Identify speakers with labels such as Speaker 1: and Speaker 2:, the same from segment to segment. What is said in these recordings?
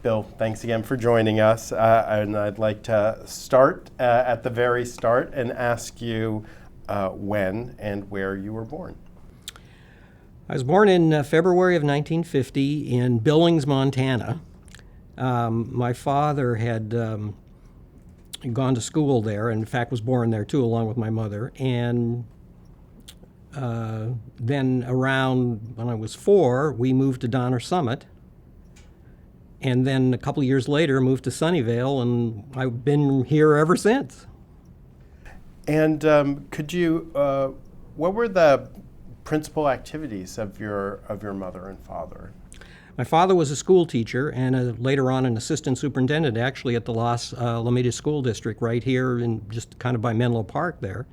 Speaker 1: Bill, thanks again for joining us. And I'd like to start at the very start and ask you when and where you were born.
Speaker 2: I was born in February of 1950 in Billings, Montana. My father had gone to school there, and in fact was born there too, along with my mother. And then around when I was 4, we moved to Donner Summit. And then a couple of years later, moved to Sunnyvale, and I've been here ever since.
Speaker 1: And could you, what were the principal activities of your mother and father?
Speaker 2: My father was a school teacher and later on an assistant superintendent, actually, at the Los Lomita School District right here, in just kind of by Menlo Park there.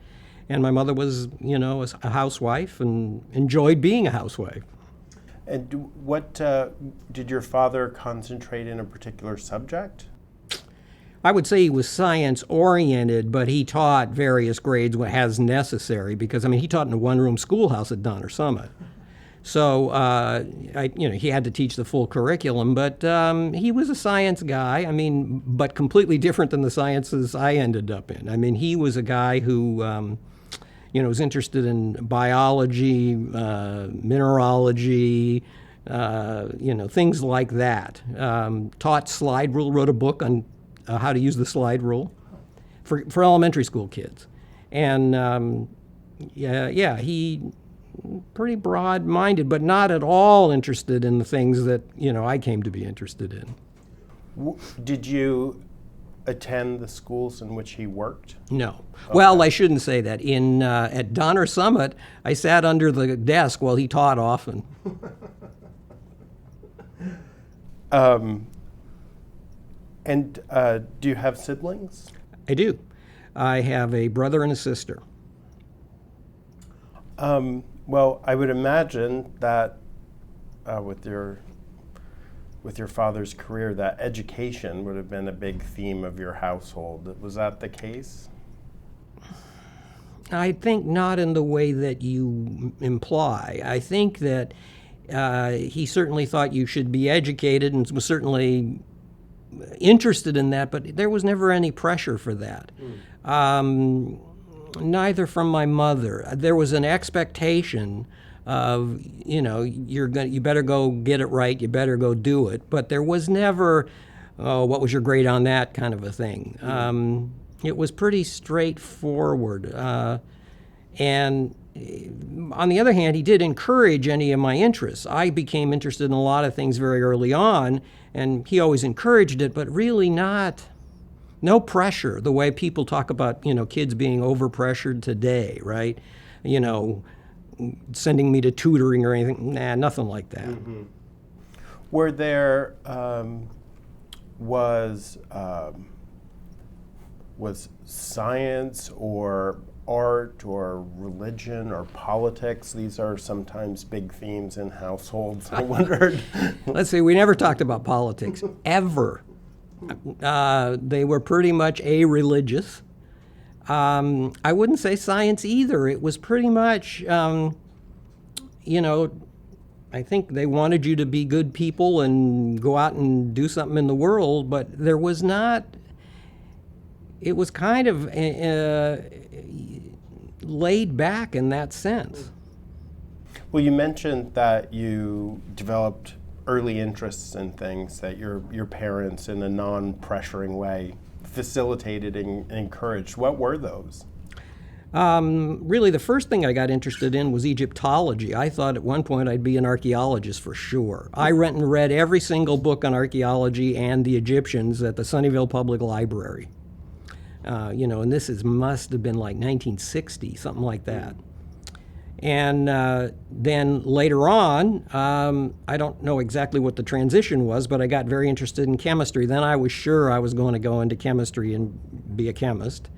Speaker 2: And my mother was, a housewife and enjoyed being a housewife.
Speaker 1: And what did your father concentrate in a particular subject?
Speaker 2: I would say he was science-oriented, but he taught various grades as necessary because, he taught in a one-room schoolhouse at Donner Summit. So, he had to teach the full curriculum, but he was a science guy, but completely different than the sciences I ended up in. He was a guy who, was interested in biology, mineralogy, things like that. Taught slide rule, wrote a book on how to use the slide rule for elementary school kids. And he pretty broad-minded, but not at all interested in the things that, I came to be interested in.
Speaker 1: Did you attend the schools in which he worked?
Speaker 2: No. Okay. Well, I shouldn't say that. At Donner Summit, I sat under the desk while he taught often.
Speaker 1: And do you have siblings?
Speaker 2: I do. I have a brother and a sister.
Speaker 1: Well, I would imagine that with your father's career, that education would have been a big theme of your household. Was that the case?
Speaker 2: I think not in the way that you imply. I think that he certainly thought you should be educated and was certainly interested in that, but there was never any pressure for that. Neither from my mother. There was an expectation of, you better go get it right, you better go do it. But there was never, what was your grade on that kind of a thing. It was pretty straightforward. And on the other hand, he did encourage any of my interests. I became interested in a lot of things very early on, and he always encouraged it, but really no pressure, the way people talk about, kids being overpressured today, right? Sending me to tutoring or anything. Nah, nothing like that.
Speaker 1: Mm-hmm. Were there, was science or art or religion or politics? These are sometimes big themes in households. I wondered.
Speaker 2: Let's see, we never talked about politics, ever. They were pretty much a-religious. I wouldn't say science either. It was pretty much, I think they wanted you to be good people and go out and do something in the world, but there was not, it was kind of laid back in that sense.
Speaker 1: Well, you mentioned that you developed early interests in things that your parents, in a non-pressuring way, facilitated and encouraged. What were those?
Speaker 2: Really, the first thing I got interested in was Egyptology. I thought at one point I'd be an archaeologist for sure. I went and read every single book on archaeology and the Egyptians at the Sunnyvale Public Library. And this must have been like 1960, something like that. And then later on, I don't know exactly what the transition was, but I got very interested in chemistry. Then I was sure I was going to go into chemistry and be a chemist.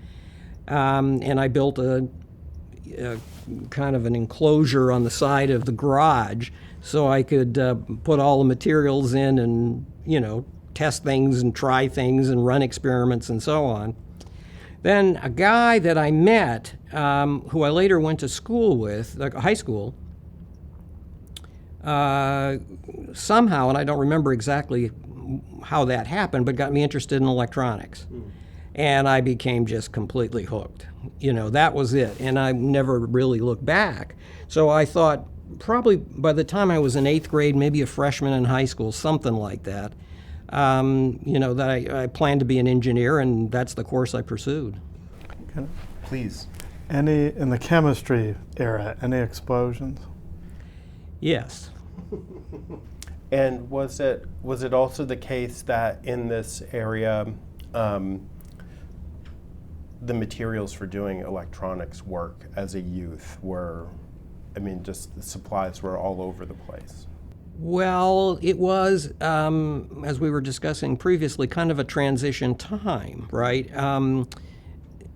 Speaker 2: And I built a kind of an enclosure on the side of the garage so I could put all the materials in and, test things and try things and run experiments and so on. Then a guy that I met, who I later went to school with, like high school, somehow, and I don't remember exactly how that happened, but got me interested in electronics. And I became just completely hooked. That was it. And I never really looked back. So I thought probably by the time I was in 8th grade, maybe a freshman in high school, something like that, that I planned to be an engineer, and that's the course I pursued.
Speaker 1: Please.
Speaker 3: In the chemistry era, any explosions?
Speaker 2: Yes.
Speaker 1: And was it also the case that in this area, the materials for doing electronics work as a youth were, just the supplies were all over the place?
Speaker 2: Well, it was, as we were discussing previously, kind of a transition time, right?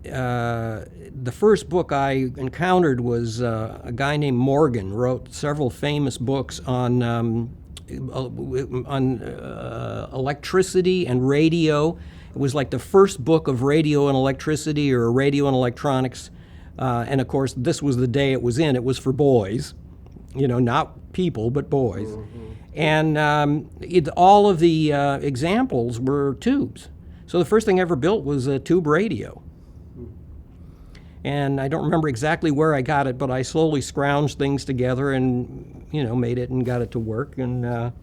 Speaker 2: The first book I encountered was a guy named Morgan wrote several famous books on electricity and radio. It was like the first book of radio and electricity or radio and electronics. And of course, this was the day it was in. It was for boys, not people, but boys. And all of the examples were tubes. So the first thing I ever built was a tube radio. And I don't remember exactly where I got it, but I slowly scrounged things together and, made it and got it to work. And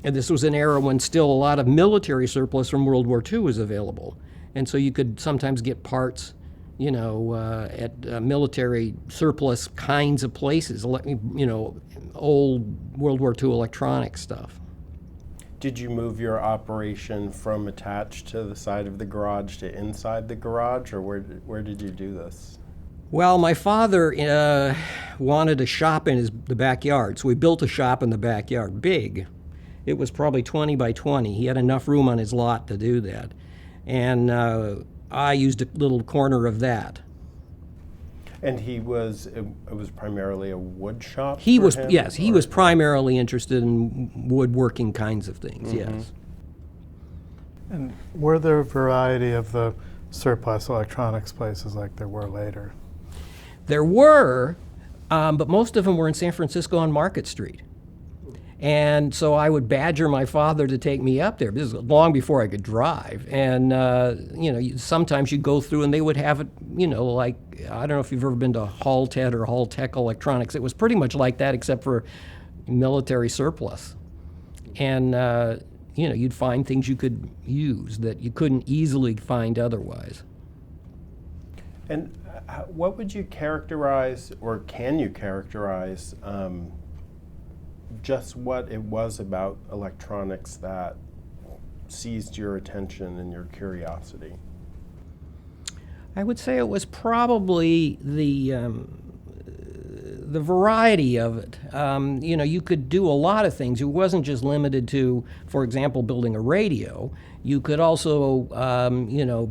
Speaker 2: this was an era when still a lot of military surplus from World War II was available. And so you could sometimes get parts, at military surplus kinds of places, old World War II electronic stuff.
Speaker 1: Did you move your operation from attached to the side of the garage to inside the garage, or where did you do this?
Speaker 2: Well, my father wanted a shop in the backyard, so we built a shop in the backyard, big. It was probably 20 by 20. He had enough room on his lot to do that. And I used a little corner of that.
Speaker 1: And it was primarily a wood shop?
Speaker 2: He was primarily interested in woodworking kinds of things, yes.
Speaker 3: And were there a variety of the surplus electronics places like there were later?
Speaker 2: There were, but most of them were in San Francisco on Market Street. And so I would badger my father to take me up there. This was long before I could drive. And, sometimes you'd go through and they would have it, like, I don't know if you've ever been to Hall-Ted or Hall-Tech Electronics. It was pretty much like that except for military surplus. And, you'd find things you could use that you couldn't easily find otherwise.
Speaker 1: And what would you characterize, or can you characterize, just what it was about electronics that seized your attention and your curiosity?
Speaker 2: I would say it was probably the variety of it. You could do a lot of things. It wasn't just limited to, for example, building a radio. You could also,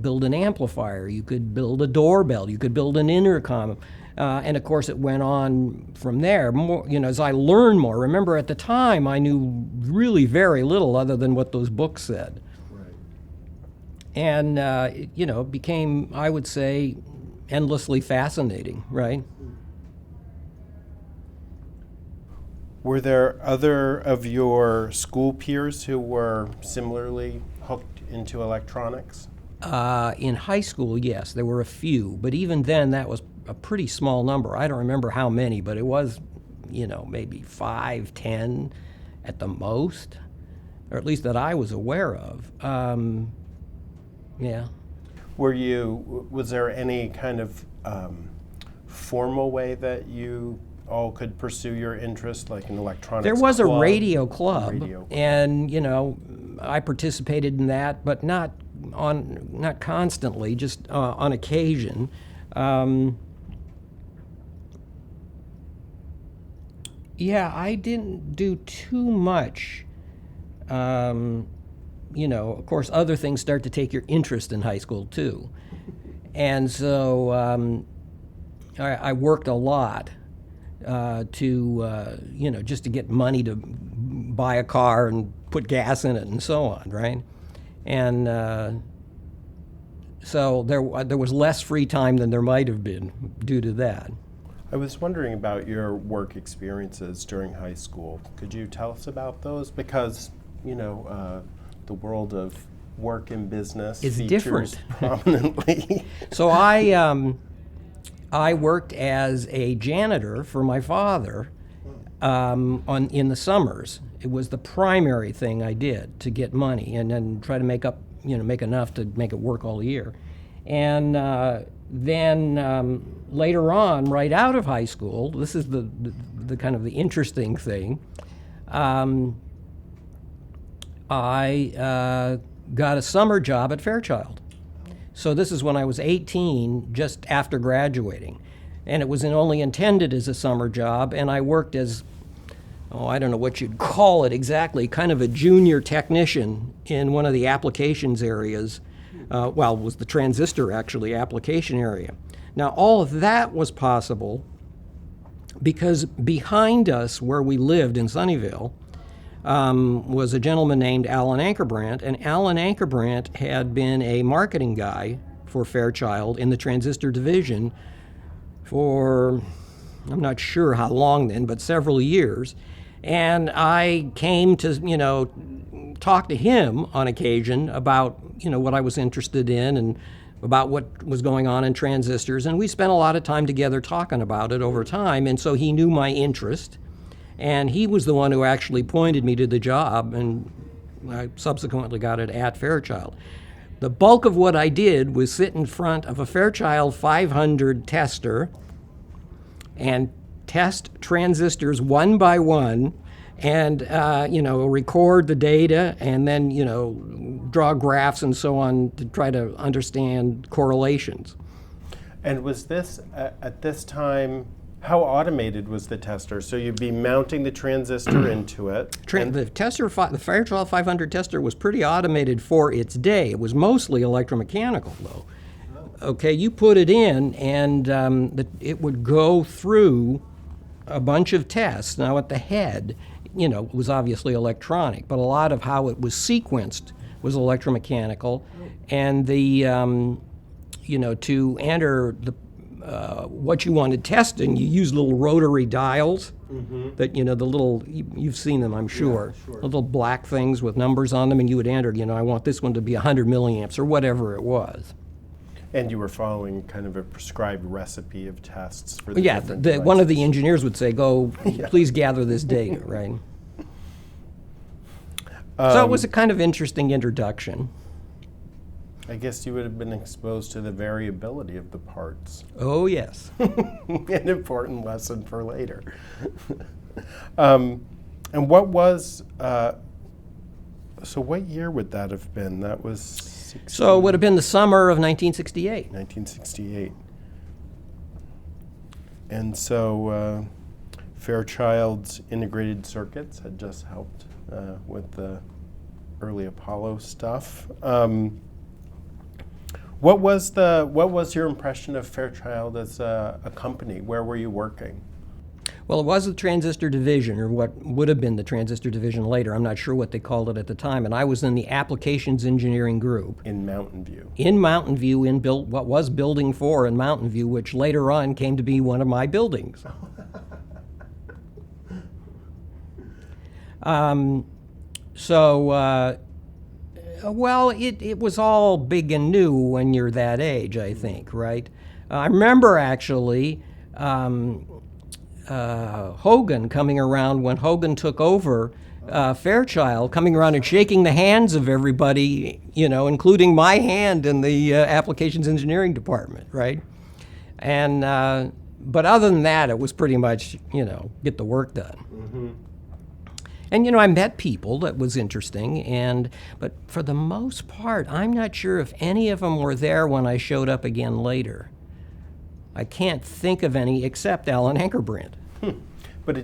Speaker 2: build an amplifier. You could build a doorbell. You could build an intercom. And of course, it went on from there. More, as I learned more. Remember, at the time, I knew really very little other than what those books said.
Speaker 1: Right.
Speaker 2: And it became, I would say, endlessly fascinating. Right.
Speaker 1: Were there other of your school peers who were similarly hooked into electronics?
Speaker 2: In high school, yes, there were a few, but even then, that was a pretty small number. I don't remember how many, but it was, maybe 5, 10 at the most, or at least that I was aware of. Yeah.
Speaker 1: Was there any kind of formal way that you all could pursue your interest, like an electronics
Speaker 2: There was
Speaker 1: club?
Speaker 2: a radio club, and I participated in that, but not constantly, just on occasion. Yeah, I didn't do too much. Of course, other things start to take your interest in high school too, and so I worked a lot. Just to get money to buy a car and put gas in it and so on, right? And so there was less free time than there might have been due to that.
Speaker 1: I was wondering about your work experiences during high school. Could you tell us about those? Because, the world of work and business
Speaker 2: It's
Speaker 1: features
Speaker 2: different.
Speaker 1: prominently.
Speaker 2: So I worked as a janitor for my father in the summers. It was the primary thing I did to get money and then try to make enough to make it work all year. And then later on, right out of high school, this is the kind of the interesting thing, I got a summer job at Fairchild. So this is when I was 18, just after graduating. And it was only intended as a summer job, and I worked as, I don't know what you'd call it exactly, kind of a junior technician in one of the applications areas. It was the transistor, actually, application area. Now, all of that was possible because behind us, where we lived in Sunnyvale, was a gentleman named Alan Ankerbrandt, and Alan Ankerbrandt had been a marketing guy for Fairchild in the transistor division for, I'm not sure how long then, but several years. And I came to, talk to him on occasion about, what I was interested in and about what was going on in transistors. And we spent a lot of time together talking about it over time, and so he knew my interest. And he was the one who actually pointed me to the job, and I subsequently got it at Fairchild. The bulk of what I did was sit in front of a Fairchild 500 tester and test transistors one by one and, record the data and then, draw graphs and so on to try to understand correlations.
Speaker 1: And was this, at this time, how automated was the tester? So you'd be mounting the transistor into it.
Speaker 2: The Fairchild 500 tester was pretty automated for its day. It was mostly electromechanical, though. Okay, you put it in, and it would go through a bunch of tests. Now, at the head, it was obviously electronic, but a lot of how it was sequenced was electromechanical, and to enter what you wanted testing, you use little rotary dials that, the little, you've seen them, I'm sure.
Speaker 1: Yeah, sure.
Speaker 2: Little black things with numbers on them, and you would enter, I want this one to be 100 milliamps or whatever it was.
Speaker 1: And you were following kind of a prescribed recipe of tests for the
Speaker 2: Yeah,
Speaker 1: different
Speaker 2: one of the
Speaker 1: devices.
Speaker 2: engineers would say, go, please gather this data, right? So it was a kind of interesting introduction.
Speaker 1: I guess you would have been exposed to the variability of the parts.
Speaker 2: Oh, yes.
Speaker 1: An important lesson for later. And what was, so what year would that have been? That was 16,
Speaker 2: So it would have been the summer of 1968.
Speaker 1: 1968. And so Fairchild's integrated circuits had just helped with the early Apollo stuff. What was your impression of Fairchild as a company? Where were you working?
Speaker 2: Well, it was the transistor division, or what would have been the transistor division later. I'm not sure what they called it at the time. And I was in the applications engineering group.
Speaker 1: In Mountain View.
Speaker 2: In Mountain View, what was Building 4 in Mountain View, which later on came to be one of my buildings. It was all big and new when you're that age, I think, right? I remember actually Hogan coming around when Hogan took over Fairchild, coming around and shaking the hands of everybody, including my hand in the applications engineering department, right? And but other than that, it was pretty much, get the work done.
Speaker 1: Mm-hmm.
Speaker 2: And I met people. That was interesting. But for the most part, I'm not sure if any of them were there when I showed up again later. I can't think of any except Alan Ankerbrandt.
Speaker 1: But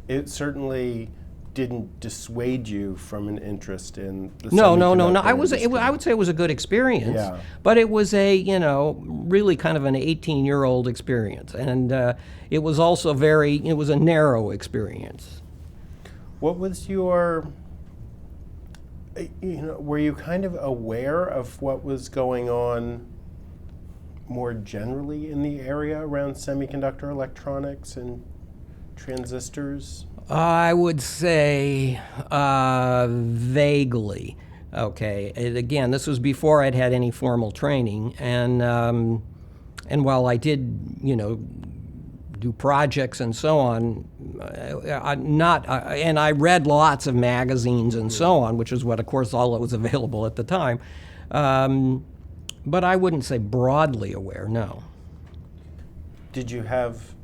Speaker 1: it certainly didn't dissuade you from an interest in the
Speaker 2: No.
Speaker 1: semiconductor
Speaker 2: I would say it was a good experience.
Speaker 1: Yeah.
Speaker 2: But it was a, really kind of an 18-year-old experience. And it was also it was a narrow experience.
Speaker 1: What was your, were you kind of aware of what was going on more generally in the area around semiconductor electronics and transistors?
Speaker 2: I would say vaguely. Okay, and again, this was before I'd had any formal training, and while I did, do projects and so on, and I read lots of magazines and so on, which is what, of course, all that was available at the time. But I wouldn't say broadly aware, no.
Speaker 1: Did you have,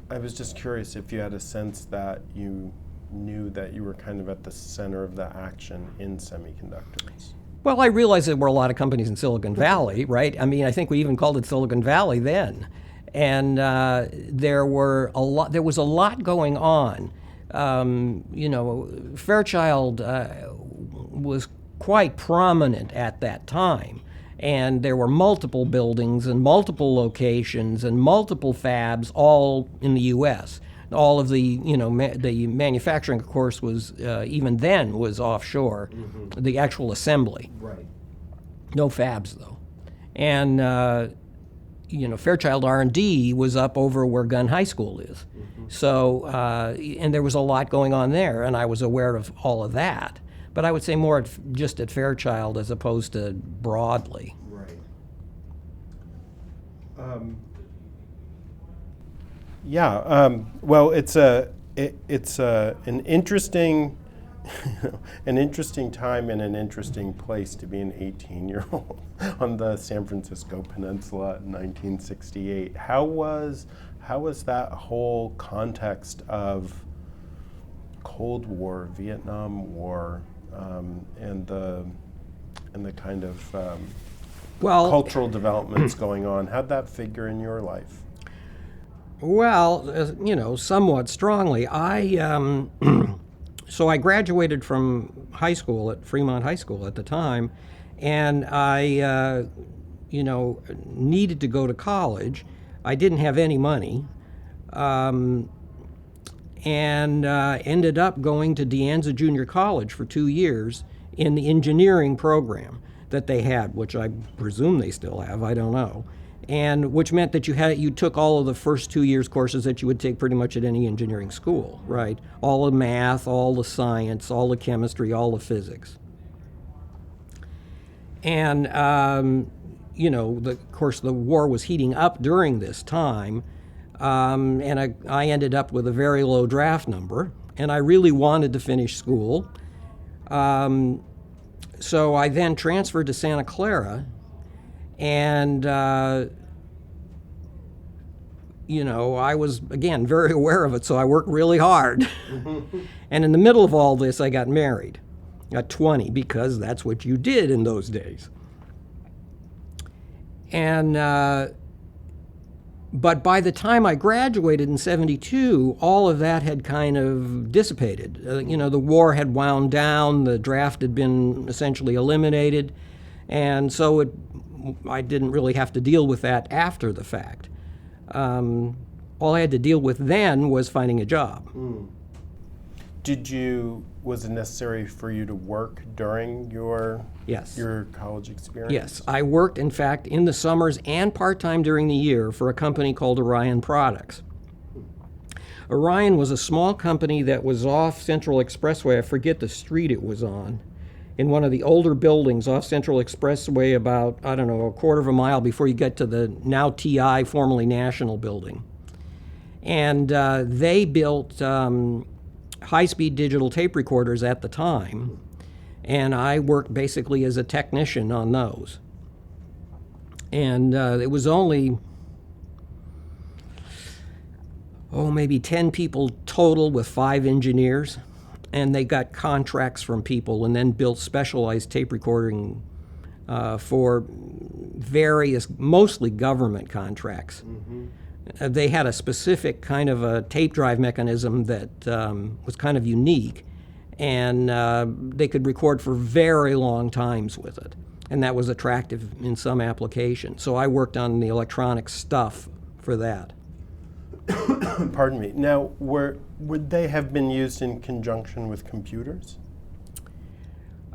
Speaker 1: I was just curious if you had a sense that you knew that you were kind of at the center of the action in semiconductors?
Speaker 2: Well, I realized there were a lot of companies in Silicon Valley, right? I mean, I think we even called it Silicon Valley then. And there was a lot going on. Fairchild was quite prominent at that time. And there were multiple buildings and multiple locations and multiple fabs all in the U.S. All of the, the manufacturing, of course, was, even then, was offshore, the actual assembly.
Speaker 1: Right.
Speaker 2: No fabs, though. And, Fairchild R&D was up over where Gunn High School is. So, and there was a lot going on there, and I was aware of all of that. But I would say more just at Fairchild as opposed to broadly.
Speaker 1: Right. Well, it's an interesting an interesting time and an interesting place to be an 18-year-old on the San Francisco Peninsula in 1968. How was that whole context of Cold War, Vietnam War, and the kind of cultural developments going on? How'd that figure in your life?
Speaker 2: Well, somewhat strongly. So I graduated from high school at Fremont High School at the time, and I, needed to go to college. I didn't have any money, and ended up going to Anza Junior College for 2 years in the engineering program that they had, which I presume they still have, I don't know. And which meant that you took all of the first 2 years courses that you would take pretty much at any engineering school, right? All the math, all the science, all the chemistry, all the physics. And, of course, the war was heating up during this time, and I ended up with a very low draft number, and I really wanted to finish school. So I then transferred to Santa Clara. And, I was, again, very aware of it, so I worked really hard. And in the middle of all this, I got married at 20, because that's what you did in those days. And, but by the time I graduated in 72, all of that had kind of dissipated. The war had wound down, the draft had been essentially eliminated, and so I didn't really have to deal with that after the fact. All I had to deal with then was finding a job.
Speaker 1: Was it necessary for you to work during your college experience?
Speaker 2: Yes, I worked, in fact, in the summers and part-time during the year for a company called Orion Products. Orion was a small company that was off Central Expressway. I forget the street it was on, in one of the older buildings off Central Expressway, about, a quarter of a mile before you get to the now TI, formerly National building. And they built high-speed digital tape recorders at the time, and I worked basically as a technician on those. And it was only, maybe 10 people total with 5 engineers. And they got contracts from people and then built specialized tape recording for various, mostly government contracts. They had a specific kind of a tape drive mechanism that was kind of unique, and they could record for very long times with it. And that was attractive in some applications. So I worked on the electronic stuff for that.
Speaker 1: Pardon me. Now, would they have been used in conjunction with computers?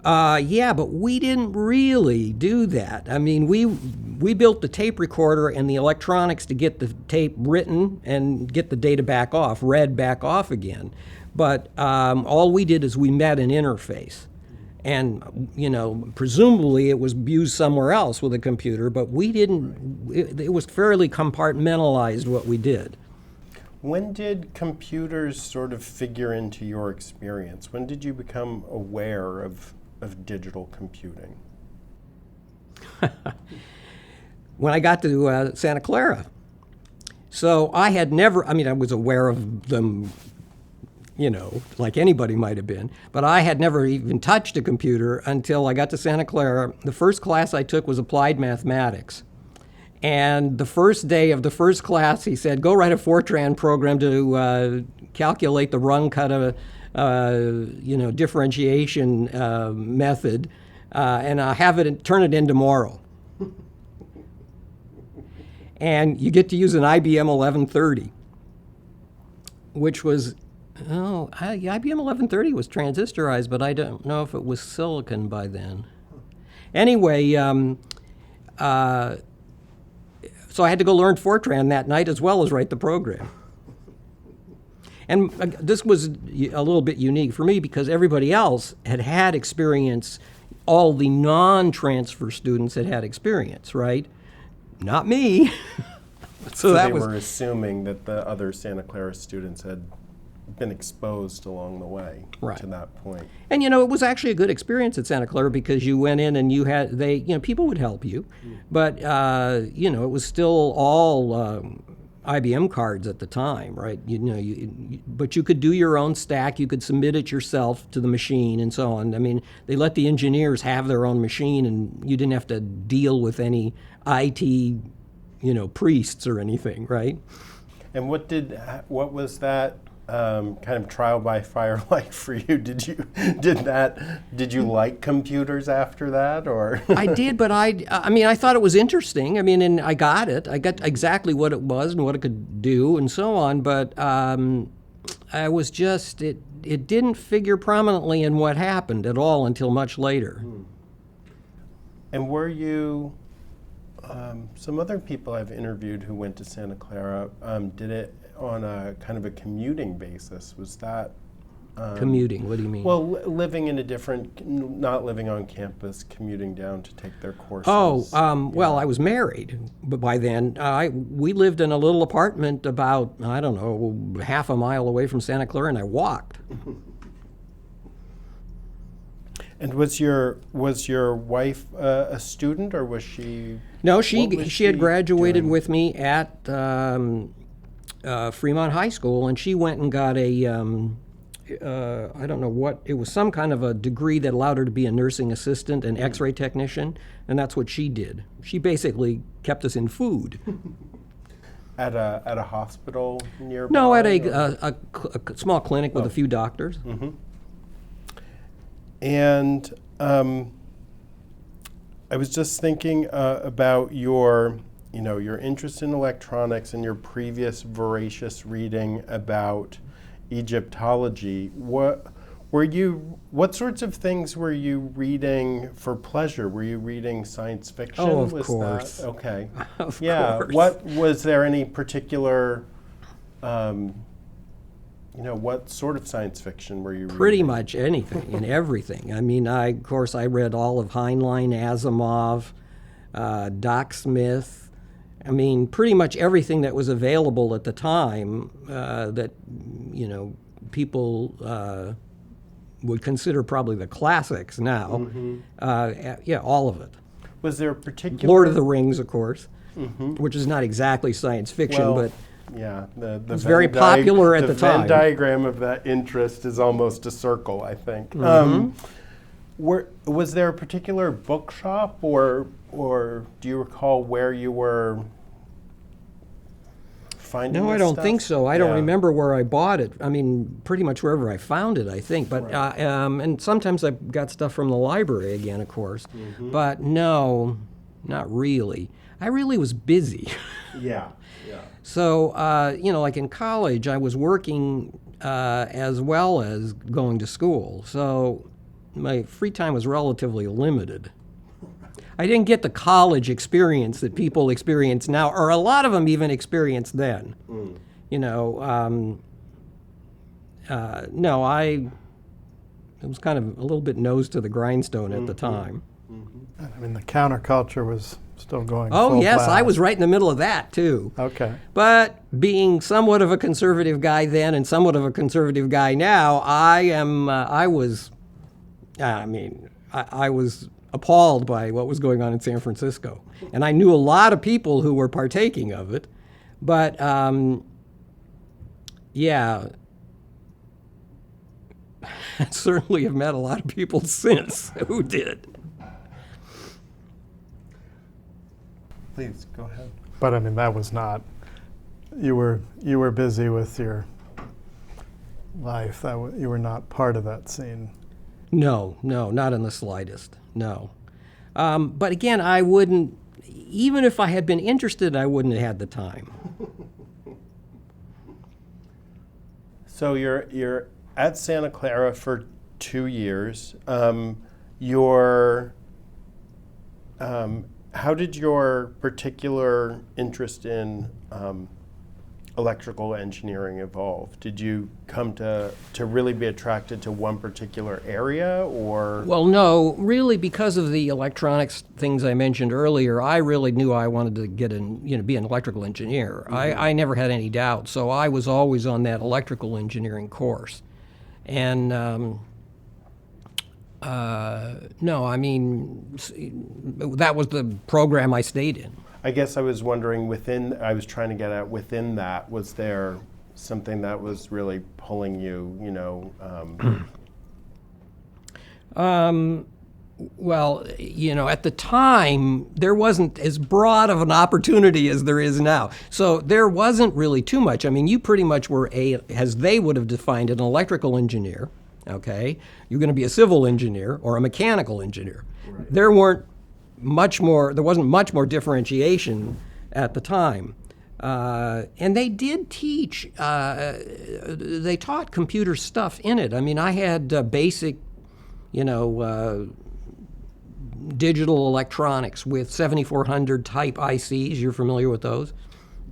Speaker 2: Yeah, but we didn't really do that. I mean, we built the tape recorder and the electronics to get the tape written and get the data back off, read back off again. But all we did is we met an interface. And, presumably it was used somewhere else with a computer, but we didn't, it was fairly compartmentalized what we did.
Speaker 1: When did computers sort of figure into your experience? When did you become aware of digital computing?
Speaker 2: When I got to Santa Clara. So I had never, I was aware of them, like anybody might have been, but I had never even touched a computer until I got to Santa Clara. The first class I took was applied mathematics. And the first day of the first class, he said, go write a Fortran program to calculate the rung cut of, differentiation method, and have it turn it in tomorrow. And you get to use an IBM 1130, which was, IBM 1130 was transistorized, but I don't know if it was silicon by then. Anyway, so I had to go learn Fortran that night as well as write the program. And this was a little bit unique for me because everybody else had experience. All the non-transfer students had experience, right? Not me.
Speaker 1: So they were assuming that the other Santa Clara students had been exposed along the way to that point.
Speaker 2: And it was actually a good experience at Santa Clara because you went in and you had people would help you, but it was still all IBM cards at the time, right? But you could do your own stack. You could submit it yourself to the machine and so on. They let the engineers have their own machine, and you didn't have to deal with any IT, priests or anything, right?
Speaker 1: And what was that kind of trial by fire like for you? Did you like computers after that, or?
Speaker 2: I did, but I thought it was interesting. And I got it. I got exactly what it was and what it could do and so on. But I was just it didn't figure prominently in what happened at all until much later.
Speaker 1: And were you? Some other people I've interviewed who went to Santa Clara did it on a kind of a commuting basis. Was that
Speaker 2: commuting? What do you mean?
Speaker 1: Well, living in a different, not living on campus, commuting down to take their courses.
Speaker 2: Well, I was married, but by then we lived in a little apartment about half a mile away from Santa Clara, and I walked.
Speaker 1: And was your wife a student, or was she?
Speaker 2: No, she had graduated with me at Fremont High School, and she went and got a I don't know what, it was some kind of a degree that allowed her to be a nursing assistant and X-ray technician, and that's what she did. She basically kept us in food.
Speaker 1: At a hospital nearby?
Speaker 2: No, at a small clinic with a few doctors.
Speaker 1: Mm-hmm. And I was just thinking about your interest in electronics and your previous voracious reading about Egyptology. What sorts of things were you reading for pleasure? Were you reading science fiction?
Speaker 2: Oh, of course.
Speaker 1: Okay.
Speaker 2: Of
Speaker 1: yeah.
Speaker 2: course.
Speaker 1: What was there any particular? What sort of science fiction were you reading?
Speaker 2: Pretty much anything and everything. I read all of Heinlein, Asimov, Doc Smith. Pretty much everything that was available at the time that, people would consider probably the classics now. Mm-hmm. All of it.
Speaker 1: Was there a particular...
Speaker 2: Lord of the Rings, of course,
Speaker 1: mm-hmm.
Speaker 2: which is not exactly science fiction, but...
Speaker 1: Yeah, the
Speaker 2: was very popular at the time.
Speaker 1: The Venn diagram of that interest is almost a circle, I think.
Speaker 2: Mm-hmm.
Speaker 1: Was there a particular bookshop, or do you recall where you were finding
Speaker 2: No,
Speaker 1: this
Speaker 2: I don't
Speaker 1: stuff?
Speaker 2: think so. I don't remember where I bought it. Pretty much wherever I found it, I think. But
Speaker 1: right.
Speaker 2: And sometimes I got stuff from the library again, of course.
Speaker 1: Mm-hmm.
Speaker 2: But no, not really. I really was busy.
Speaker 1: Yeah.
Speaker 2: So, like in college, I was working as well as going to school. So my free time was relatively limited. I didn't get the college experience that people experience now, or a lot of them even experienced then. No, It was kind of a little bit nose to the grindstone at the time.
Speaker 3: I mean, the counterculture was still going
Speaker 2: Oh,
Speaker 3: full
Speaker 2: yes,
Speaker 3: blast.
Speaker 2: I was right in the middle of that, too.
Speaker 3: Okay.
Speaker 2: But being somewhat of a conservative guy then and somewhat of a conservative guy now, I was appalled by what was going on in San Francisco. And I knew a lot of people who were partaking of it. But, yeah, I certainly have met a lot of people since who did.
Speaker 1: Please, go ahead.
Speaker 3: But I mean, that was not, you were busy with your life. You were not part of that scene.
Speaker 2: No, not in the slightest, no. But again, I wouldn't, even if I had been interested, I wouldn't have had the time.
Speaker 1: So you're at Santa Clara for 2 years. How did your particular interest in electrical engineering evolve? Did you come to really be attracted to one particular area, or?
Speaker 2: Well, no, really, because of the electronics things I mentioned earlier, I really knew I wanted to be an electrical engineer. I never had any doubt, so I was always on that electrical engineering course. And no, I mean, that was the program I stayed in.
Speaker 1: I guess I was wondering I was trying to get at within that, was there something that was really pulling you,
Speaker 2: Well, at the time, there wasn't as broad of an opportunity as there is now. So there wasn't really too much. I mean, you pretty much were as they would have defined it, an electrical engineer, okay? You're going to be a civil engineer or a mechanical engineer. Right. There wasn't much more differentiation at the time. And they did teach, they taught computer stuff in it. I mean, I had basic, digital electronics with 7400 type ICs. You're familiar with those?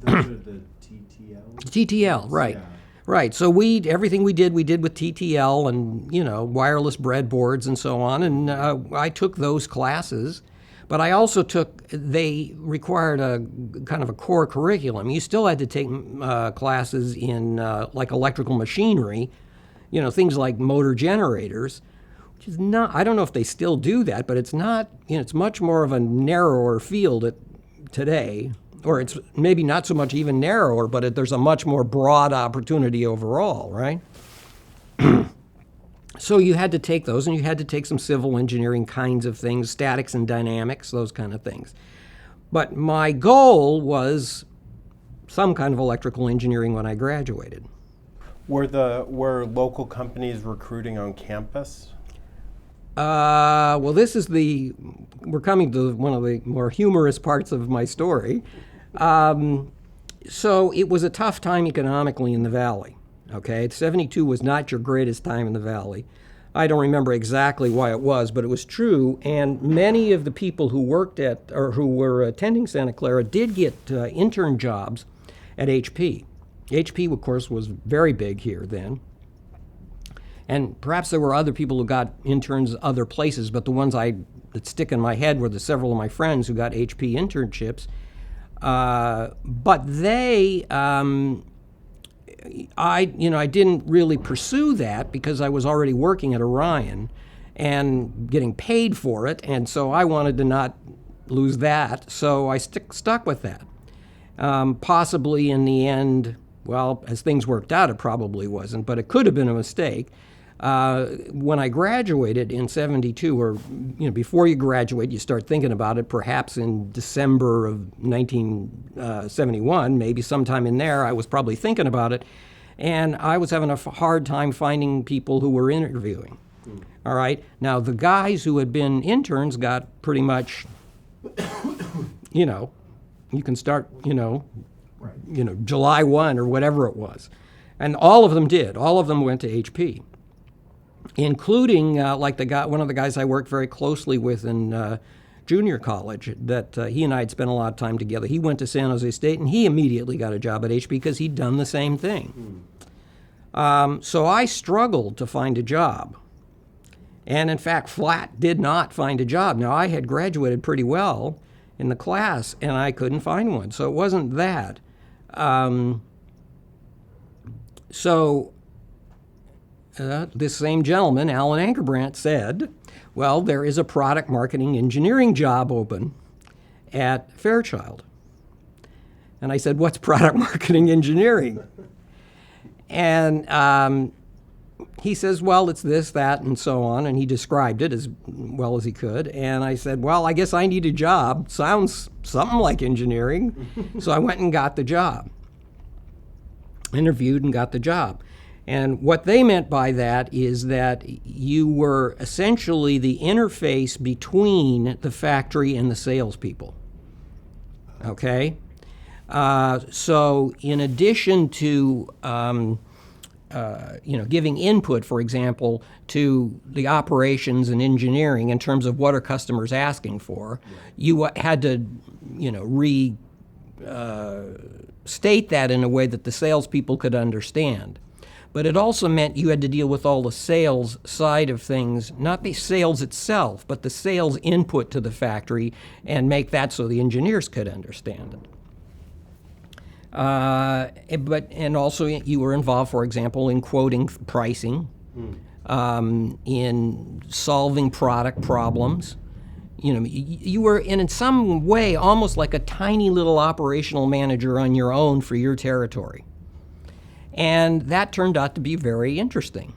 Speaker 1: Those are the TTL?
Speaker 2: TTL, right. Yeah. Right. So everything we did with TTL and, wireless breadboards and so on. And I took those classes. But I also they required a kind of a core curriculum. You still had to take classes in like electrical machinery, things like motor generators, which is not, I don't know if they still do that, but it's not, it's much more of a narrower field today, or it's maybe not so much even narrower, but there's a much more broad opportunity overall, right? So you had to take those, and you had to take some civil engineering kinds of things, statics and dynamics, those kind of things. But my goal was some kind of electrical engineering when I graduated.
Speaker 1: Were local companies recruiting on campus?
Speaker 2: Well, we're coming to one of the more humorous parts of my story. So it was a tough time economically in the Valley. Okay, 72 was not your greatest time in the Valley. I don't remember exactly why it was, but it was true. And many of the people who worked who were attending Santa Clara did get intern jobs at HP. HP, of course, was very big here then. And perhaps there were other people who got interns other places, but the ones that stick in my head were several of my friends who got HP internships. But they, I didn't really pursue that because I was already working at Orion and getting paid for it, and so I wanted to not lose that, so I stuck with that. Possibly in the end, well, as things worked out, it probably wasn't, but it could have been a mistake. When I graduated in 72, or before you graduate, you start thinking about it. Perhaps in December of 1971, maybe sometime in there, I was probably thinking about it, and I was having a hard time finding people who were interviewing. All right. Now the guys who had been interns got pretty much, you can start, July 1 or whatever it was, and all of them did. All of them went to HP. Including one of the guys I worked very closely with in junior college, that he and I had spent a lot of time together. He went to San Jose State, and he immediately got a job at HP because he'd done the same thing. So I struggled to find a job. and in fact, flat did not find a job. Now, I had graduated pretty well in the class, and I couldn't find one, so it wasn't that. This same gentleman, Alan Ankerbrandt, said, well, there is a product marketing engineering job open at Fairchild. And I said, what's product marketing engineering? And he says, well, it's this, that, and so on. And he described it as well as he could. And I said, well, I guess I need a job. Sounds something like engineering. So I went and got the job. Interviewed and got the job. And what they meant by that is that you were essentially the interface between the factory and the salespeople. Okay? So in addition to giving input, for example, to the operations and engineering in terms of what are customers asking for, you had to, state that in a way that the salespeople could understand. But it also meant you had to deal with all the sales side of things, not the sales itself, but the sales input to the factory, and make that so the engineers could understand it. And also you were involved, for example, in quoting pricing, in solving product problems. You were in some way almost like a tiny little operational manager on your own for your territory. And that turned out to be very interesting.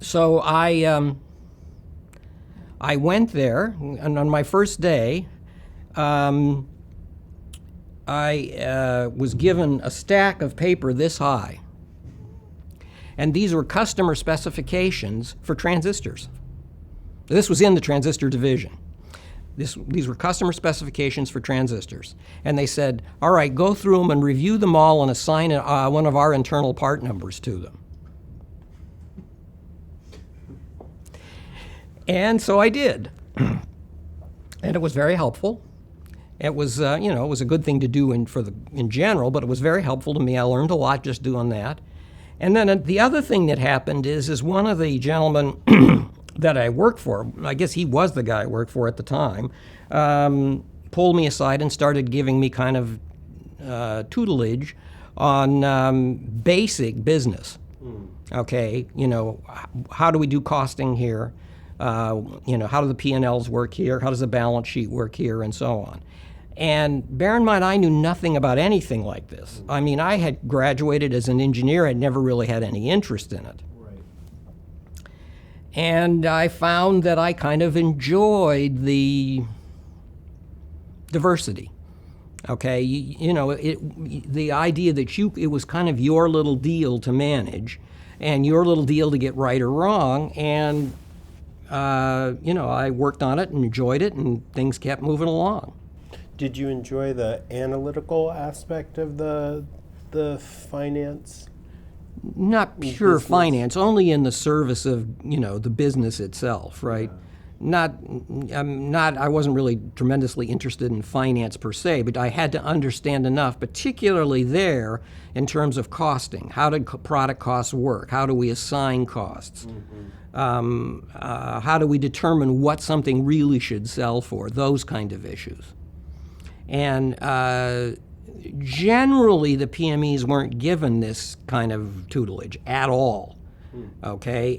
Speaker 2: So I went there, and on my first day, I was given a stack of paper this high. And these were customer specifications for transistors. This was in the transistor division. These were customer specifications for transistors. And they said, all right, go through them and review them all and assign one of our internal part numbers to them. And so I did. And it was very helpful. It was, it was a good thing to do in general, but it was very helpful to me. I learned a lot just doing that. And then the other thing that happened is one of the gentlemen that I worked for, I guess he was the guy I worked for at the time, pulled me aside and started giving me kind of tutelage on basic business. Okay, how do we do costing here? How do the P&Ls work here? How does the balance sheet work here? And so on. And bear in mind, I knew nothing about anything like this. I mean, I had graduated as an engineer. I'd never really had any interest in it. And I found that I kind of enjoyed the diversity. Okay, the idea that it was kind of your little deal to manage, and your little deal to get right or wrong. And I worked on it and enjoyed it, and things kept moving along.
Speaker 1: Did you enjoy the analytical aspect of the finance?
Speaker 2: Not pure finance, only in the service of, the business itself, right? Yeah. I wasn't really tremendously interested in finance per se, but I had to understand enough, particularly there, in terms of costing. How did product costs work? How do we assign costs? How do we determine what something really should sell for? Those kind of issues. And generally, the PMEs weren't given this kind of tutelage at all. Okay,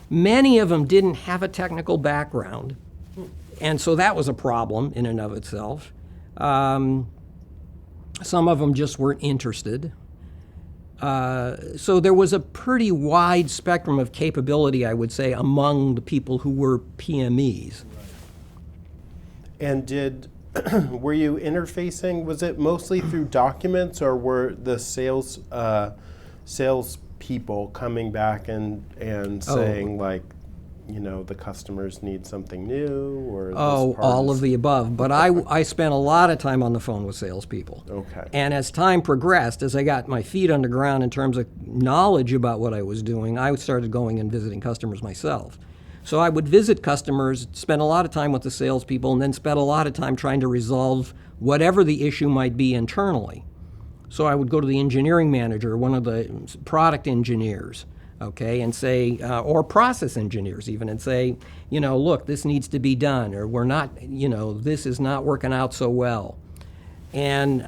Speaker 2: many of them didn't have a technical background, and so that was a problem in and of itself. Some of them just weren't interested. So there was a pretty wide spectrum of capability, I would say, among the people who were PMEs.
Speaker 1: And were you interfacing, was it mostly through documents, or were the sales people coming back and saying, the customers need something new, or
Speaker 2: all of the above. But I spent a lot of time on the phone with salespeople.
Speaker 1: Okay.
Speaker 2: And as time progressed, as I got my feet on the ground in terms of knowledge about what I was doing, I started going and visiting customers myself. So I would visit customers, spend a lot of time with the salespeople, and then spend a lot of time trying to resolve whatever the issue might be internally. So I would go to the engineering manager, one of the product engineers, okay, and say, or process engineers even, and say, look, this needs to be done, or we're not, this is not working out so well. And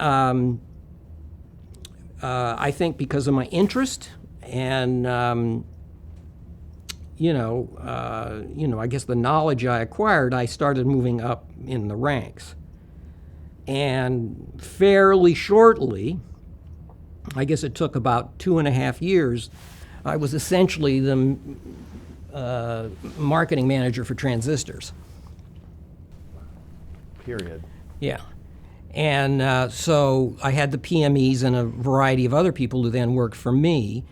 Speaker 2: I think because of my interest and, I guess the knowledge I acquired, I started moving up in the ranks. And fairly shortly, I guess it took about 2.5 years, I was essentially the marketing manager for transistors.
Speaker 1: Period.
Speaker 2: Yeah. And so I had the PMEs and a variety of other people who then worked for me,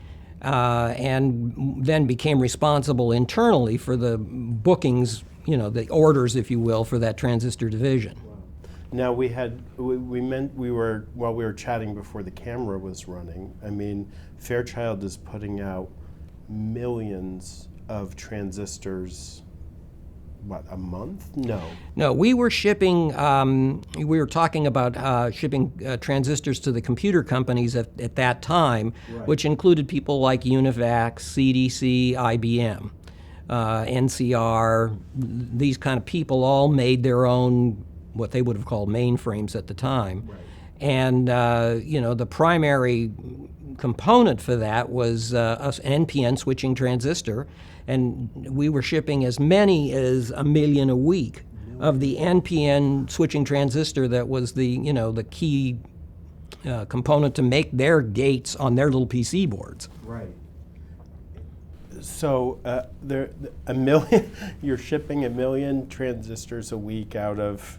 Speaker 2: and then became responsible internally for the bookings, the orders, if you will, for that transistor division.
Speaker 1: Now we were chatting before the camera was running. I mean, Fairchild is putting out millions of transistors. What, a month? No,
Speaker 2: we were shipping. We were talking about shipping transistors to the computer companies at that time,
Speaker 1: right,
Speaker 2: which included people like Univac, CDC, IBM, NCR. These kind of people all made their own, what they would have called mainframes at the time.
Speaker 1: Right.
Speaker 2: And, the primary component for that was an NPN switching transistor, and we were shipping as many as 1 million a week of the NPN switching transistor that was the key component to make their gates on their little PC boards.
Speaker 1: Right. So a million, you're shipping 1 million transistors a week out of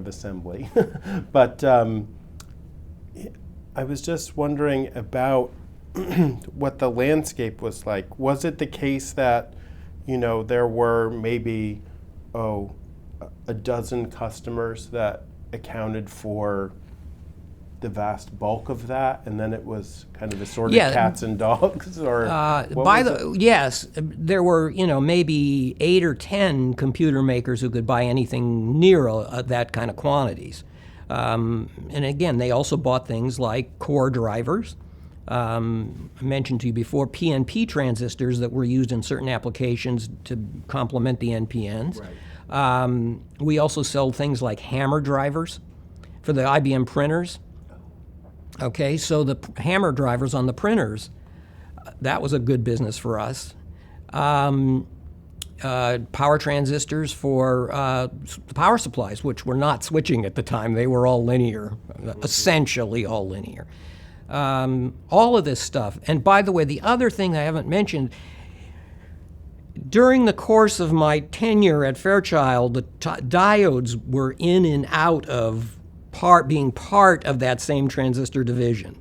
Speaker 1: assembly. But I was just wondering about what the landscape was like. Was it the case that, there were maybe, a dozen customers that accounted for the vast bulk of that, and then it was kind of a sort of cats and dogs? Or
Speaker 2: yes, there were maybe 8 or 10 computer makers who could buy anything near that kind of quantities. And again, they also bought things like core drivers. I mentioned to you before PNP transistors that were used in certain applications to complement the NPNs.
Speaker 1: Right.
Speaker 2: We also sell things like hammer drivers for the IBM printers. Okay, so the hammer drivers on the printers, that was a good business for us. Power transistors for the power supplies, which were not switching at the time. They were all linear, essentially all linear. All of this stuff. And by the way, the other thing I haven't mentioned, during the course of my tenure at Fairchild, the diodes were in and out of being part of that same transistor division.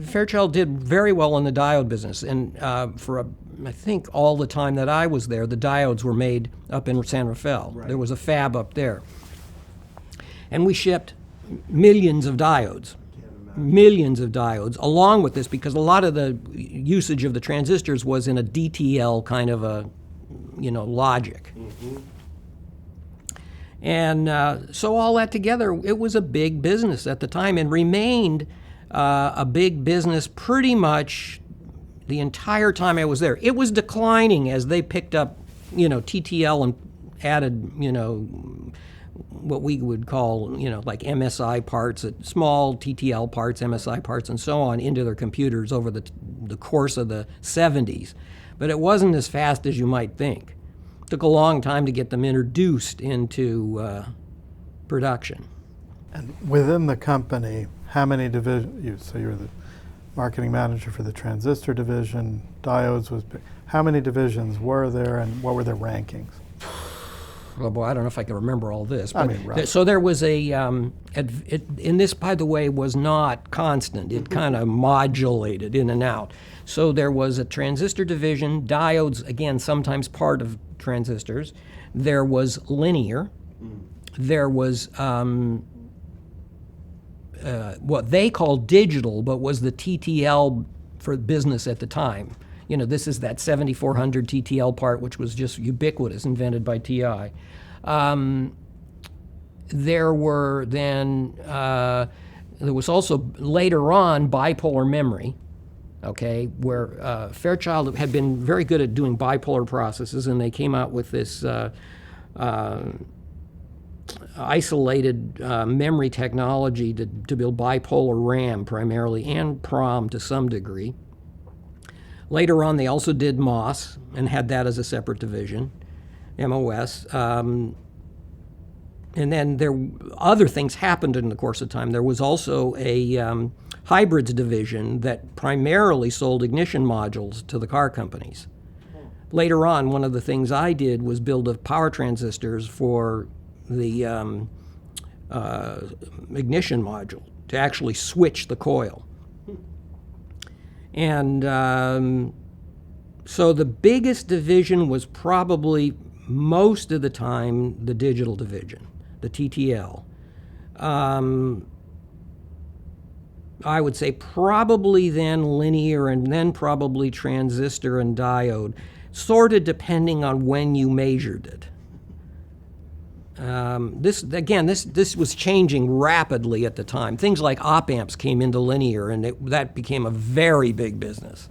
Speaker 2: Fairchild did very well in the diode business, and I think all the time that I was there, the diodes were made up in San Rafael.
Speaker 1: Right.
Speaker 2: There was a fab up there. And we shipped millions of diodes. Millions of diodes along with this, because a lot of the usage of the transistors was in a DTL kind of a logic.
Speaker 1: Mm-hmm.
Speaker 2: And so all that together, it was a big business at the time, and remained a big business pretty much the entire time I was there. It was declining as they picked up TTL and added what we would call, like MSI parts, small TTL parts, MSI parts, and so on into their computers over the course of the 70s. But it wasn't as fast as you might think. It took a long time to get them introduced into production.
Speaker 3: And within the company, how many divisions? So you were the marketing manager for the transistor division, diodes was big. How many divisions were there, and what were their rankings?
Speaker 2: Well, boy, I don't know if I can remember all this.
Speaker 3: But right.
Speaker 2: So there was and this, by the way, was not constant. It kind of modulated in and out. So there was a transistor division, diodes, again, sometimes part of transistors. There was linear. There was what they called digital, but was the TTL for business at the time. This is that 7400 TTL part, which was just ubiquitous, invented by TI. There were then, there was also later on bipolar memory. okay, where Fairchild had been very good at doing bipolar processes, and they came out with this isolated memory technology to build bipolar RAM primarily, and PROM to some degree. Later on, they also did MOS and had that as a separate division, MOS. And then other things happened in the course of time. There was also a hybrids division that primarily sold ignition modules to the car companies. Later on, one of the things I did was build power transistors for the ignition module to actually switch the coil. And so the biggest division was probably most of the time the digital division, the TTL. I would say probably then linear, and then probably transistor and diode, sort of depending on when you measured it. This was changing rapidly at the time. Things like op amps came into linear, and that became a very big business.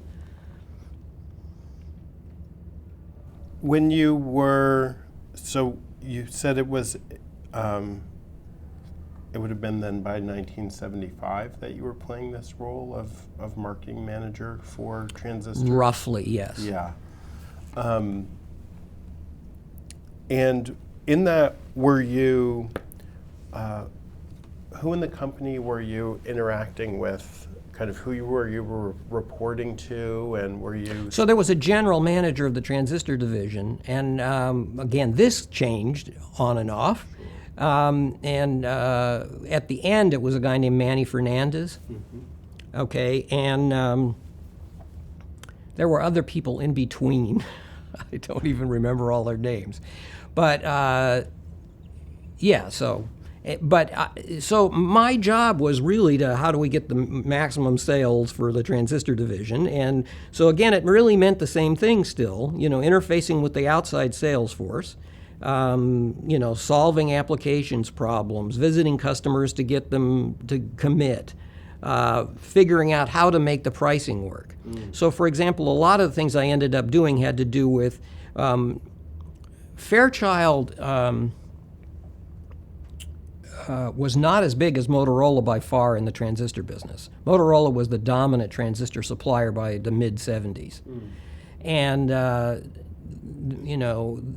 Speaker 1: When you were, so you said it was, it would have been then by 1975 that you were playing this role of marketing manager for Transistor?
Speaker 2: Roughly, yes.
Speaker 1: Yeah. And in that, were you, who in the company were you interacting with? Kind of who you were reporting to, and were you?
Speaker 2: So there was a general manager of the transistor division, and again, this changed on and off. And at the end, it was a guy named Manny Fernandez. Mm-hmm. Okay, and there were other people in between. I don't even remember all their names. But yeah, so my job was really to how do we get the maximum sales for the transistor division. And so again, it really meant the same thing still, interfacing with the outside sales force, solving applications problems, visiting customers to get them to commit, figuring out how to make the pricing work. So for example, a lot of the things I ended up doing had to do with Fairchild was not as big as Motorola by far in the transistor business. Motorola was the dominant transistor supplier by the mid-'70s. And,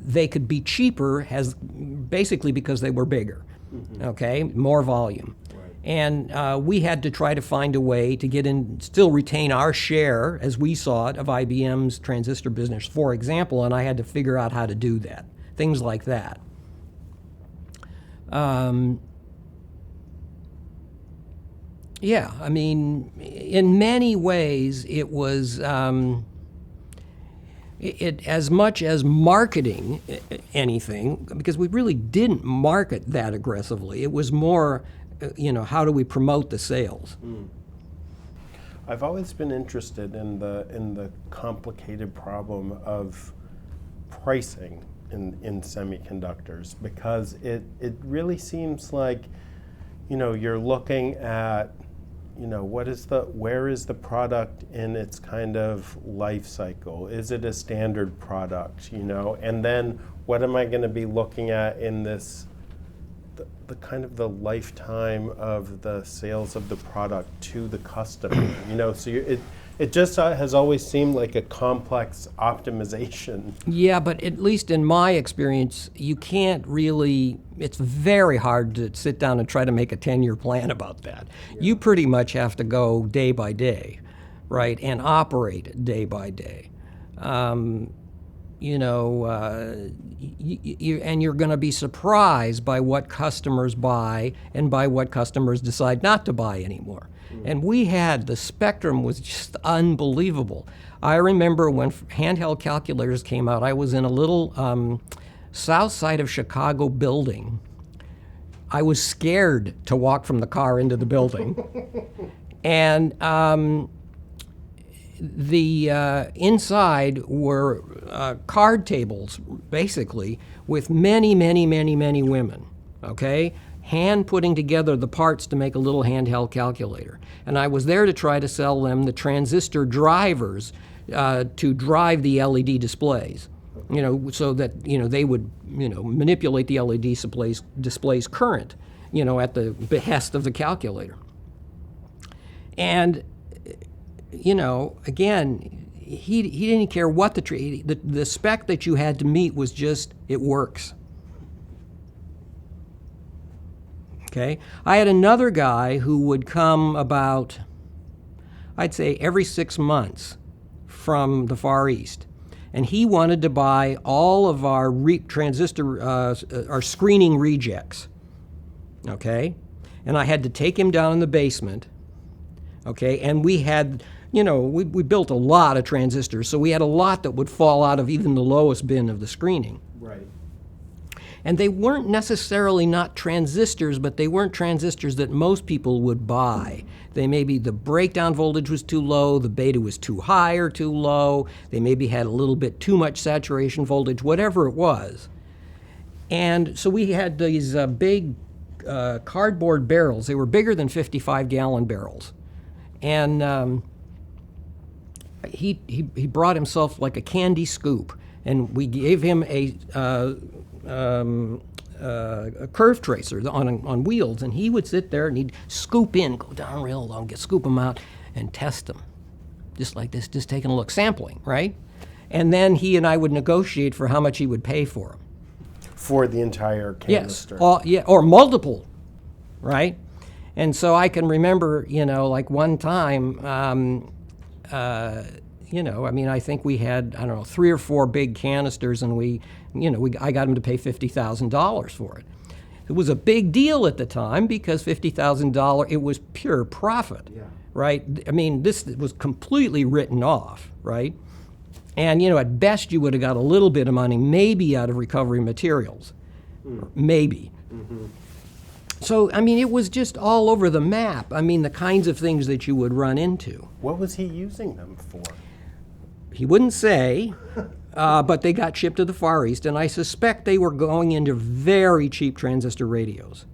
Speaker 2: they could be cheaper basically because they were bigger, okay, more volume. Right. And we had to try to find a way to get in, still retain our share, as we saw it, of IBM's transistor business, for example, and I had to figure out how to do that, things like that. Yeah, I mean, in many ways, it was it as much as marketing anything, because we really didn't market that aggressively. It was more, how do we promote the sales?
Speaker 1: I've always been interested in the complicated problem of pricing in semiconductors, because it really seems like, you're looking at, where is the product in its kind of life cycle? Is it a standard product, And then what am I going to be looking at in this, the kind of the lifetime of the sales of the product to the customer, So it just has always seemed like a complex optimization.
Speaker 2: Yeah, but at least in my experience, you can't really, it's very hard to sit down and try to make a 10-year plan about that. Yeah. You pretty much have to go day by day, right, and operate day by day. And you're going to be surprised by what customers buy and by what customers decide not to buy anymore. And the spectrum was just unbelievable. I remember when handheld calculators came out, I was in a little south side of Chicago building. I was scared to walk from the car into the building. And the inside were card tables, basically, with many, many, many, many women, okay? hand putting together the parts to make a little handheld calculator. And I was there to try to sell them the transistor drivers to drive the LED displays, so that, they would, manipulate the LED displays current, at the behest of the calculator. And, again, he didn't care what the spec that you had to meet was just, it works. Okay. I had another guy who would come about, I'd say, every 6 months from the Far East. And he wanted to buy all of our our screening rejects. Okay. And I had to take him down in the basement. Okay. And we had, we built a lot of transistors, so we had a lot that would fall out of even the lowest bin of the screening.
Speaker 1: Right.
Speaker 2: And they weren't necessarily not transistors, but they weren't transistors that most people would buy. They maybe the breakdown voltage was too low, the beta was too high or too low, they maybe had a little bit too much saturation voltage, whatever it was. And so we had these big cardboard barrels. They were bigger than 55-gallon barrels. And he brought himself like a candy scoop, and we gave him a curve tracer on wheels, and he would sit there and he'd scoop in, go down real low, scoop them out, and test them, just like this, just taking a look, sampling, right? And then he and I would negotiate for how much he would pay for them.
Speaker 1: For the entire canister.
Speaker 2: Yes, or multiple, right? And so I can remember, like one time, I think we had, 3 or 4 big canisters, and I got him to pay $50,000 for it. It was a big deal at the time because $50,000, it was pure profit, right? I mean, this was completely written off, right? And, at best you would have got a little bit of money, maybe out of recovery materials, maybe. Mm-hmm. So, it was just all over the map. The kinds of things that you would run into.
Speaker 1: What was he using them for?
Speaker 2: He wouldn't say, but they got shipped to the Far East, and I suspect they were going into very cheap transistor radios.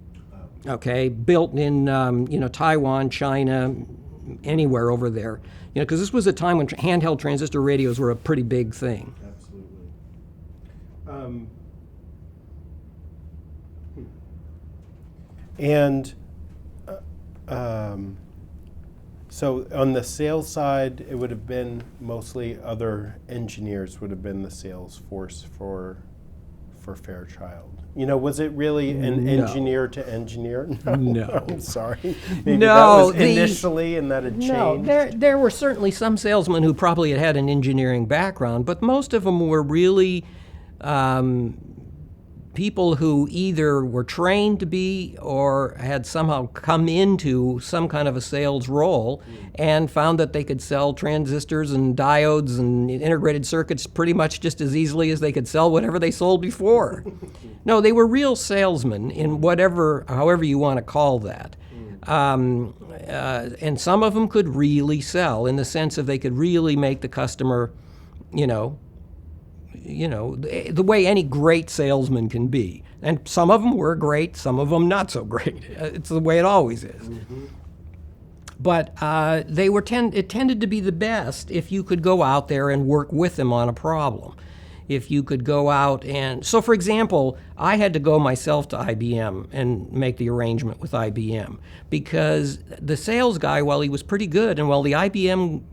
Speaker 2: Okay, built in Taiwan, China, anywhere over there. Because this was a time when handheld transistor radios were a pretty big thing.
Speaker 1: Absolutely. And so on the sales side, it would have been mostly other engineers would have been the sales force for Fairchild. Was it really an engineer to engineer?
Speaker 2: No.
Speaker 1: I'm sorry. Maybe
Speaker 2: no,
Speaker 1: that was initially and that had changed.
Speaker 2: No, there were certainly some salesmen who probably had an engineering background, but most of them were really people who either were trained to be or had somehow come into some kind of a sales role and found that they could sell transistors and diodes and integrated circuits pretty much just as easily as they could sell whatever they sold before. No, they were real salesmen in however you want to call that. And some of them could really sell in the sense of they could really make the customer, the way any great salesman can be. And some of them were great, some of them not so great. It's the way it always is. Mm-hmm. But it tended to be the best if you could go out there and work with them on a problem. If you could go out and, so for example, I had to go myself to IBM and make the arrangement with IBM because the sales guy, while he was pretty good and while the IBM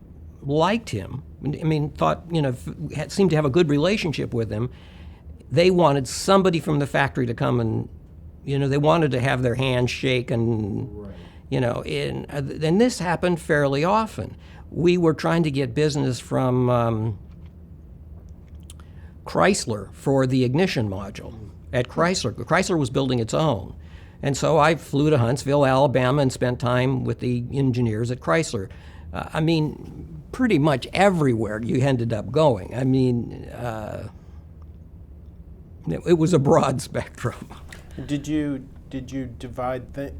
Speaker 2: liked him, thought, seemed to have a good relationship with him, they wanted somebody from the factory to come and, they wanted to have their hands shake and, right. And this happened fairly often. We were trying to get business from Chrysler for the ignition module at Chrysler. Chrysler was building its own. And so I flew to Huntsville, Alabama, and spent time with the engineers at Chrysler. Pretty much everywhere you ended up going. It was a broad spectrum.
Speaker 1: Did you divide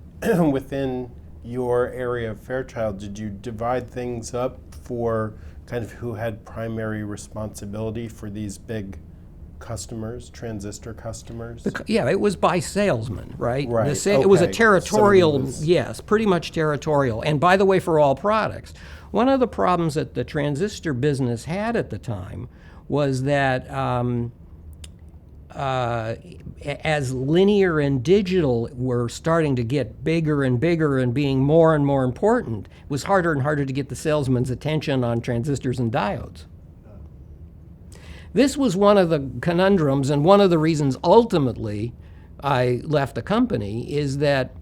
Speaker 1: within your area of Fairchild? Did you divide things up for kind of who had primary responsibility for these big customers, transistor customers?
Speaker 2: Yeah, it was by salesmen, right?
Speaker 1: Right,
Speaker 2: It was a
Speaker 1: okay.
Speaker 2: territorial,
Speaker 1: Somebody was-
Speaker 2: yes, pretty much territorial. And by the way, for all products, one of the problems that the transistor business had at the time was that as linear and digital were starting to get bigger and bigger and being more and more important, it was harder and harder to get the salesman's attention on transistors and diodes. This was one of the conundrums, and one of the reasons ultimately I left the company is that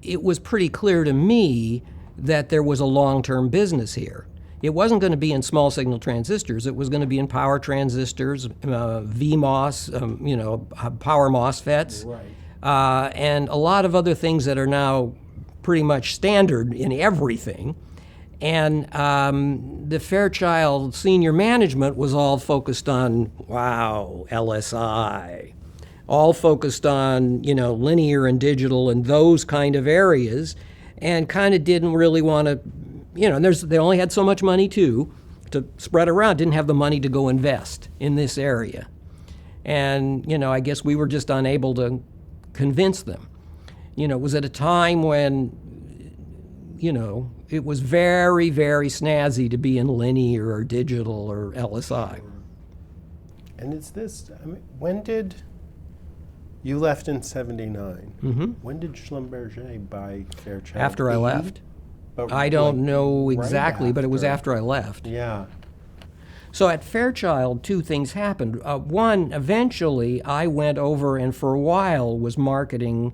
Speaker 2: it was pretty clear to me that there was a long-term business here. It wasn't going to be in small signal transistors. It was going to be in power transistors, VMOS, power MOSFETs,
Speaker 1: Right.
Speaker 2: and a lot of other things that are now pretty much standard in everything. And the Fairchild senior management was all focused on, LSI, all focused on, linear and digital and those kind of areas, and kind of didn't really want to, they only had so much money to spread around, didn't have the money to go invest in this area. And, I guess we were just unable to convince them. It was at a time when, it was very, very snazzy to be in linear or digital or LSI.
Speaker 1: And when did you left in '79? When did Schlumberger buy Fairchild?
Speaker 2: After I left.
Speaker 1: But
Speaker 2: I don't
Speaker 1: like,
Speaker 2: know
Speaker 1: right
Speaker 2: exactly, but it was after I left.
Speaker 1: Yeah.
Speaker 2: So at Fairchild, two things happened. One, eventually, I went over and for a while was marketing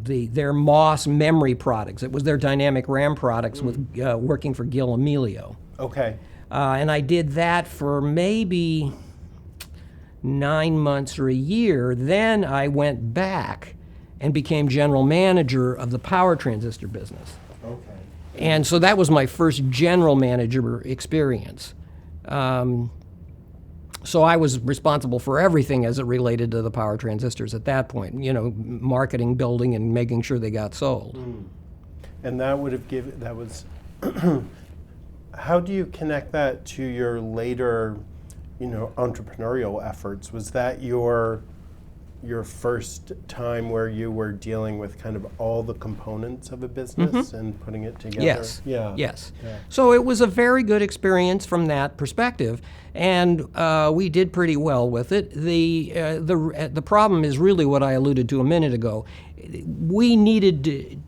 Speaker 2: their MOS memory products. It was their dynamic RAM products with working for Gil Amelio.
Speaker 1: Okay.
Speaker 2: And I did that for maybe 9 months or a year. Then I went back and became general manager of the power transistor business.
Speaker 1: Okay.
Speaker 2: And so that was my first general manager experience. So I was responsible for everything as it related to the power transistors at that point, marketing, building, and making sure they got sold.
Speaker 1: And that would have that was, how do you connect that to your later, entrepreneurial efforts? Was that your first time where you were dealing with kind of all the components of a business and putting it together?
Speaker 2: Yes.
Speaker 1: Yeah.
Speaker 2: Yes.
Speaker 1: Yeah.
Speaker 2: So it was a very good experience from that perspective, and we did pretty well with it. The problem is really what I alluded to a minute ago. We needed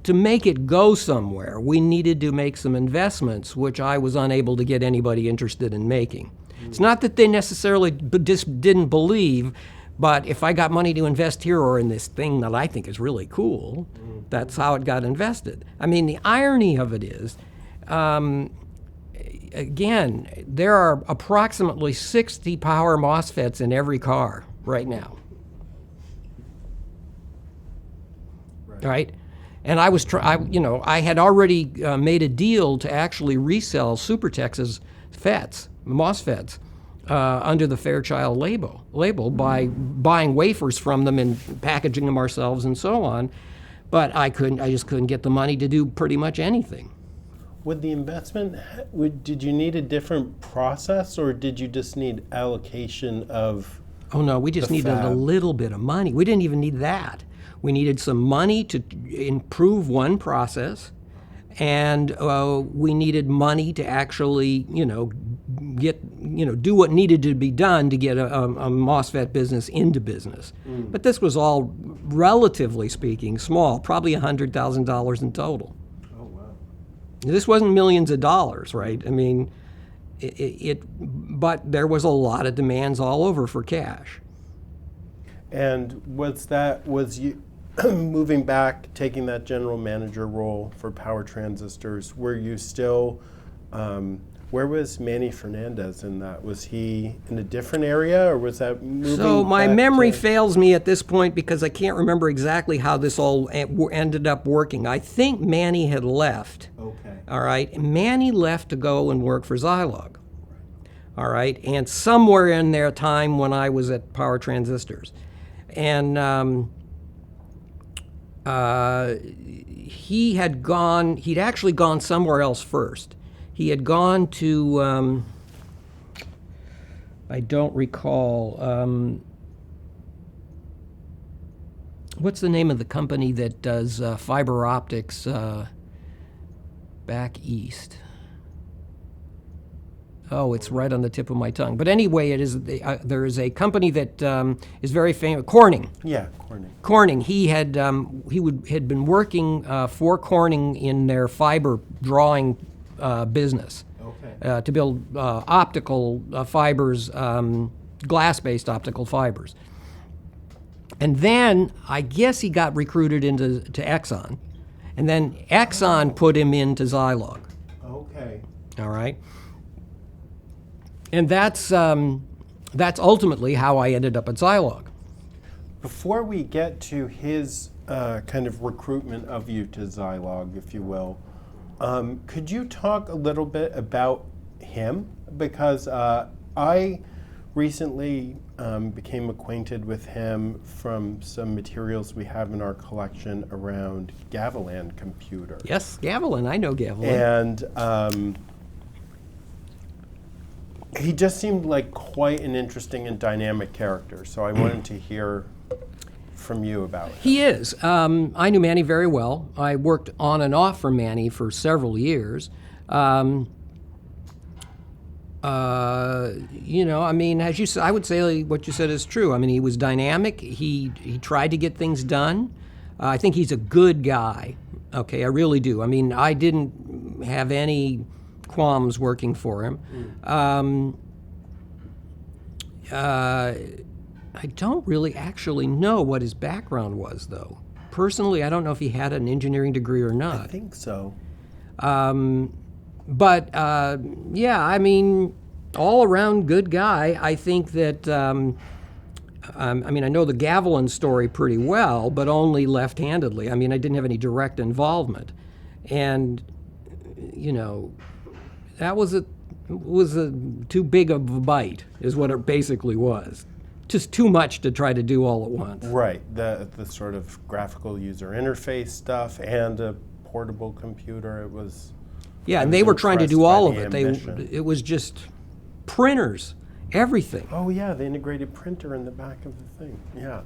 Speaker 2: to make it go somewhere. We needed to make some investments, which I was unable to get anybody interested in making. It's not that they necessarily just didn't believe. But if I got money to invest here or in this thing that I think is really cool, that's how it got invested. I mean, the irony of it is, again, there are approximately 60 power MOSFETs in every car right now. Right? And I was, I had already made a deal to actually resell Supertex's FETs, MOSFETs. Under the Fairchild label by buying wafers from them and packaging them ourselves and so on, but I just couldn't get the money to do pretty much anything.
Speaker 1: With the investment, did you need a different process, or did you just need allocation of?
Speaker 2: Oh no, we just needed a little bit of money. We didn't even need that. We needed some money to improve one process, and we needed money to actually, do what needed to be done to get a MOSFET business into business. But this was all, relatively speaking, small, probably $100,000 in total.
Speaker 1: Oh, wow.
Speaker 2: This wasn't millions of dollars, right? I mean, but there was a lot of demands all over for cash.
Speaker 1: And was you moving back, taking that general manager role for power transistors, were you still, where was Manny Fernandez in that? Was he in a different area, or was that moving
Speaker 2: So my
Speaker 1: back
Speaker 2: memory
Speaker 1: to-
Speaker 2: fails me at this point because I can't remember exactly how this all ended up working. I think Manny had left.
Speaker 1: Okay.
Speaker 2: All right. Manny left to go and work for Zilog. All right. And somewhere in their time when I was at Power Transistors. And he'd actually gone somewhere else first. he had gone to, I don't recall, what's the name of the company that does fiber optics back east? Oh, it's right on the tip of my tongue. But anyway, it is. There is a company that is very famous, Corning.
Speaker 1: Yeah, Corning.
Speaker 2: Corning. He had had been working for Corning in their fiber drawing business.
Speaker 1: Okay.
Speaker 2: To build optical fibers, glass-based optical fibers. And then I guess he got recruited into Exxon, and then Exxon put him into Zilog.
Speaker 1: Okay.
Speaker 2: All right. And that's ultimately how I ended up at Zilog.
Speaker 1: Before we get to his kind of recruitment of you to Zilog, if you will, could you talk a little bit about him? Because I recently became acquainted with him from some materials we have in our collection around Gavilan Computer.
Speaker 2: Yes, Gavilan. I know Gavilan.
Speaker 1: And he just seemed like quite an interesting and dynamic character, so I wanted to hear from you about him.
Speaker 2: He is. I knew Manny very well. I worked on and off for Manny for several years. You know, I mean, as you said, I would say what you said is true. I mean, he was dynamic. He tried to get things done. I think he's a good guy. Okay, I really do. I mean, I didn't have any qualms working for him. I don't really actually know what his background was, though. Personally, I don't know if he had an engineering degree or not.
Speaker 1: I think so.
Speaker 2: But yeah, I mean, all around good guy. I think that, I mean, I know the Gavilan story pretty well, but only left-handedly. I mean, I didn't have any direct involvement. And, you know, that was too big of a bite, is what it basically was. Just too much to try to do all at once.
Speaker 1: Right, the sort of graphical user interface stuff and a portable computer. It was.
Speaker 2: Yeah, and they were trying to do all of it. It was just printers, everything.
Speaker 1: Oh yeah, the integrated printer in the back of the thing. Yeah.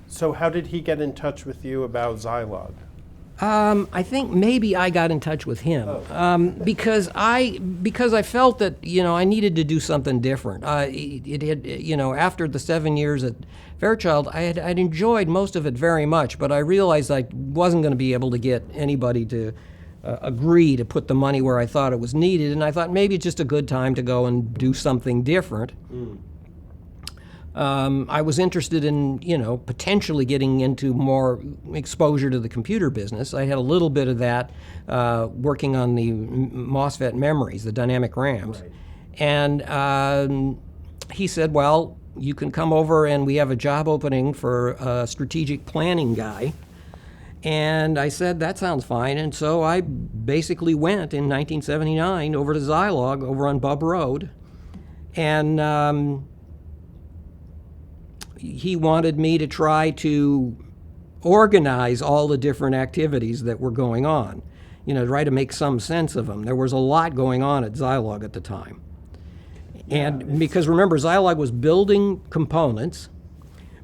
Speaker 1: So how did he get in touch with you about Zilog?
Speaker 2: I think maybe I got in touch with him because I felt that, you know, I needed to do something different. It had, you know, after the 7 years at Fairchild, I'd enjoyed most of it very much, but I realized I wasn't going to be able to get anybody to agree to put the money where I thought it was needed, and I thought maybe it's just a good time to go and do something different. I was interested in, you know, potentially getting into more exposure to the computer business. I had a little bit of that working on the MOSFET memories, the dynamic RAMs.
Speaker 1: Right.
Speaker 2: And he said, well, you can come over and we have a job opening for a strategic planning guy. And I said, that sounds fine. And so I basically went in 1979 over to Zilog over on Bub Road. And he wanted me to try to organize all the different activities that were going on, you know, try to make some sense of them. There was a lot going on at Zilog at the time. And because remember, Zilog was building components,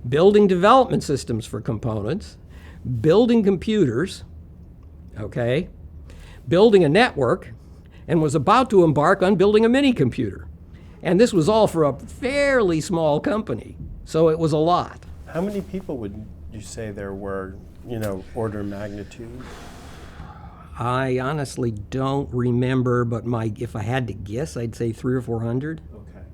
Speaker 2: building development systems for components, building computers, okay, building a network, and was about to embark on building a mini computer. And this was all for a fairly small company. So it was a lot.
Speaker 1: How many people would you say there were, you know, order of magnitude?
Speaker 2: I honestly don't remember, but if I had to guess, I'd say 300 or 400.
Speaker 1: Okay.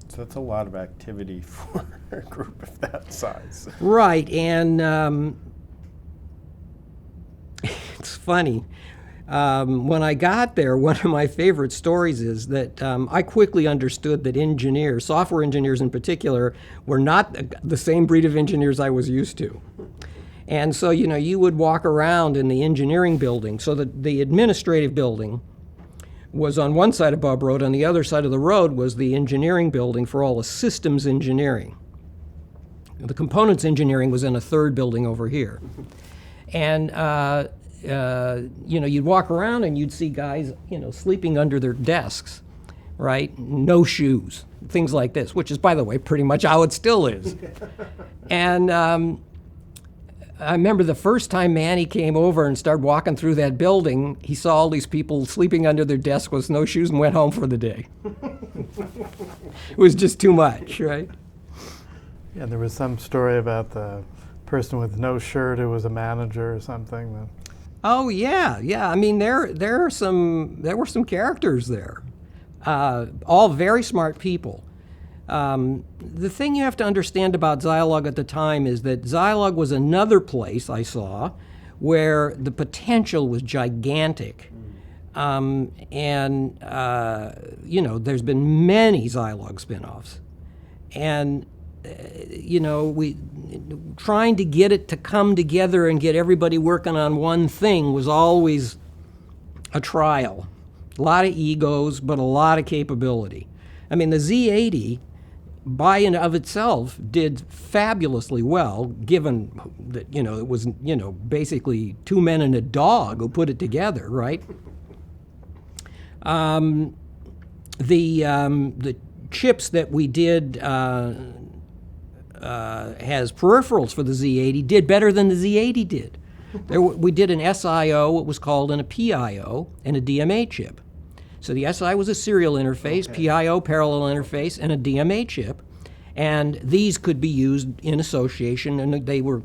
Speaker 1: So that's a lot of activity for a group of that size.
Speaker 2: Right, and it's funny. When I got there, one of my favorite stories is that I quickly understood that engineers, software engineers in particular, were not the same breed of engineers I was used to. And so, you know, you would walk around in the engineering building. So the administrative building was on one side of Bub Road. On the other side of the road was the engineering building for all the systems engineering. The components engineering was in a third building over here. And you'd walk around and you'd see guys, sleeping under their desks, right? No shoes, things like this, which is, by the way, pretty much how it still is. And I remember the first time Manny came over and started walking through that building, he saw all these people sleeping under their desks with no shoes and went home for the day. It was just too much, right?
Speaker 3: Yeah, there was some story about the person with no shirt who was a manager or something.
Speaker 2: Oh yeah. I mean, there were some characters there, all very smart people. The thing you have to understand about Zilog at the time is that Zilog was another place I saw where the potential was gigantic. There's been many Zilog spinoffs. And, we trying to get it to come together and get everybody working on one thing was always a trial. A lot of egos, but a lot of capability. I mean, the Z80, by and of itself, did fabulously well, given that, it was, basically two men and a dog who put it together, right? The chips that we did has peripherals for the Z80 did better than the Z80 did. We did an SIO, what was called, and a PIO, and a DMA chip. So the SI was a serial interface, PIO parallel interface, and a DMA chip. And these could be used in association, and they were,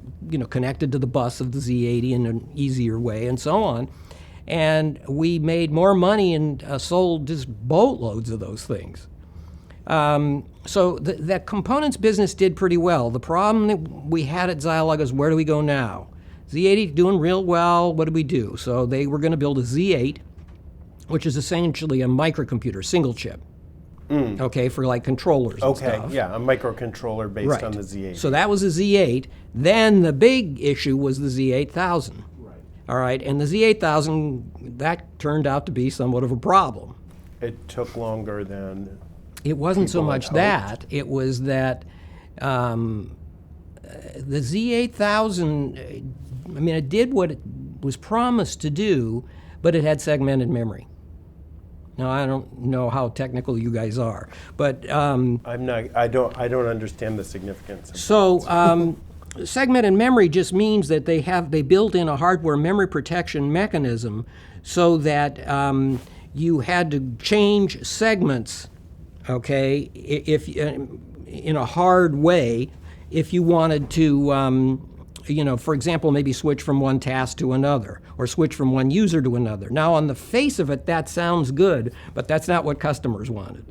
Speaker 2: connected to the bus of the Z80 in an easier way, and so on. And we made more money and sold just boatloads of those things. So the components business did pretty well. The problem that we had at Zilog is, where do we go now? Z80 doing real well, what do we do? So they were going to build a Z8, which is essentially a microcomputer, single chip, okay, for like controllers and stuff.
Speaker 1: Okay, yeah, a microcontroller based on the Z8.
Speaker 2: So that was a Z8. Then the big issue was the Z8000.
Speaker 1: Right.
Speaker 2: All right, and the Z8000, that turned out to be somewhat of a problem.
Speaker 1: It took longer than...
Speaker 2: It wasn't so
Speaker 1: people had
Speaker 2: much
Speaker 1: hoped.
Speaker 2: that. It was that the Z8000, it did what it was promised to do, but it had segmented memory. Now, I don't know how technical you guys are, but
Speaker 1: I'm not. I don't understand the significance of
Speaker 2: so segmented memory just means that they built in a hardware memory protection mechanism so that you had to change segments, okay, if in a hard way, if you wanted to, for example, maybe switch from one task to another, or switch from one user to another. Now, on the face of it, that sounds good, but that's not what customers wanted.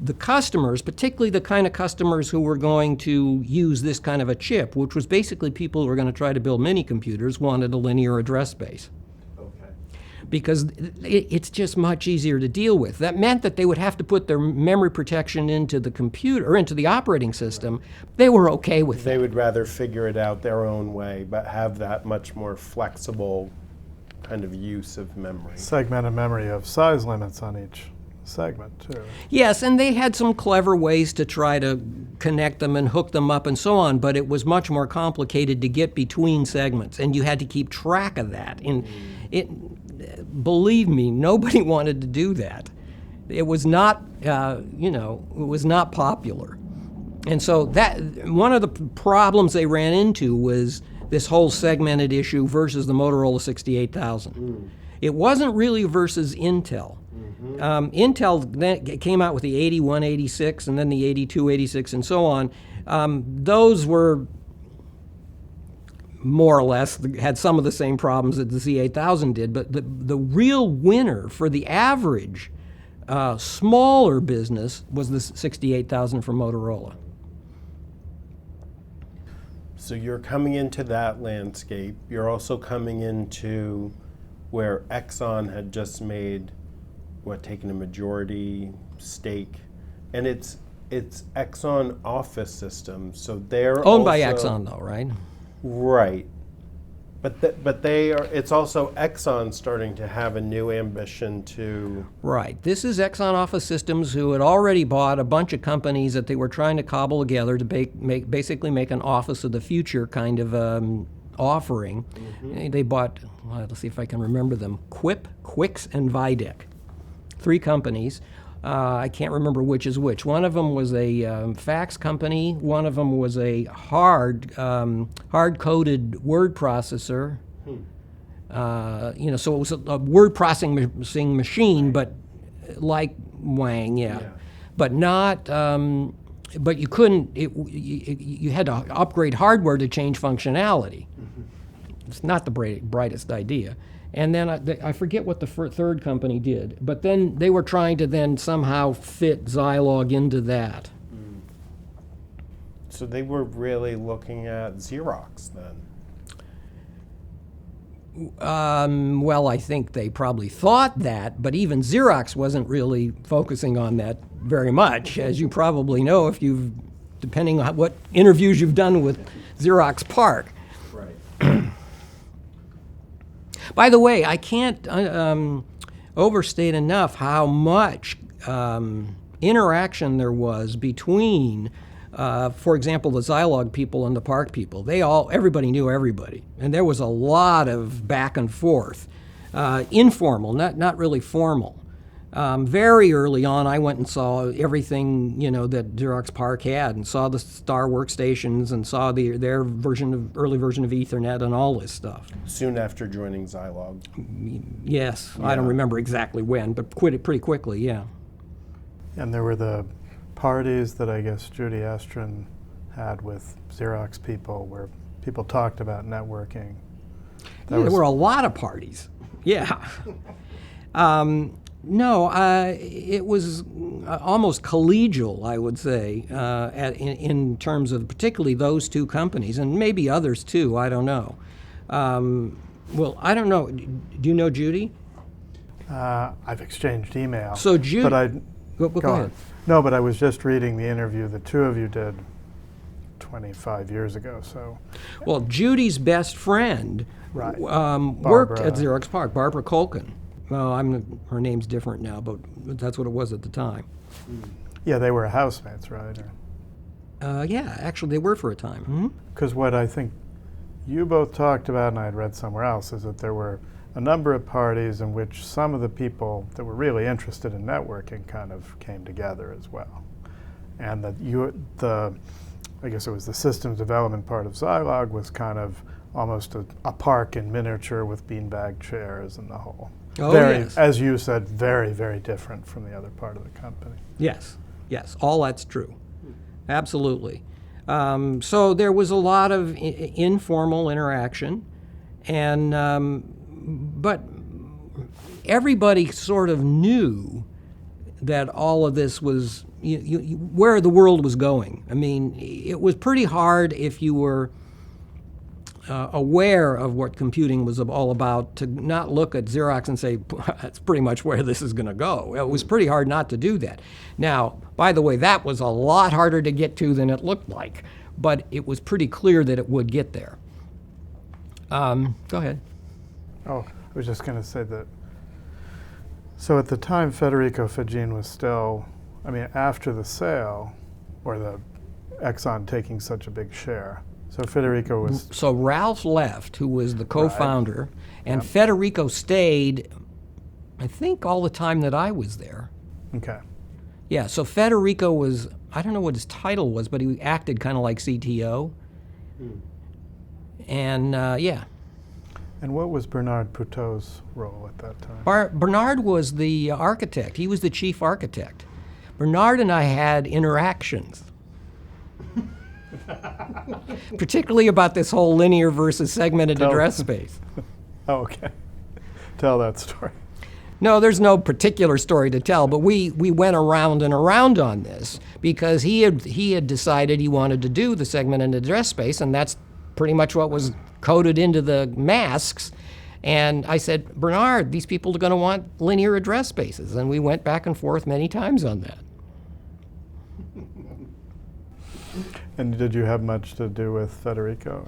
Speaker 2: The customers, particularly the kind of customers who were going to use this kind of a chip, which was basically people who were going to try to build mini computers, wanted a linear address space. Because it's just much easier to deal with. That meant that they would have to put their memory protection into the computer, or into the operating system. They were okay with
Speaker 1: They
Speaker 2: that.
Speaker 1: would rather figure it out their own way, but have that much more flexible kind of use of memory.
Speaker 3: Segmented memory of size limits on each segment, too.
Speaker 2: Yes, and they had some clever ways to try to connect them and hook them up and so on, but it was much more complicated to get between segments, and you had to keep track of that. And believe me, nobody wanted to do that. It was not, it was not popular. And so that one of the problems they ran into was this whole segmented issue versus the Motorola 68000. It wasn't really versus Intel. Intel then came out with the 8186 and then the 8286 and so on. Those were more or less had some of the same problems that the Z8000 did, but the real winner for the average smaller business was the 68000 from Motorola.
Speaker 1: So you're coming into that landscape. You're also coming into where Exxon had just made, taken a majority stake, and it's Exxon Office Systems. So they're
Speaker 2: Owned by
Speaker 1: also-
Speaker 2: Exxon, though, right?
Speaker 1: Right. But they are. It's also Exxon starting to have a new ambition to.
Speaker 2: Right. This is Exxon Office Systems, who had already bought a bunch of companies that they were trying to cobble together to basically make an office of the future kind of offering. They bought, well, let's see if I can remember them, Quip, Quix, and Videc. 3 companies. I can't remember which is which. One of them was a fax company. One of them was a hard-coded word processor. So it was a word processing machine, but like Wang, yeah. But not. But you couldn't. You had to upgrade hardware to change functionality. It's not the brightest idea. And then I forget what the third company did, but then they were trying to then somehow fit Zilog into that.
Speaker 1: So they were really looking at Xerox then?
Speaker 2: Well, I think they probably thought that, but even Xerox wasn't really focusing on that very much, as you probably know depending on what interviews you've done with Xerox PARC.
Speaker 1: Right.
Speaker 2: By the way, I can't overstate enough how much interaction there was between, for example, the Zilog people and the PARC people. Everybody knew everybody, and there was a lot of back and forth, informal, not really formal. Very early on, I went and saw everything that Xerox PARC had, and saw the Star workstations, and saw their early version of Ethernet, and all this stuff.
Speaker 1: Soon after joining Zilog.
Speaker 2: Yes, I don't remember exactly when, but pretty quickly, yeah. And
Speaker 3: there were the parties that I guess Judy Estrin had with Xerox people, where people talked about networking.
Speaker 2: There were a lot of parties. Yeah. No, it was almost collegial, I would say, in terms of particularly those 2 companies, and maybe others too, I don't know. Well, I don't know. Do you know Judy?
Speaker 3: I've exchanged email.
Speaker 2: So Judy...
Speaker 3: But
Speaker 2: go ahead.
Speaker 3: No, but I was just reading the interview the 2 of you did 25 years ago, so...
Speaker 2: Well, Judy's best friend worked at Xerox PARC, Barbara Colkin. Well, her name's different now, but that's what it was at the time.
Speaker 3: Yeah, they were housemates, right?
Speaker 2: Yeah, actually they were for a time.
Speaker 3: Because what I think you both talked about, and I had read somewhere else, is that there were a number of parties in which some of the people that were really interested in networking kind of came together as well. And that I guess it was the systems development part of Zilog was kind of almost a park in miniature with beanbag chairs and the whole.
Speaker 2: Oh, yes.
Speaker 3: As you said, very, very different from the other part of the company.
Speaker 2: Yes, all that's true. Absolutely. So there was a lot of informal interaction, and but everybody sort of knew that all of this was where the world was going. I mean, it was pretty hard if you were aware of what computing was all about to not look at Xerox and say, that's pretty much where this is going to go. It was pretty hard not to do that. Now, by the way, that was a lot harder to get to than it looked like, but it was pretty clear that it would get there. Go ahead.
Speaker 3: Oh, I was just going to say that. So at the time, Federico Fagin was still, after the sale, or the Exxon taking such a big share. So Federico was...
Speaker 2: So Ralph left, who was the co-founder, and Federico stayed, I think, all the time that I was there.
Speaker 3: Okay.
Speaker 2: Yeah, so Federico was, I don't know what his title was, but he acted kind of like CTO. And, yeah.
Speaker 3: And what was Bernard Puteau's role at that time?
Speaker 2: Bernard was the architect. He was the chief architect. Bernard and I had interactions. Particularly about this whole linear versus segmented address space.
Speaker 3: Oh, okay. Tell that story.
Speaker 2: No, there's no particular story to tell, but we went around and around on this because he had decided he wanted to do the segmented address space, and that's pretty much what was coded into the masks. And I said, Bernard, these people are going to want linear address spaces, and we went back and forth many times on that.
Speaker 3: And did you have much to do with Federico?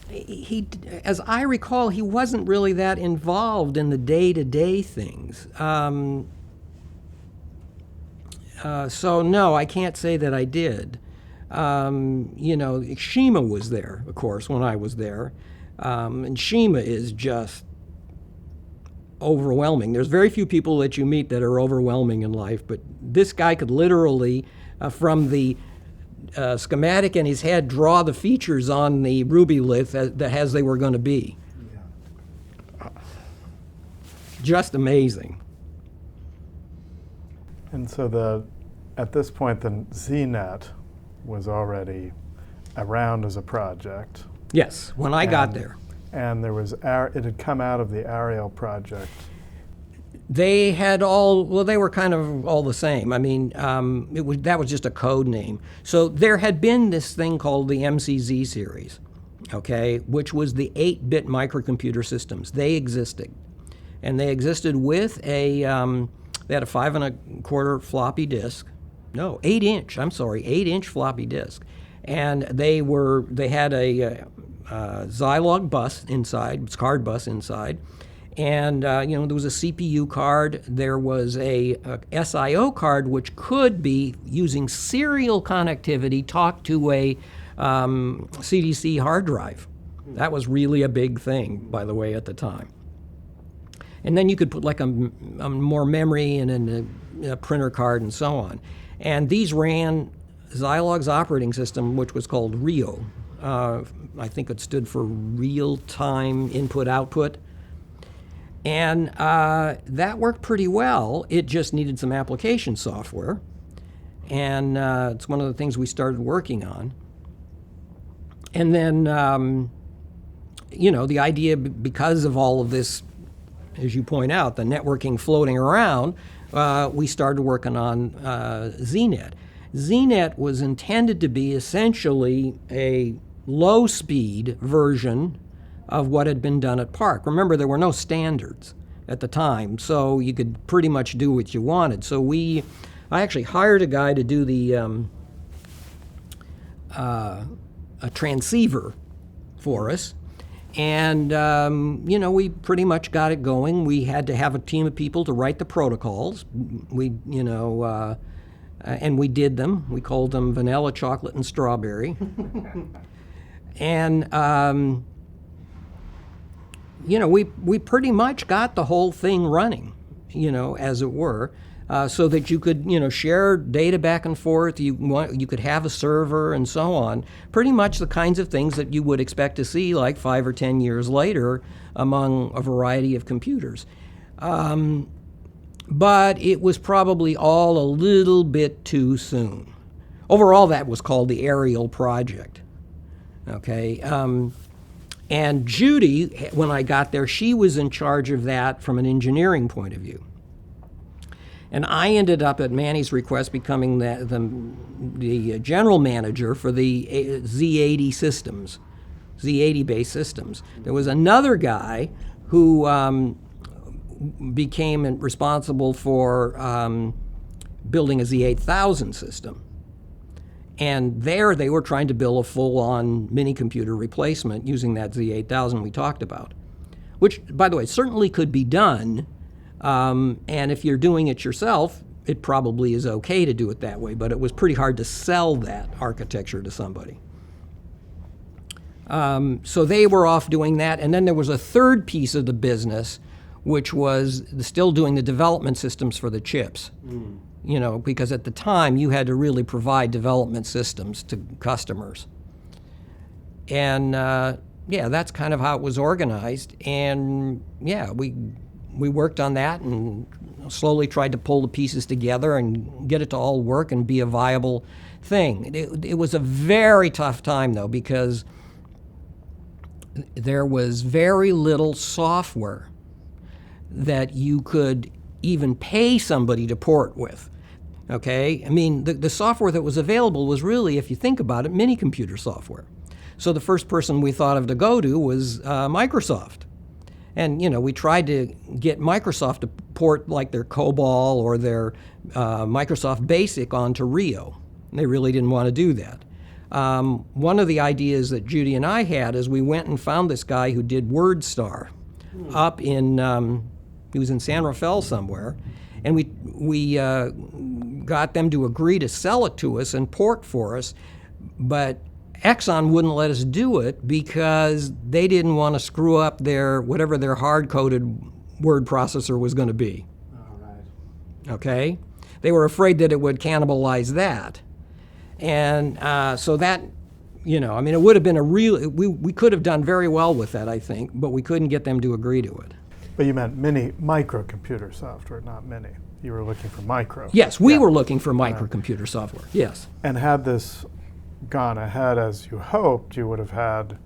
Speaker 2: He, as I recall, he wasn't really that involved in the day-to-day things. So no, I can't say that I did. Shima was there, of course, when I was there. And Shima is just overwhelming. There's very few people that you meet that are overwhelming in life, but this guy could literally, from the schematic in his head, draw the features on the ruby lith as they were going to be. Yeah. Just amazing.
Speaker 3: And so at this point, the ZNet was already around as a project.
Speaker 2: Yes, when I got there.
Speaker 3: And there was it had come out of the Ariel project.
Speaker 2: They had they were kind of all the same. I mean, that was just a code name. So there had been this thing called the Mcz Series, okay, which was the 8-bit microcomputer systems. They existed. And they existed with they had a 5 1/4 floppy disk. No, 8-inch floppy disk. And they had a Zilog bus inside, card bus inside. And, there was a CPU card. There was a SIO card, which could be, using serial connectivity, talk to a CDC hard drive. That was really a big thing, by the way, at the time. And then you could put like a more memory and then a printer card and so on. And these ran Zilog's operating system, which was called RIO. I think it stood for Real-Time Input-Output. And that worked pretty well. It just needed some application software. And it's one of the things we started working on. And then, the idea, because of all of this, as you point out, the networking floating around, we started working on ZNet. ZNet was intended to be essentially a low-speed version of what had been done at Park. Remember, there were no standards at the time, so you could pretty much do what you wanted. So I actually hired a guy to do the a transceiver for us, and we pretty much got it going. We had to have a team of people to write the protocols. And we did them. We called them vanilla, chocolate, and strawberry. And we pretty much got the whole thing running, as it were, so that you could, share data back and forth. You could have a server and so on. Pretty much the kinds of things that you would expect to see like 5 or 10 years later among a variety of computers. But it was probably all a little bit too soon. Overall, that was called the Ariel project. Okay. And Judy, when I got there, she was in charge of that from an engineering point of view. And I ended up, at Manny's request, becoming the general manager for the Z80 systems, Z80-based systems. There was another guy who became responsible for building a Z8000 system. And there they were trying to build a full-on mini-computer replacement using that Z8000 we talked about, which, by the way, certainly could be done. And if you're doing it yourself, it probably is okay to do it that way, but it was pretty hard to sell that architecture to somebody. So they were off doing that. And then there was a third piece of the business, which was still doing the development systems for the chips. Because at the time you had to really provide development systems to customers. And that's kind of how it was organized. And we worked on that and slowly tried to pull the pieces together and get it to all work and be a viable thing. It was a very tough time, though, because there was very little software that you could even pay somebody to port with. Okay? I mean, the software that was available was really, if you think about it, mini-computer software. So the first person we thought of to go to was Microsoft. And, we tried to get Microsoft to port like their COBOL or their Microsoft Basic onto Rio. They really didn't want to do that. One of the ideas that Judy and I had is we went and found this guy who did WordStar up in, he was in San Rafael somewhere, and we got them to agree to sell it to us and port for us But Exxon wouldn't let us do it because they didn't want to screw up whatever their hard-coded word processor was going to be.
Speaker 3: All right.
Speaker 2: Okay? They were afraid that it would cannibalize that. And so that, it would have been we could have done very well with that, I think, but we couldn't get them to agree to it.
Speaker 3: But you meant microcomputer software, not mini. You were looking for micro.
Speaker 2: Yes, we were looking for microcomputer software, yes.
Speaker 3: And had this gone ahead as you hoped, you would have had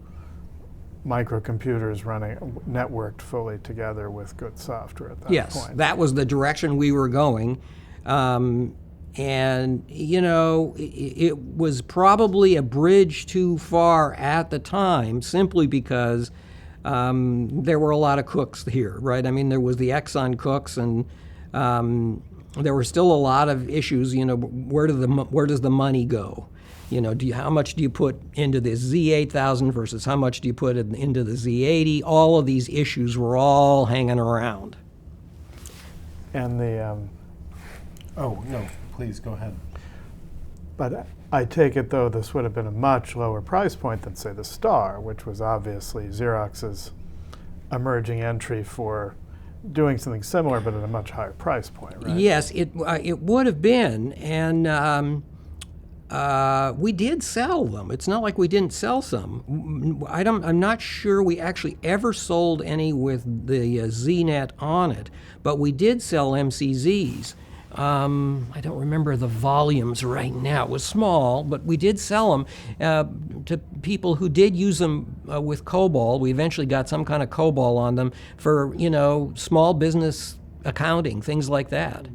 Speaker 3: microcomputers running, networked fully together with good software at that point.
Speaker 2: Yes, that was the direction we were going. And, it was probably a bridge too far at the time simply because there were a lot of cooks here, right? I mean, there was the Exxon cooks, and there were still a lot of issues, where does the money go? How much do you put into this Z8000 versus how much do you put into the Z80? All of these issues were all hanging around.
Speaker 3: And the...
Speaker 1: Oh, no, please go ahead.
Speaker 3: But I take it, though, this would have been a much lower price point than, say, the Star, which was obviously Xerox's emerging entry for doing something similar, but at a much higher price point, right?
Speaker 2: Yes, it would have been, and we did sell them. It's not like we didn't sell some. I'm not sure we actually ever sold any with the ZNet on it, but we did sell MCZs. I don't remember the volumes right now. It was small, but we did sell them to people who did use them with COBOL. We eventually got some kind of COBOL on them for, small business accounting, things like that.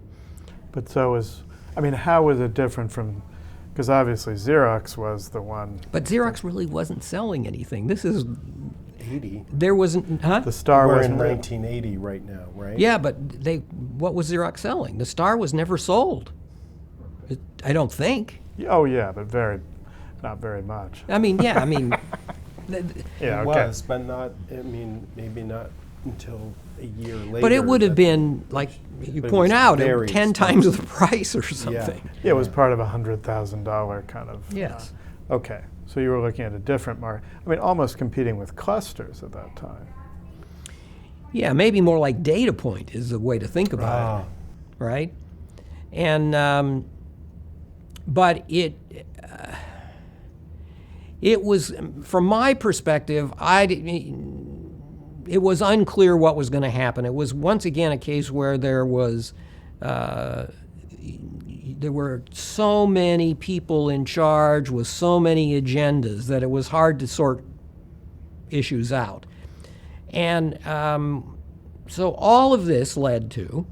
Speaker 3: But how was it different from, because obviously Xerox was the one.
Speaker 2: But Xerox really wasn't selling anything. This is
Speaker 1: 80.
Speaker 2: There wasn't, huh?
Speaker 3: The Star
Speaker 1: We're
Speaker 3: was
Speaker 1: in 1980 right now, right?
Speaker 2: Yeah, but what was Xerox selling? The Star was never sold. I don't think.
Speaker 3: Oh yeah, but not very much.
Speaker 2: I mean, yeah,
Speaker 3: Yeah,
Speaker 1: It
Speaker 3: okay.
Speaker 1: was, but not, maybe not until a year later.
Speaker 2: but it would have been, like you
Speaker 1: but it
Speaker 2: point
Speaker 1: was
Speaker 2: out,
Speaker 1: very
Speaker 2: 10 times the price or something.
Speaker 3: Yeah, it was part of $100,000 kind of.
Speaker 2: Yes.
Speaker 3: Okay, so you were looking at a different market. Almost competing with clusters at that time.
Speaker 2: Yeah, maybe more like data point is the way to think about it, right? And but it was, from my perspective, it was unclear what was going to happen. It was once again a case where there were so many people in charge with so many agendas that it was hard to sort issues out. And so all of this led to,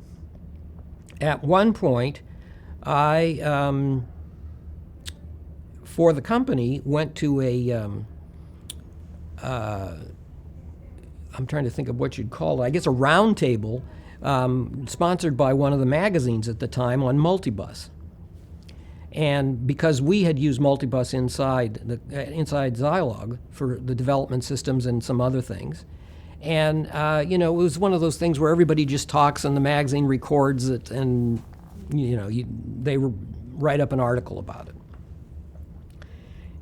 Speaker 2: at one point, I, for the company, went to I'm trying to think of what you'd call it, I guess a round table sponsored by one of the magazines at the time on multibus. And because we had used multibus inside Zilog for the development systems and some other things, and it was one of those things where everybody just talks and the magazine records it, and they write up an article about it.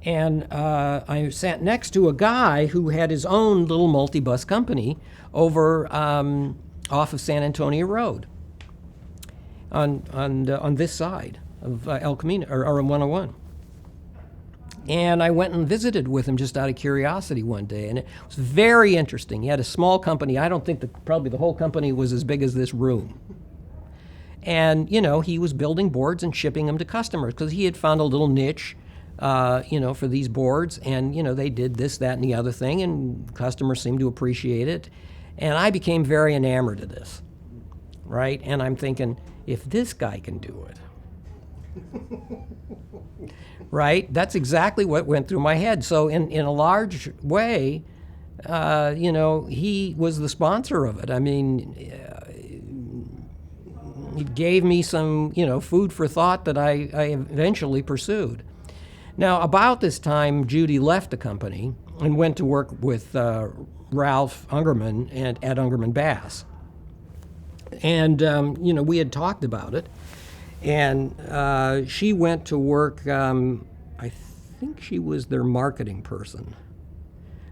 Speaker 2: And I sat next to a guy who had his own little multi-bus company over off of San Antonio Road on this side of El Camino, or 101. And I went and visited with him just out of curiosity one day, and it was very interesting. He had a small company. I don't think probably the whole company was as big as this room. And, he was building boards and shipping them to customers because he had found a little niche for these boards, and they did this, that, and the other thing, and customers seemed to appreciate it, and I became very enamored of this, right? And I'm thinking, if this guy can do it, right? That's exactly what went through my head. So in a large way, he was the sponsor of it. I mean, it gave me some, food for thought that I eventually pursued. Now, about this time, Judy left the company and went to work with Ralph Ungermann at Ungermann-Bass. And, we had talked about it. And she went to work, I think she was their marketing person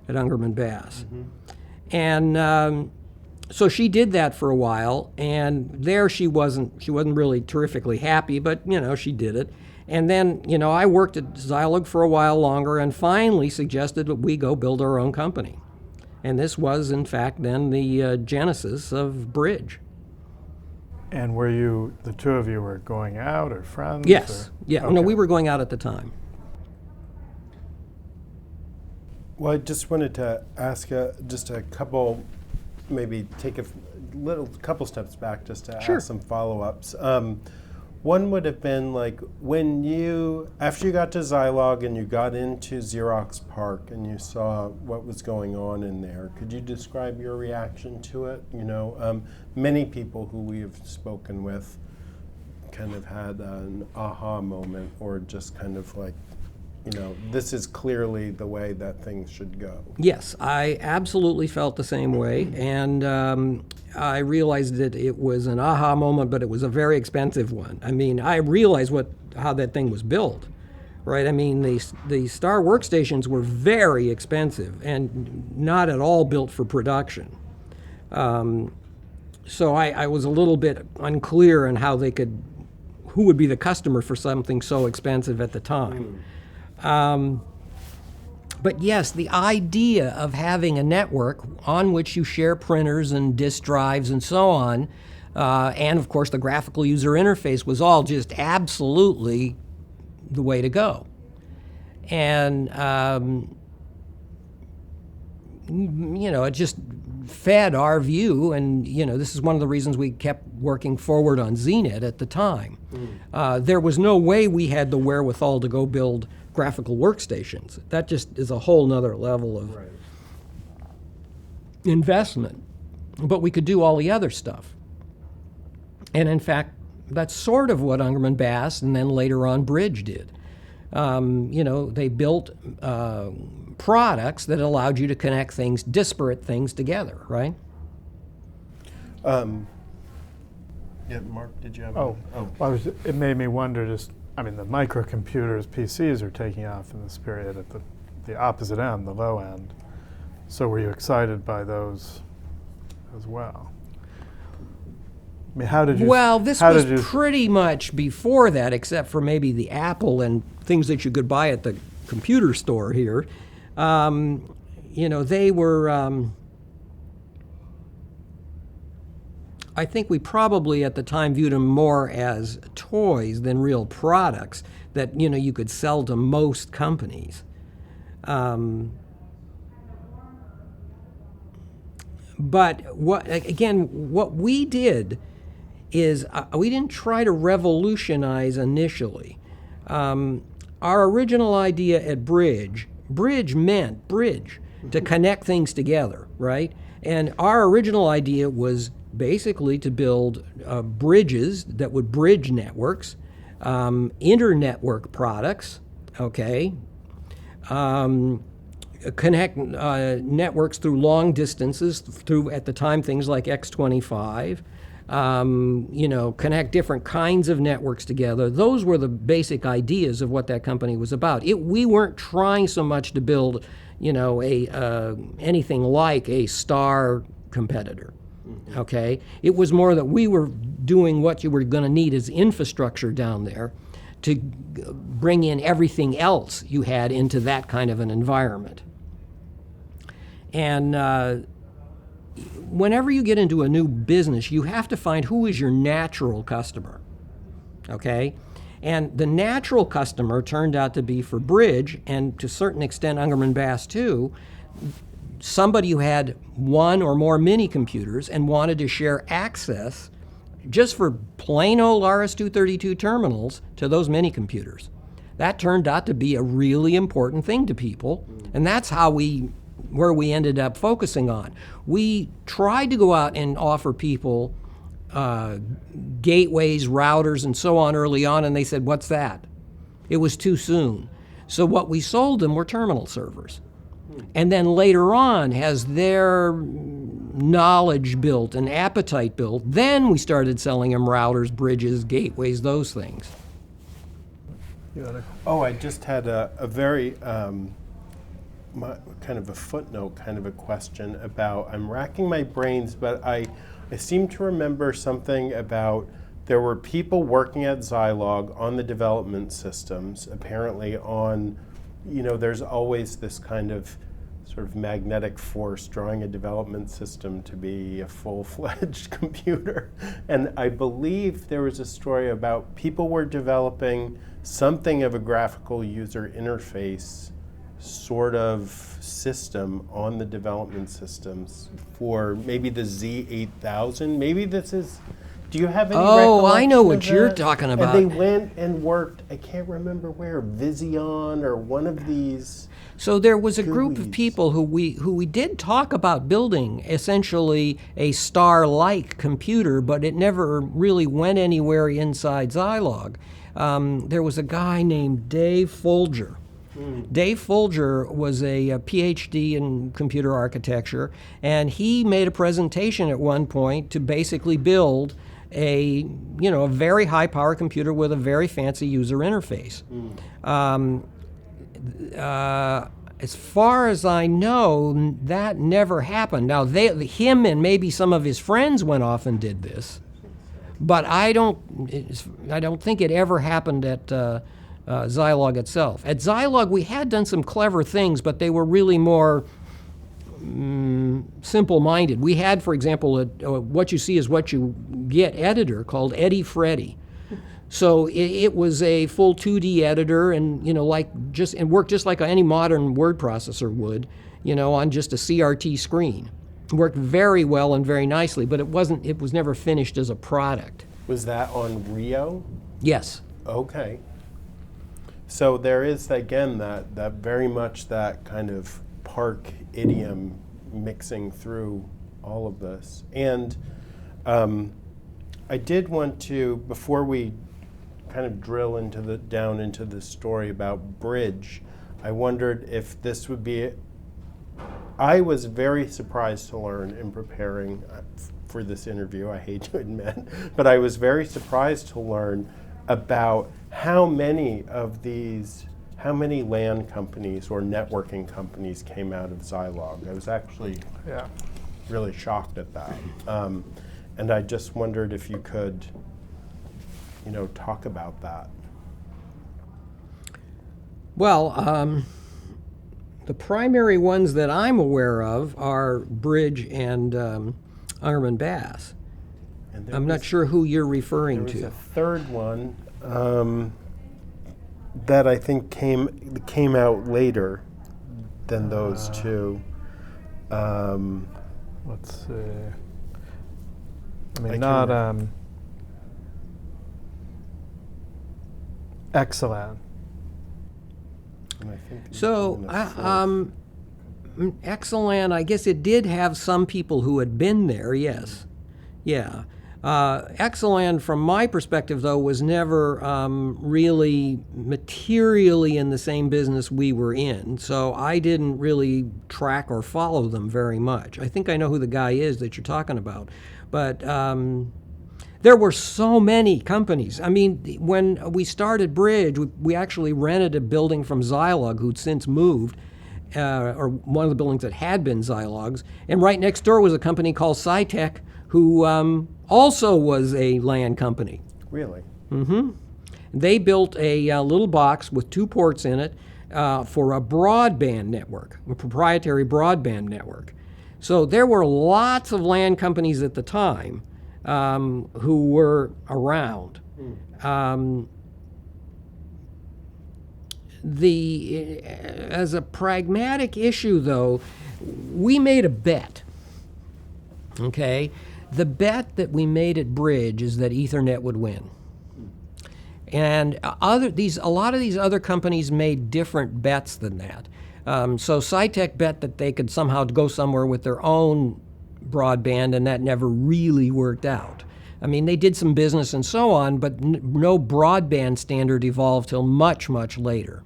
Speaker 2: at Ungermann-Bass. And so she did that for a while, and there she wasn't really terrifically happy, but she did it. And then I worked at Zilog for a while longer, and finally suggested that we go build our own company. And this was, in fact, then the genesis of Bridge.
Speaker 3: And were you, the two of you were going out or friends?
Speaker 2: Yes.
Speaker 3: Or?
Speaker 2: Yeah.
Speaker 3: Okay.
Speaker 2: No, we were going out at the time.
Speaker 1: Well, I just wanted to ask just a couple, maybe take a couple steps back just to
Speaker 2: Sure.
Speaker 1: ask some follow-ups. One would have been like after you got to Zilog and you got into Xerox PARC and you saw what was going on in there, could you describe your reaction to it? Many people who we have spoken with kind of had an aha moment, or just kind of like, this is clearly the way that things should go. Yes,
Speaker 2: I absolutely felt the same way, and I realized that it was an aha moment, but it was a very expensive one. I mean, I realized how that thing was built, right? I mean, the Star workstations were very expensive and not at all built for production. So I was a little bit unclear on who would be the customer for something so expensive at the time. But yes, the idea of having a network on which you share printers and disk drives and so on, and of course the graphical user interface was all just absolutely the way to go. And, it just fed our view, and this is one of the reasons we kept working forward on ZNet at the time. There was no way we had the wherewithal to go build graphical workstations. That just is a whole nother level of investment. But we could do all the other stuff. And in fact, that's sort of what Ungermann-Bass and then later on Bridge did. They built products that allowed you to connect disparate things together, right?
Speaker 1: Yeah, Mark, did you have
Speaker 3: Well, it made me wonder the microcomputers, PCs are taking off in this period at the opposite end, the low end. So were you excited by those as well? I mean, how did you...
Speaker 2: Well, this was pretty much before that, except for maybe the Apple and things that you could buy at the computer store here. They were... I think we probably at the time viewed them more as toys than real products that you could sell to most companies. But what we did is we didn't try to revolutionize initially. Our original idea at Bridge meant bridge, to connect things together, right? And our original idea was basically to build bridges that would bridge networks, internetwork products, okay, connect networks through long distances, through, at the time, things like X25, connect different kinds of networks together. Those were the basic ideas of what that company was about. We weren't trying so much to build, anything like a Star competitor. Okay, it was more that we were doing what you were going to need as infrastructure down there to bring in everything else you had into that kind of an environment. And whenever you get into a new business, you have to find who is your natural customer. Okay, and the natural customer turned out to be, for Bridge, and to a certain extent Ungermann-Bass too, somebody who had one or more mini computers and wanted to share access just for plain old RS-232 terminals to those mini computers. That turned out to be a really important thing to people, and that's where we ended up focusing on. We tried to go out and offer people gateways, routers, and so on early on, and they said, "What's that?" It was too soon. So what we sold them were terminal servers. And then later on, as their knowledge built and appetite built, then we started selling them routers, bridges, gateways, those things.
Speaker 3: You wanna-
Speaker 1: Oh, I just had a very kind of a footnote, kind of a question about, I'm racking my brains, but I seem to remember something about there were people working at Zilog on the development systems, apparently on, there's always this kind of sort of magnetic force drawing a development system to be a full-fledged computer. And I believe there was a story about people were developing something of a graphical user interface sort of system on the development systems for maybe the Z8000. Maybe this is, do you have any
Speaker 2: Oh, I know
Speaker 1: recollection
Speaker 2: what
Speaker 1: of
Speaker 2: you're
Speaker 1: that?
Speaker 2: talking about.
Speaker 1: And they went and worked, I can't remember where, Vision or one of these.
Speaker 2: So there was a group of
Speaker 1: GUIs.
Speaker 2: people who we did talk about building essentially a star-like computer, but it never really went anywhere inside Zilog. There was a guy named Dave Folger. Dave Folger was a PhD in computer architecture, and he made a presentation at one point to basically build a very high-power computer with a very fancy user interface. As far as I know, that never happened. Now, him and maybe some of his friends went off and did this, but I don't think it ever happened at Zilog itself. At Zilog, we had done some clever things, but they were really more simple-minded. We had, for example, a what you see is what you get editor called Eddie Freddy. So it was a full 2D editor, and and worked just like any modern word processor would, on just a CRT screen. It worked very well and very nicely, but it was never finished as a product.
Speaker 1: Was that on Rio?
Speaker 2: Yes.
Speaker 1: Okay. So there is, again, that very much that kind of Park idiom mixing through all of this. And I did want to, before we kind of drill down into the story about Bridge, I wondered if this would be, I was very surprised to learn in preparing for this interview, I hate to admit, but I was very surprised to learn about how many LAN companies or networking companies came out of Zilog. I was actually really shocked at that. And I just wondered if you could, talk about that.
Speaker 2: Well, the primary ones that I'm aware of are Bridge and Ungermann-Bass.
Speaker 1: And
Speaker 2: I'm not sure who you're referring
Speaker 1: there was
Speaker 2: to.
Speaker 1: a third one that I think came out later than those two.
Speaker 3: Let's see. I mean,
Speaker 1: I
Speaker 3: not
Speaker 1: can-
Speaker 3: Excellent.
Speaker 1: And I think
Speaker 2: So,
Speaker 1: even a fourth.
Speaker 2: Exelan, I guess it did have some people who had been there, yes. Yeah. Exelan, from my perspective, though, was never really materially in the same business we were in, so I didn't really track or follow them very much. I think I know who the guy is that you're talking about, but there were so many companies. I mean, when we started Bridge, we actually rented a building from Zilog, who'd since moved, or one of the buildings that had been Zilog's, and right next door was a company called Scitech, who also was a LAN company.
Speaker 1: Really?
Speaker 2: They built a little box with 2 ports in it for a broadband network, a proprietary broadband network. So there were lots of LAN companies at the time who were around. As a pragmatic issue, though, we made a bet. Okay, the bet that we made at Bridge is that Ethernet would win. And a lot of these other companies made different bets than that. So Scitech bet that they could somehow go somewhere with their own broadband, and that never really worked out. I mean, they did some business and so on, but no broadband standard evolved till much, much later.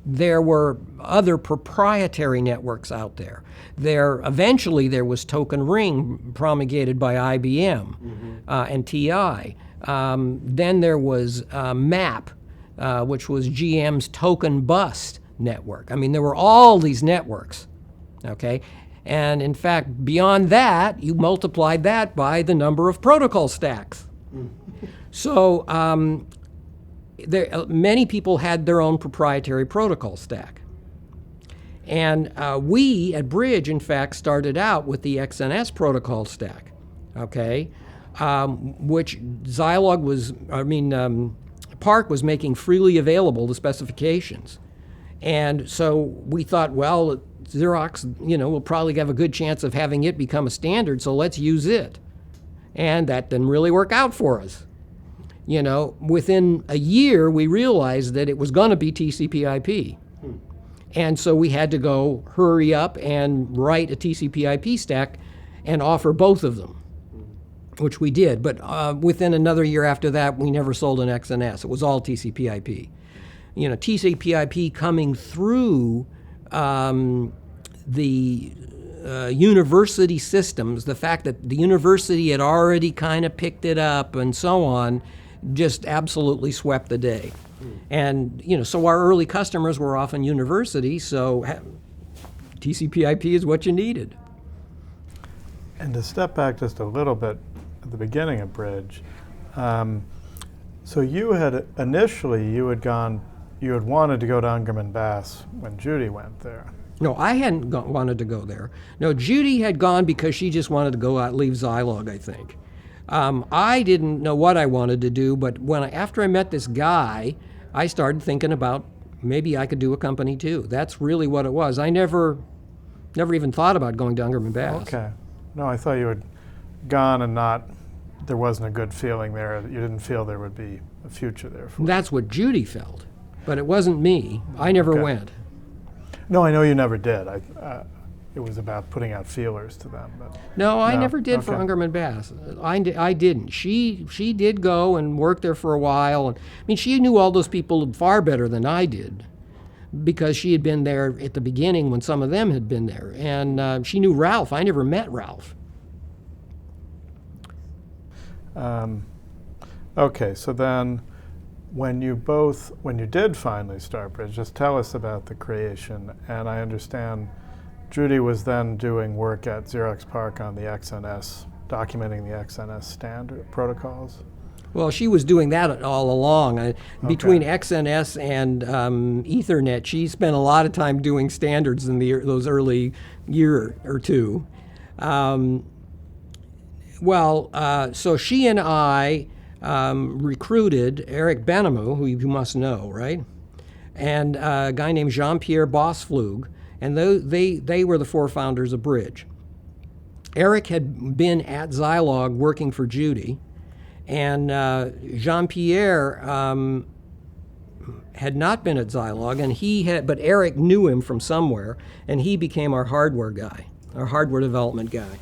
Speaker 2: There were other proprietary networks out there. Eventually there was Token Ring promulgated by IBM and TI. Then there was MAP, which was GM's token bus network. I mean, there were all these networks, okay? And in fact, beyond that, you multiplied that by the number of protocol stacks. So many people had their own proprietary protocol stack. And we at Bridge, in fact, started out with the XNS protocol stack, okay, which Zilog was, Park was making freely available the specifications. And so we thought, well, Xerox, will probably have a good chance of having it become a standard, so let's use it. And that didn't really work out for us. Within a year, we realized that it was going to be TCP/IP. And so we had to go hurry up and write a TCP/IP stack and offer both of them, which we did. But within another year after that, we never sold an XNS. It was all TCP/IP. TCP/IP coming through the university systems, the fact that the university had already kind of picked it up and so on, just absolutely swept the day. And, so our early customers were often universities, so TCP/IP is what you needed.
Speaker 3: And to step back just a little bit at the beginning of Bridge, so you had initially, you had wanted to go to Ungermann-Bass when Judy went there.
Speaker 2: No, I hadn't wanted to go there. No, Judy had gone because she just wanted to go out, leave Zilog, I think. I didn't know what I wanted to do, but after I met this guy, I started thinking about maybe I could do a company too. That's really what it was. I never even thought about going to Ungermann-Bass.
Speaker 3: Okay. No, I thought you had gone and there wasn't a good feeling there. You didn't feel there would be a future there for you.
Speaker 2: That's what Judy felt, but it wasn't me. I never went.
Speaker 3: No, I know you never did. It was about putting out feelers to them. But
Speaker 2: no, I never did for Ungermann-Bass. I didn't. She did go and work there for a while. And, she knew all those people far better than I did because she had been there at the beginning when some of them had been there. And she knew Ralph. I never met Ralph.
Speaker 3: Okay, so then when you did finally start Bridge, just tell us about the creation. And I understand Judy was then doing work at Xerox PARC on the XNS, documenting the XNS standard protocols.
Speaker 2: Well, she was doing that all along. Between XNS and Ethernet, she spent a lot of time doing standards in those early year or two. So she and I recruited Eric Benhamou, who you must know, right? And a guy named Jean-Pierre Bossflug. And they were the four founders of Bridge. Eric had been at Zilog working for Judy, and Jean-Pierre had not been at Zilog, but Eric knew him from somewhere, and he became our hardware guy, our hardware development guy.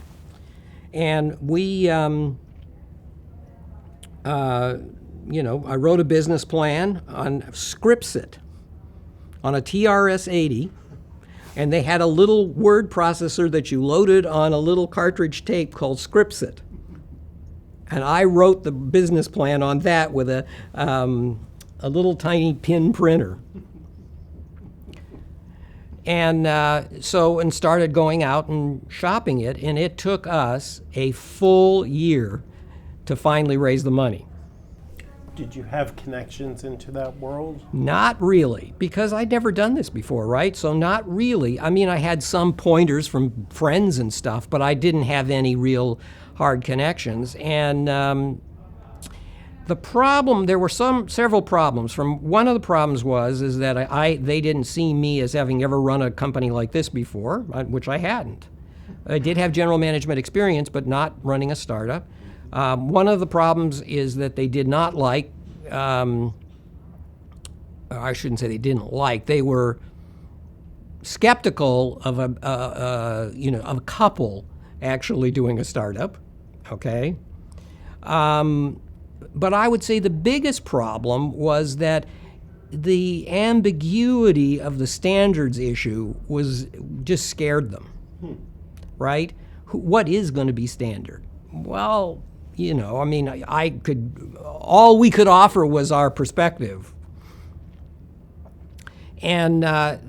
Speaker 2: And we, I wrote a business plan on Scripsit, on a TRS-80. And they had a little word processor that you loaded on a little cartridge tape called Scripsit. And I wrote the business plan on that with a little tiny pin printer. And started going out and shopping it, and it took us a full year to finally raise the money.
Speaker 1: Did you have connections into that world?
Speaker 2: Not really, because I'd never done this before, right? So not really. I had some pointers from friends and stuff, but I didn't have any real hard connections. And the problem, there were several problems. One of the problems is that they didn't see me as having ever run a company like this before, which I hadn't. I did have general management experience, but not running a startup. One of the problems is that they did not like, I shouldn't say they didn't like, they were skeptical of a couple actually doing a startup, okay? But I would say the biggest problem was that the ambiguity of the standards issue just scared them, right? What is going to be standard? Well, I could all we could offer was our perspective. And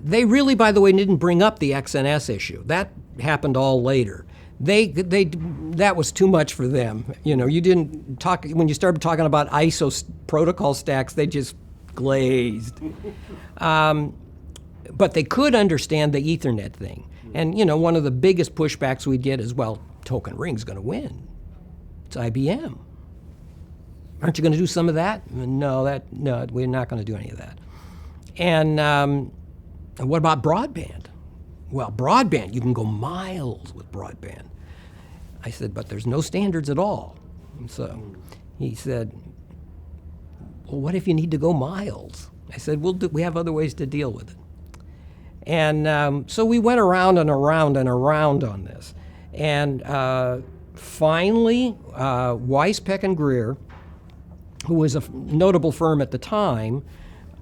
Speaker 2: they really, by the way, didn't bring up the XNS issue. That happened all later. That was too much for them. You didn't talk, when you started talking about ISO protocol stacks, they just glazed. But they could understand the Ethernet thing. And, one of the biggest pushbacks we'd get is, well, Token Ring's going to win. It's IBM. Aren't you going to do some of that? No, we're not going to do any of that. And what about broadband? Well, broadband, you can go miles with broadband. I said, but there's no standards at all. And so he said, well, what if you need to go miles? I said, we have other ways to deal with it. And so we went around and around and around on this. And finally, Weiss, Peck and Greer, who was a notable firm at the time,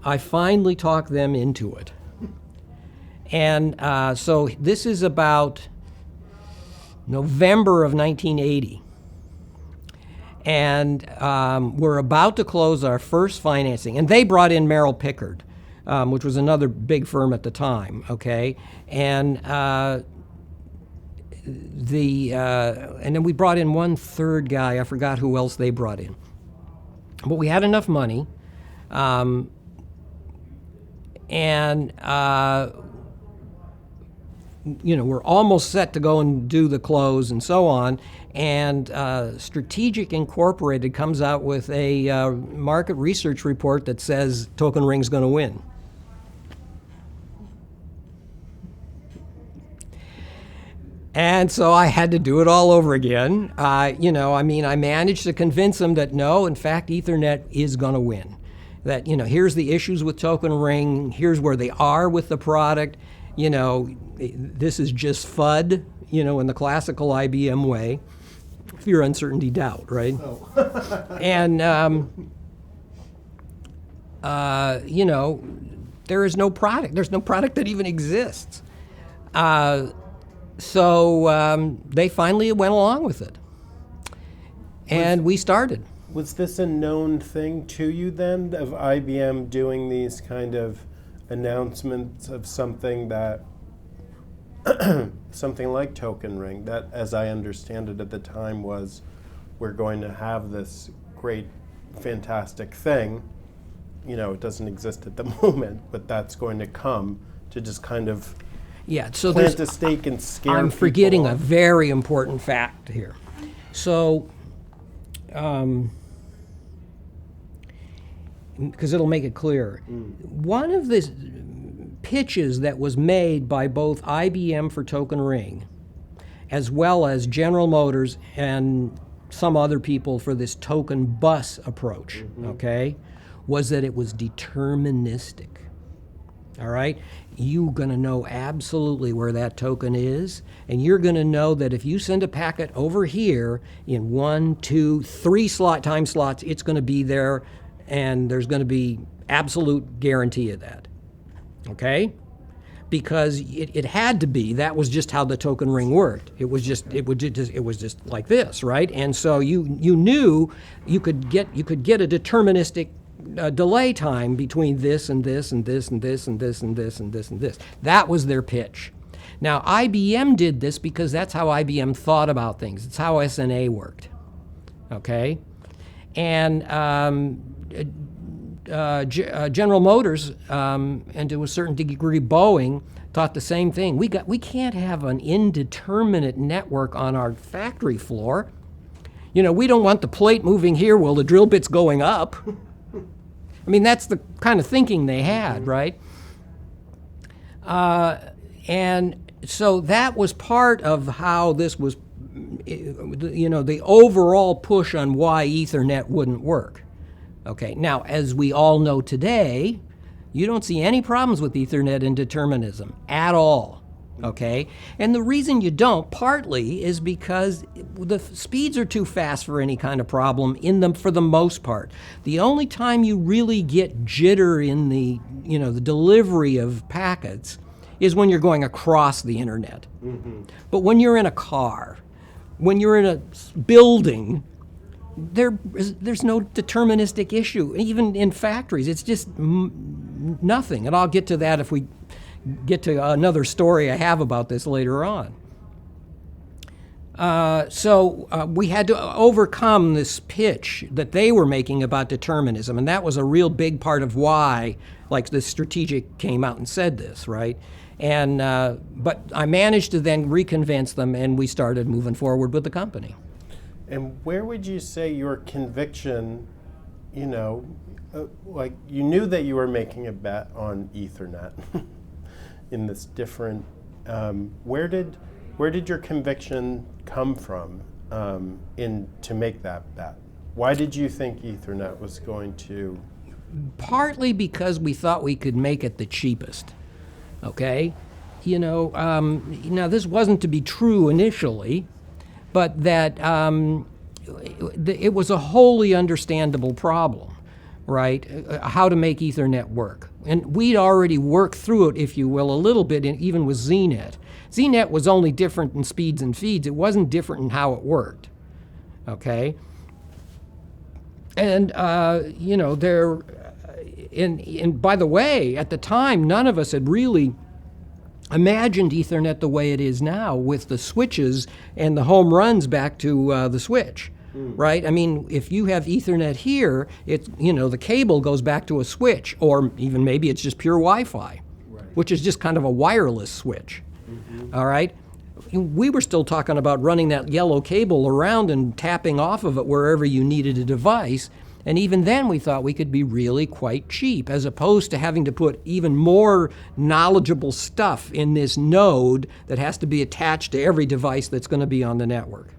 Speaker 2: I finally talked them into it. And so this is about November of 1980. And we're about to close our first financing. And they brought in Merrill Pickard, which was another big firm at the time, okay? And and then we brought in one third guy. I forgot who else they brought in. But we had enough money. We're almost set to go and do the close and so on. And Strategic Incorporated comes out with a market research report that says Token Ring's going to win. And so I had to do it all over again. I managed to convince them that no, in fact, Ethernet is going to win. That, here's the issues with Token Ring, here's where they are with the product. This is just FUD, in the classical IBM way. Fear, uncertainty, doubt, right? Oh. And, there is no product. There's no product that even exists. So they finally went along with it. And we started.
Speaker 1: Was this a known thing to you then, of IBM doing these kind of announcements of something that, something like Token Ring, that, as I understand it at the time, was we're going to have this great, fantastic thing. It doesn't exist at the moment, but that's going to come to just kind of plant a stake and scare
Speaker 2: I'm
Speaker 1: people
Speaker 2: forgetting
Speaker 1: off.
Speaker 2: a very important fact here. So, because it'll make it clear. One of the pitches that was made by both IBM for Token Ring, as well as General Motors and some other people for this token bus approach, okay, was that it was deterministic. All right? You're going to know absolutely where that token is, and you're going to know that if you send a packet over here in 1, 2, 3 time slots, it's going to be there, and there's going to be absolute guarantee of that. Okay? Because it had to be. That was just how the Token Ring worked. It was just like this, right? And so you knew you could get a deterministic delay time between this and this and this and this and this and this and this and this. That was their pitch. Now, IBM did this because that's how IBM thought about things. It's how SNA worked, okay? And General Motors, and to a certain degree Boeing, thought the same thing. We can't have an indeterminate network on our factory floor. We don't want the plate moving here while the drill bit's going up. I mean, that's the kind of thinking they had, right? And so that was part of how this was, the overall push on why Ethernet wouldn't work. Okay, now, as we all know today, you don't see any problems with Ethernet and determinism at all. Okay, and the reason you don't, partly, is because the speeds are too fast for any kind of problem in them for the most part. The only time you really get jitter in the delivery of packets is when you're going across the internet. But when you're in a car, when you're in a building, there's no deterministic issue. Even in factories, it's just nothing. And I'll get to that if we get to another story I have about this later on. So we had to overcome this pitch that they were making about determinism, and that was a real big part of why, like, the strategic came out and said this, right? And but I managed to then reconvince them, and we started moving forward with the company.
Speaker 1: And where would you say your conviction, you know, like you knew that you were making a bet on Ethernet in this different, where did your conviction come from to make that bet? Why did you think Ethernet was going to?
Speaker 2: Partly because we thought we could make it the cheapest, okay? You know, now this wasn't to be true initially, but that it was a wholly understandable problem, right? How to make Ethernet work. And we'd already worked through it, if you will, a little bit, even with ZNet. ZNet was only different in speeds and feeds. It wasn't different in how it worked, okay? And, you know, and by the way, at the time, none of us had really imagined Ethernet the way it is now with the switches and the home runs back to the switch, right? I mean, if you have Ethernet here, it's, you know, the cable goes back to a switch, or even maybe it's just pure Wi-Fi, right, which is just kind of a wireless switch, all right? We were still talking about running that yellow cable around and tapping off of it wherever you needed a device. And even then, we thought we could be really quite cheap, as opposed to having to put even more knowledgeable stuff in this node that has to be attached to every device that's going to be on the network.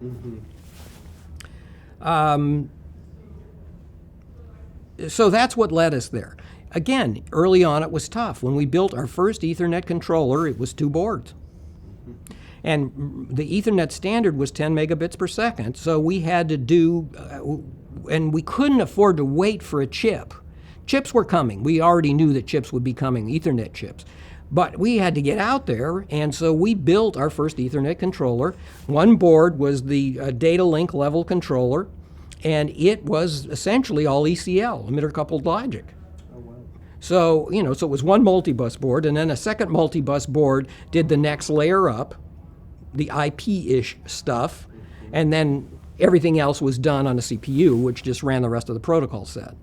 Speaker 2: So that's what led us there. Again, early on it was tough. When we built our first Ethernet controller, it was 2 boards. And the Ethernet standard was 10 megabits per second, so we had to do, and we couldn't afford to wait for a chip. Chips were coming. We already knew that chips would be coming, Ethernet chips. But we had to get out there, and so we built our first Ethernet controller. One board was the data link level controller, and it was essentially all ECL, emitter-coupled logic. So, you know, so it was one multibus board, and then a second multibus board did the next layer up, the IP-ish stuff, and then everything else was done on a CPU, which just ran the rest of the protocol set.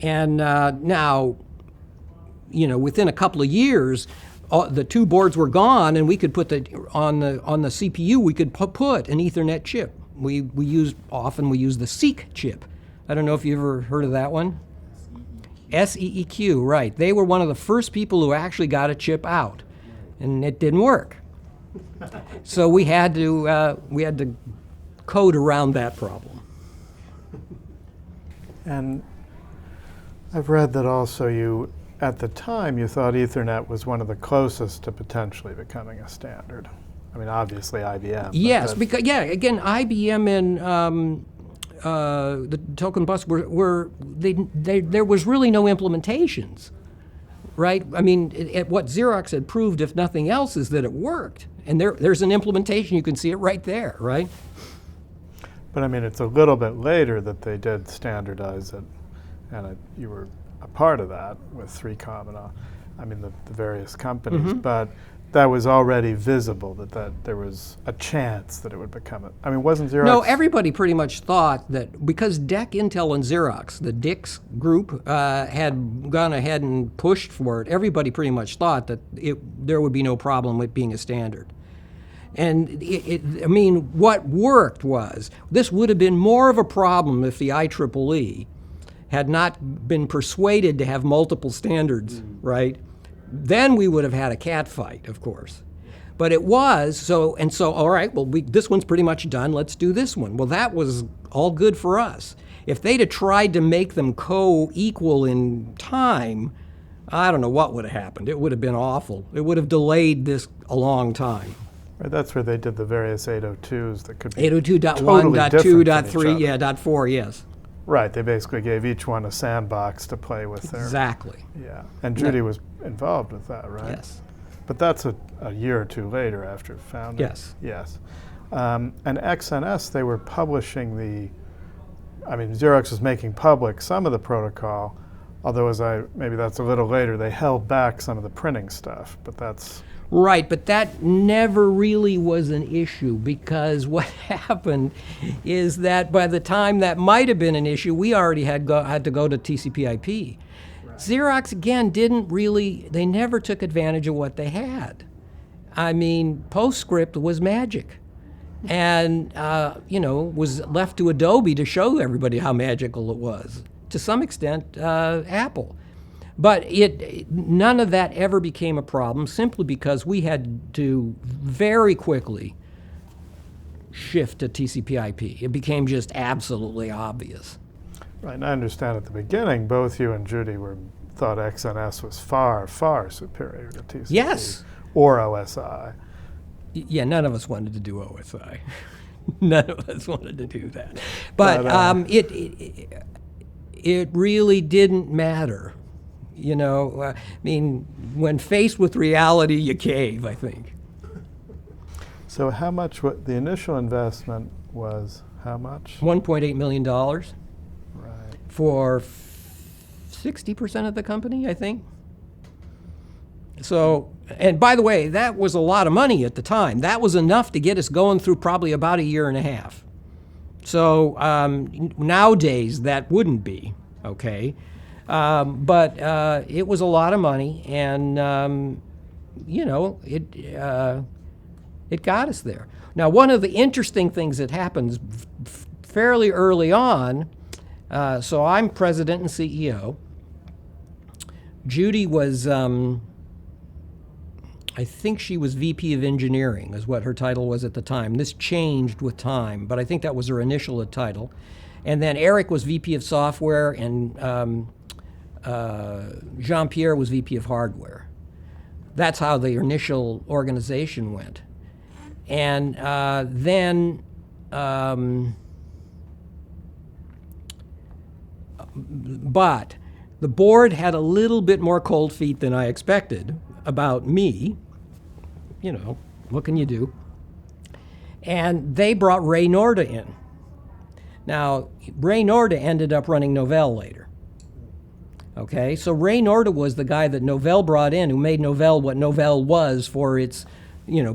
Speaker 2: And now, you know, within a couple of years, the 2 boards were gone, and we could put on the CPU, we could put an Ethernet chip. We use the SEEQ chip. I don't know if you ever heard of that one. SEEQ, right. They were one of the first people who actually got a chip out, and it didn't work. So we had to code around that problem.
Speaker 3: And I've read that also you, at the time, you thought Ethernet was one of the closest to potentially becoming a standard. I mean, obviously IBM.
Speaker 2: Yes, because, yeah, again, IBM and the token bus there was really no implementations, right? I mean, what Xerox had proved, if nothing else, is that it worked. And there's an implementation, you can see it right there, right?
Speaker 3: But I mean, it's a little bit later that they did standardize it, and you were a part of that with 3Com and I mean, the various companies, but that was already visible that there was a chance that it would become it. I mean, wasn't Xerox?
Speaker 2: No, everybody pretty much thought that because DEC, Intel, and Xerox, the DICS group, had gone ahead and pushed for it, everybody pretty much thought that there would be no problem with being a standard. And I mean, what worked was, this would have been more of a problem if the IEEE had not been persuaded to have multiple standards, right? Then we would have had a cat fight, of course. But it was, so all right, well, this one's pretty much done, let's do this one. Well, that was all good for us. If they'd have tried to make them co-equal in time, I don't know what would have happened. It would have been awful. It would have delayed this a long time.
Speaker 3: Right, that's where they did the various 802s that could be
Speaker 2: 802.1,
Speaker 3: totally
Speaker 2: .2,
Speaker 3: different from each
Speaker 2: .3,
Speaker 3: other.
Speaker 2: yeah, .4, yes.
Speaker 3: Right, they basically gave each one a sandbox to play with there.
Speaker 2: Exactly.
Speaker 3: Yeah, and Judy was involved with that, right?
Speaker 2: Yes.
Speaker 3: But that's a year or two later after founding.
Speaker 2: Yes.
Speaker 3: Yes. And XNS, they were publishing Xerox was making public some of the protocol, although maybe that's a little later, they held back some of the printing stuff, but that's...
Speaker 2: Right, but that never really was an issue, because what happened is that by the time that might have been an issue, we already had to go to TCP/IP. Right. Xerox, again, they never took advantage of what they had. I mean, PostScript was magic. And, was left to Adobe to show everybody how magical it was. To some extent, Apple. But none of that ever became a problem, simply because we had to very quickly shift to TCP/IP. It became just absolutely obvious.
Speaker 3: Right, and I understand at the beginning, both you and Judy thought XNS was far, far superior to TCP.
Speaker 2: Yes.
Speaker 3: Or OSI.
Speaker 2: Yeah, none of us wanted to do OSI. None of us wanted to do that. But it really didn't matter. When faced with reality, you cave, I think.
Speaker 3: So the initial investment was how much?
Speaker 2: $1.8 million.
Speaker 3: Right.
Speaker 2: For 60% of the company, I think. So, and by the way, that was a lot of money at the time. That was enough to get us going through probably about a year and a half. So nowadays that wouldn't be, okay? But it was a lot of money, and it got us there. Now, one of the interesting things that happens fairly early on, so I'm president and CEO. Judy was, I think she was VP of Engineering, is what her title was at the time. This changed with time, but I think that was her initial title. And then Eric was VP of Software, and Jean-Pierre was VP of Hardware. That's how the initial organization went. And but the board had a little bit more cold feet than I expected about me. What can you do? And they brought Ray Norda in. Now, Ray Norda ended up running Novell later. Okay, so Ray Norda was the guy that Novell brought in, who made Novell what Novell was for its,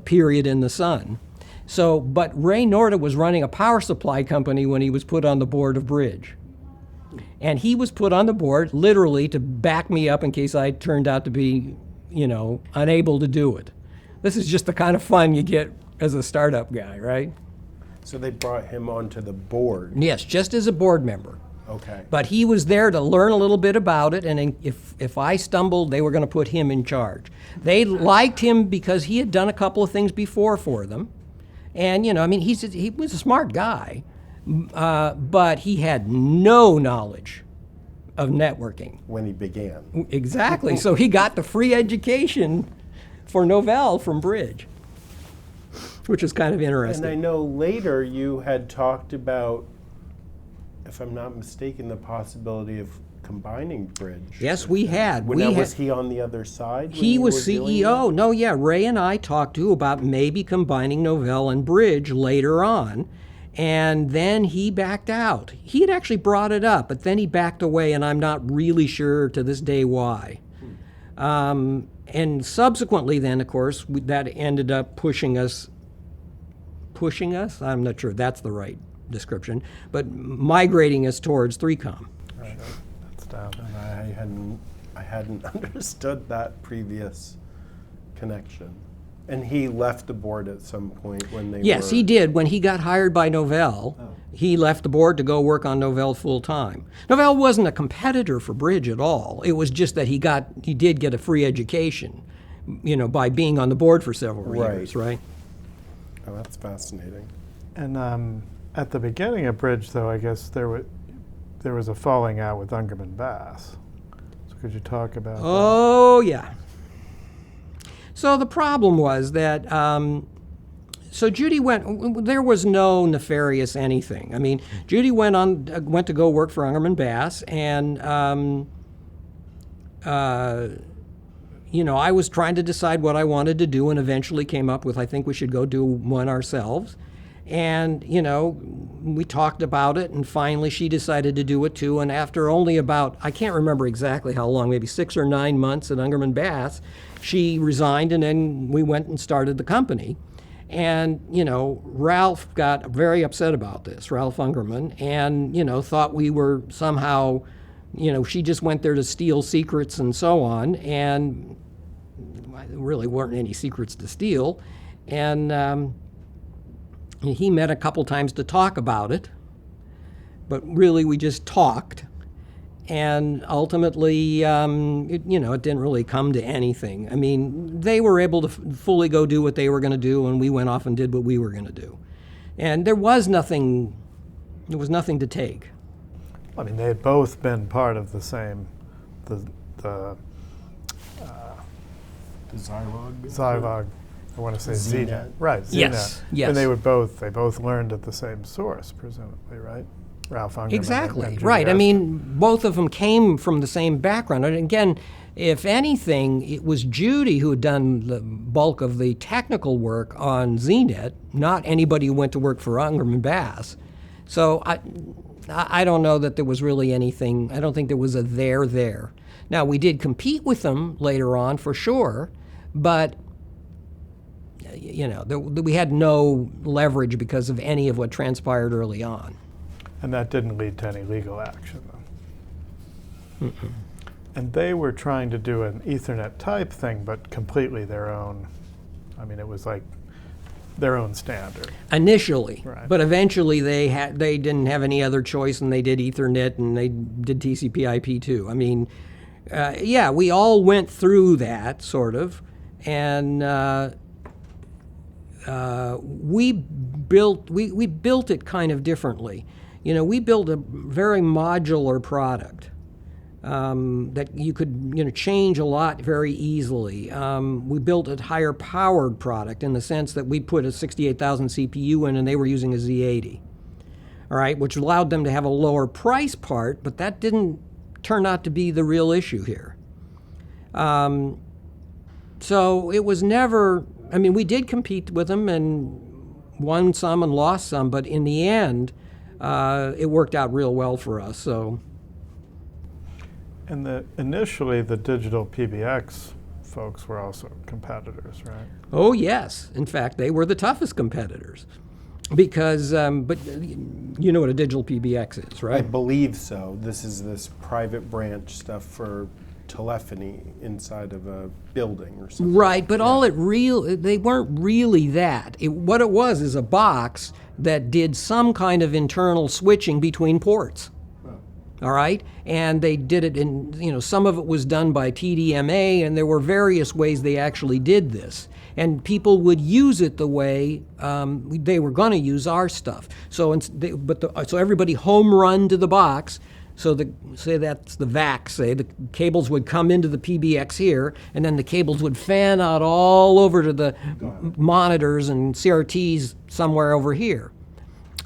Speaker 2: period in the sun. So, but Ray Norda was running a power supply company when he was put on the board of Bridge. And he was put on the board literally to back me up in case I turned out to be, unable to do it. This is just the kind of fun you get as a startup guy, right?
Speaker 1: So they brought him onto the board.
Speaker 2: Yes, just as a board member.
Speaker 1: Okay.
Speaker 2: But he was there to learn a little bit about it, and if I stumbled, they were going to put him in charge. They liked him because he had done a couple of things before for them. And, he was a smart guy, but he had no knowledge of networking.
Speaker 1: When he began.
Speaker 2: Exactly. So he got the free education for Novell from Bridge, which is kind of interesting.
Speaker 1: And I know later you had talked about, if I'm not mistaken, the possibility of combining Bridge.
Speaker 2: Yes, we had.
Speaker 1: Was he on the other side?
Speaker 2: He was CEO. No, yeah, Ray and I talked to about maybe combining Novell and Bridge later on, and then he backed out. He had actually brought it up, but then he backed away, and I'm not really sure to this day why. And subsequently then, of course, that ended up pushing us, I'm not sure that's the right description, but migrating us towards 3Com.
Speaker 3: Right. That's down.
Speaker 1: And I hadn't understood that previous connection. And he left the board at some point when they
Speaker 2: Yes, he did. When he got hired by Novell, he left the board to go work on Novell full time. Novell wasn't a competitor for Bridge at all. It was just that he did get a free education, by being on the board for several years, right?
Speaker 1: Oh, that's fascinating.
Speaker 3: And at the beginning of Bridge, though, I guess there was a falling out with Ungermann-Bass. So could you talk about that?
Speaker 2: Oh, yeah. So the problem was that, so Judy there was no nefarious anything. I mean, Judy went to go work for Ungermann-Bass, and, I was trying to decide what I wanted to do, and eventually came up with, I think we should go do one ourselves. And, we talked about it, and finally she decided to do it too. And after only about, I can't remember exactly how long, maybe 6 or 9 months at Ungermann-Bass, she resigned, and then we went and started the company. And, Ralph got very upset about this, Ralph Ungermann, and, thought we were somehow, she just went there to steal secrets and so on. And there really weren't any secrets to steal. And he met a couple times to talk about it, but really we just talked. And ultimately, it didn't really come to anything. I mean, they were able to fully go do what they were going to do, and we went off and did what we were going to do. And there was nothing to take.
Speaker 3: I mean, they had both been part of the same, the Zilog. I want to say ZNet. Right, ZNet.
Speaker 2: Yes.
Speaker 3: And they both learned at the same source, presumably, right? Ralph Ungermann.
Speaker 2: Exactly,
Speaker 3: and Judy
Speaker 2: right. I
Speaker 3: Estrin.
Speaker 2: mean, both of them came from the same background. And again, if anything, it was Judy who had done the bulk of the technical work on ZNet, not anybody who went to work for Ungermann-Bass. So I don't know that there was really anything, I don't think there was a there. Now, we did compete with them later on, for sure, but we had no leverage because of any of what transpired early on.
Speaker 3: And that didn't lead to any legal action, though. And they were trying to do an Ethernet type thing, but completely their own. I mean, it was like their own standard.
Speaker 2: Initially,
Speaker 3: Right.
Speaker 2: But eventually they didn't have any other choice, and they did Ethernet and they did TCP/IP too. I mean, we all went through that sort of, and we built it kind of differently. We built a very modular product that you could change a lot very easily. We built a higher powered product in the sense that we put a 68,000 CPU in and they were using a Z80, all right, which allowed them to have a lower price part, but that didn't turn out to be the real issue here. So it was never, I mean, we did compete with them and won some and lost some, but in the end, it worked out real well for us. So.
Speaker 3: And initially, the digital PBX folks were also competitors, right?
Speaker 2: Oh, yes. In fact, they were the toughest competitors because, but you know what a digital PBX is,
Speaker 1: I
Speaker 2: right?
Speaker 1: believe so. This is this private branch stuff for telephony inside of a building or something.
Speaker 2: Right, but they weren't really that. What it was is a box that did some kind of internal switching between ports. All right, and they did it in, some of it was done by TDMA, and there were various ways they actually did this. And people would use it the way they were going to use our stuff. So, so everybody home run to the box. So say that's the VAC, the cables would come into the PBX here, and then the cables would fan out all over to the monitors and CRTs somewhere over here.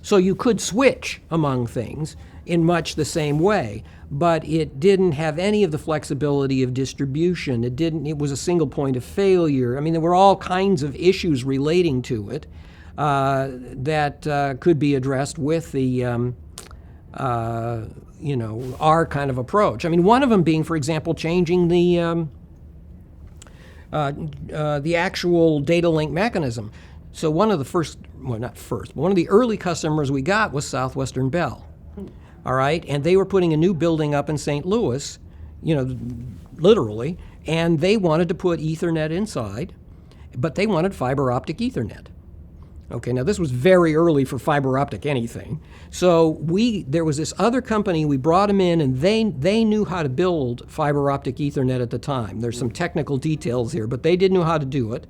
Speaker 2: So you could switch among things in much the same way, but it didn't have any of the flexibility of distribution. It was a single point of failure. I mean, there were all kinds of issues relating to it that could be addressed with the our kind of approach. I mean, one of them being, for example, changing the actual data link mechanism. So one of the early customers we got was Southwestern Bell. All right, and they were putting a new building up in St. Louis, literally, and they wanted to put Ethernet inside, but they wanted fiber optic Ethernet. Okay, now this was very early for fiber optic anything. So there was this other company, we brought them in, and they knew how to build fiber optic Ethernet at the time. There's some technical details here, but they did know how to do it.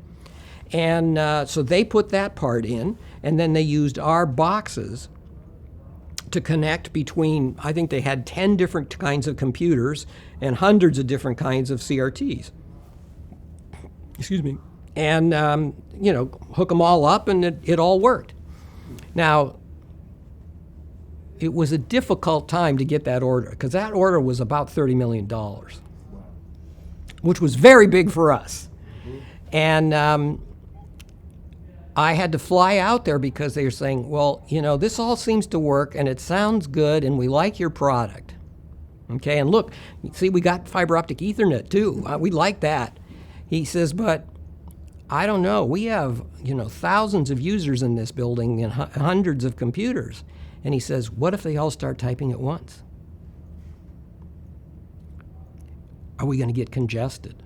Speaker 2: And so they put that part in, and then they used our boxes to connect between, I think they had 10 different kinds of computers and hundreds of different kinds of CRTs. Excuse me. And, hook them all up, and it all worked. Now, it was a difficult time to get that order, because that order was about $30 million, which was very big for us. And I had to fly out there because they were saying, well, this all seems to work and it sounds good and we like your product. Okay, and look, see, we got fiber optic Ethernet too. We like that. He says, but I don't know. We have, thousands of users in this building and hundreds of computers. And he says, what if they all start typing at once? Are we going to get congested?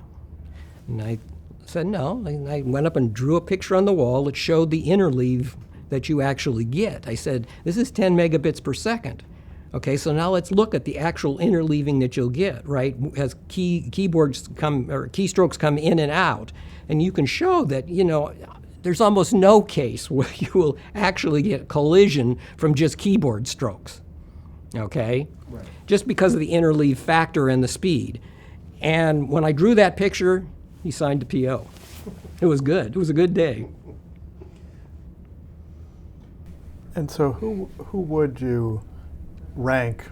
Speaker 2: And I said, no. And I went up and drew a picture on the wall that showed the interleave that you actually get. I said, this is 10 megabits per second. Okay, so now let's look at the actual interleaving that you'll get, right? As keyboards come, or keystrokes come in and out. And you can show that, there's almost no case where you will actually get collision from just keyboard strokes, okay? Right. Just because of the interleave factor and the speed. And when I drew that picture, he signed the PO. It was good. It was a good day.
Speaker 3: And so who would you rank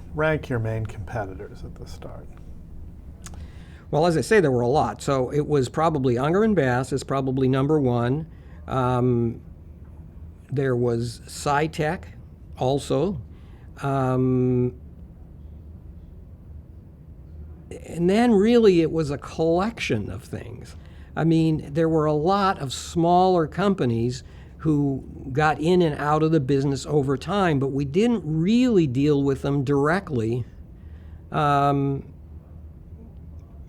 Speaker 3: your main competitors at the start?
Speaker 2: Well, as I say, there were a lot. So it was probably Ungermann-Bass is probably number one. There was SciTech also. And then really it was a collection of things. I mean, there were a lot of smaller companies who got in and out of the business over time, but we didn't really deal with them directly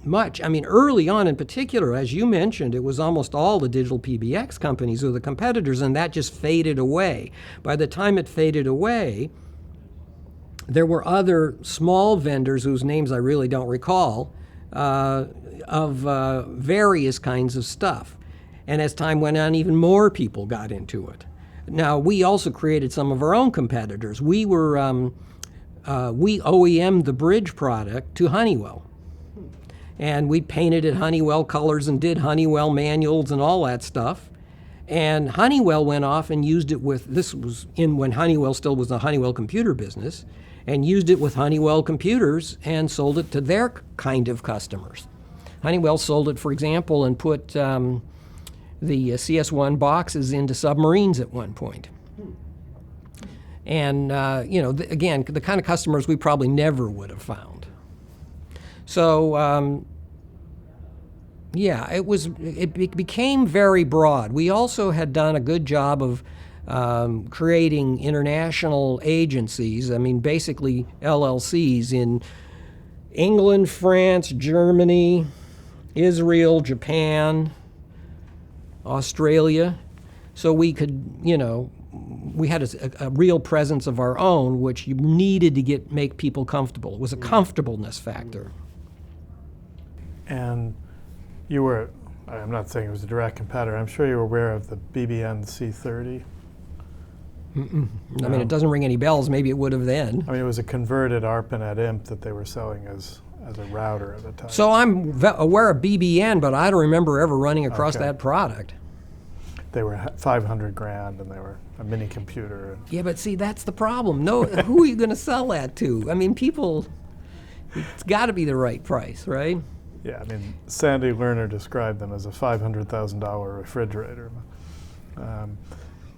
Speaker 2: much. I mean, early on in particular, as you mentioned, it was almost all the digital PBX companies who were the competitors, and that just faded away. By the time it faded away, there were other small vendors whose names I really don't recall of various kinds of stuff. And as time went on, even more people got into it. Now, we also created some of our own competitors. We OEM'd the bridge product to Honeywell. And we painted it Honeywell colors and did Honeywell manuals and all that stuff. And Honeywell went off and used it with, this was when Honeywell still was a Honeywell computer business, and used it with Honeywell computers and sold it to their kind of customers. Honeywell sold it, for example, and put the CS1 boxes into submarines at one point. And, again, the kind of customers we probably never would have found. So, it became very broad. We also had done a good job of creating international agencies, I mean, basically LLCs in England, France, Germany, Israel, Japan, Australia. So we could, we had a real presence of our own, which you needed to make people comfortable. It was a comfortableness factor.
Speaker 3: And you were, I'm not saying it was a direct competitor, I'm sure you were aware of the BBN C30.
Speaker 2: No. I mean, it doesn't ring any bells. Maybe it would have then.
Speaker 3: I mean, it was a converted ARPANET IMP that they were selling as a router at the time.
Speaker 2: So I'm aware of BBN, but I don't remember ever running across that product.
Speaker 3: They were $500,000 and they were a mini computer.
Speaker 2: Yeah, but see, that's the problem. No, who are you going to sell that to? I mean, people, it's got to be the right price, right?
Speaker 3: Yeah, I mean, Sandy Lerner described them as a $500,000 refrigerator.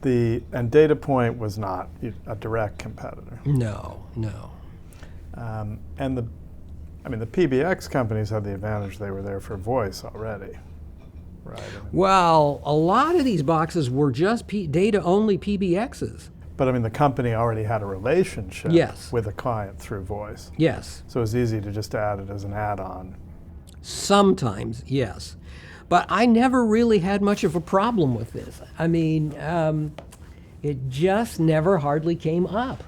Speaker 3: And DataPoint was not a direct competitor.
Speaker 2: No.
Speaker 3: And the PBX companies had the advantage they were there for voice already, right?
Speaker 2: Well, a lot of these boxes were just data-only PBXs.
Speaker 3: But I mean, the company already had a relationship with a client through voice.
Speaker 2: Yes.
Speaker 3: So it was easy to just add it as an add-on.
Speaker 2: Sometimes, yes. But I never really had much of a problem with this. I mean, it just never hardly came up.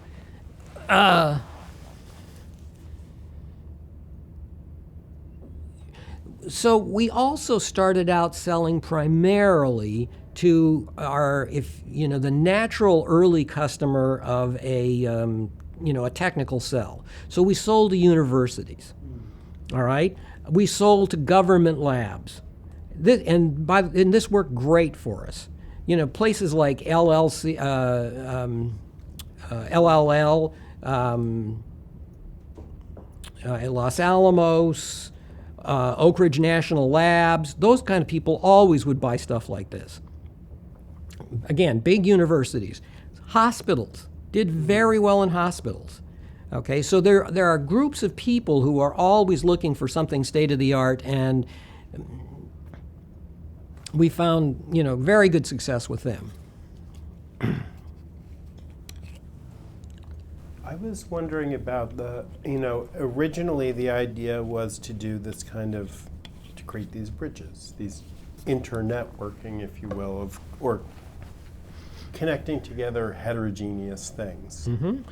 Speaker 2: So we also started out selling primarily to the natural early customer of a technical cell. So we sold to universities, all right? We sold to government labs. This worked great for us. Places like LLL, Los Alamos, Oak Ridge National Labs, those kind of people always would buy stuff like this. again, big universities. Hospitals did very well in hospitals. Okay, so there are groups of people who are always looking for something state-of-the-art, and we found, very good success with them.
Speaker 1: I was wondering about originally the idea was to do this to create these bridges, these internetworking, if you will, or connecting together heterogeneous things.
Speaker 2: Mm-hmm.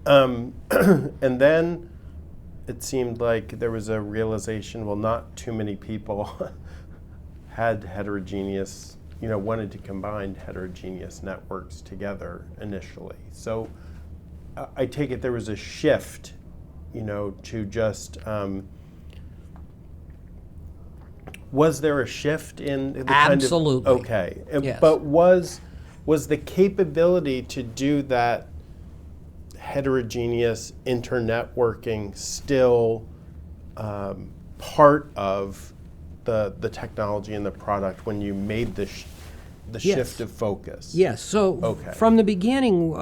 Speaker 1: And then it seemed like there was a realization, well, not too many people had heterogeneous, wanted to combine heterogeneous networks together initially. So I take it there was a shift, to just, was there a shift in the
Speaker 2: Absolutely.
Speaker 1: Okay.
Speaker 2: Yes.
Speaker 1: But was the capability to do that heterogeneous internetworking still part of the technology and the product when you made the
Speaker 2: Yes.
Speaker 1: shift of focus?
Speaker 2: Yes. So
Speaker 1: Okay.
Speaker 2: from the beginning,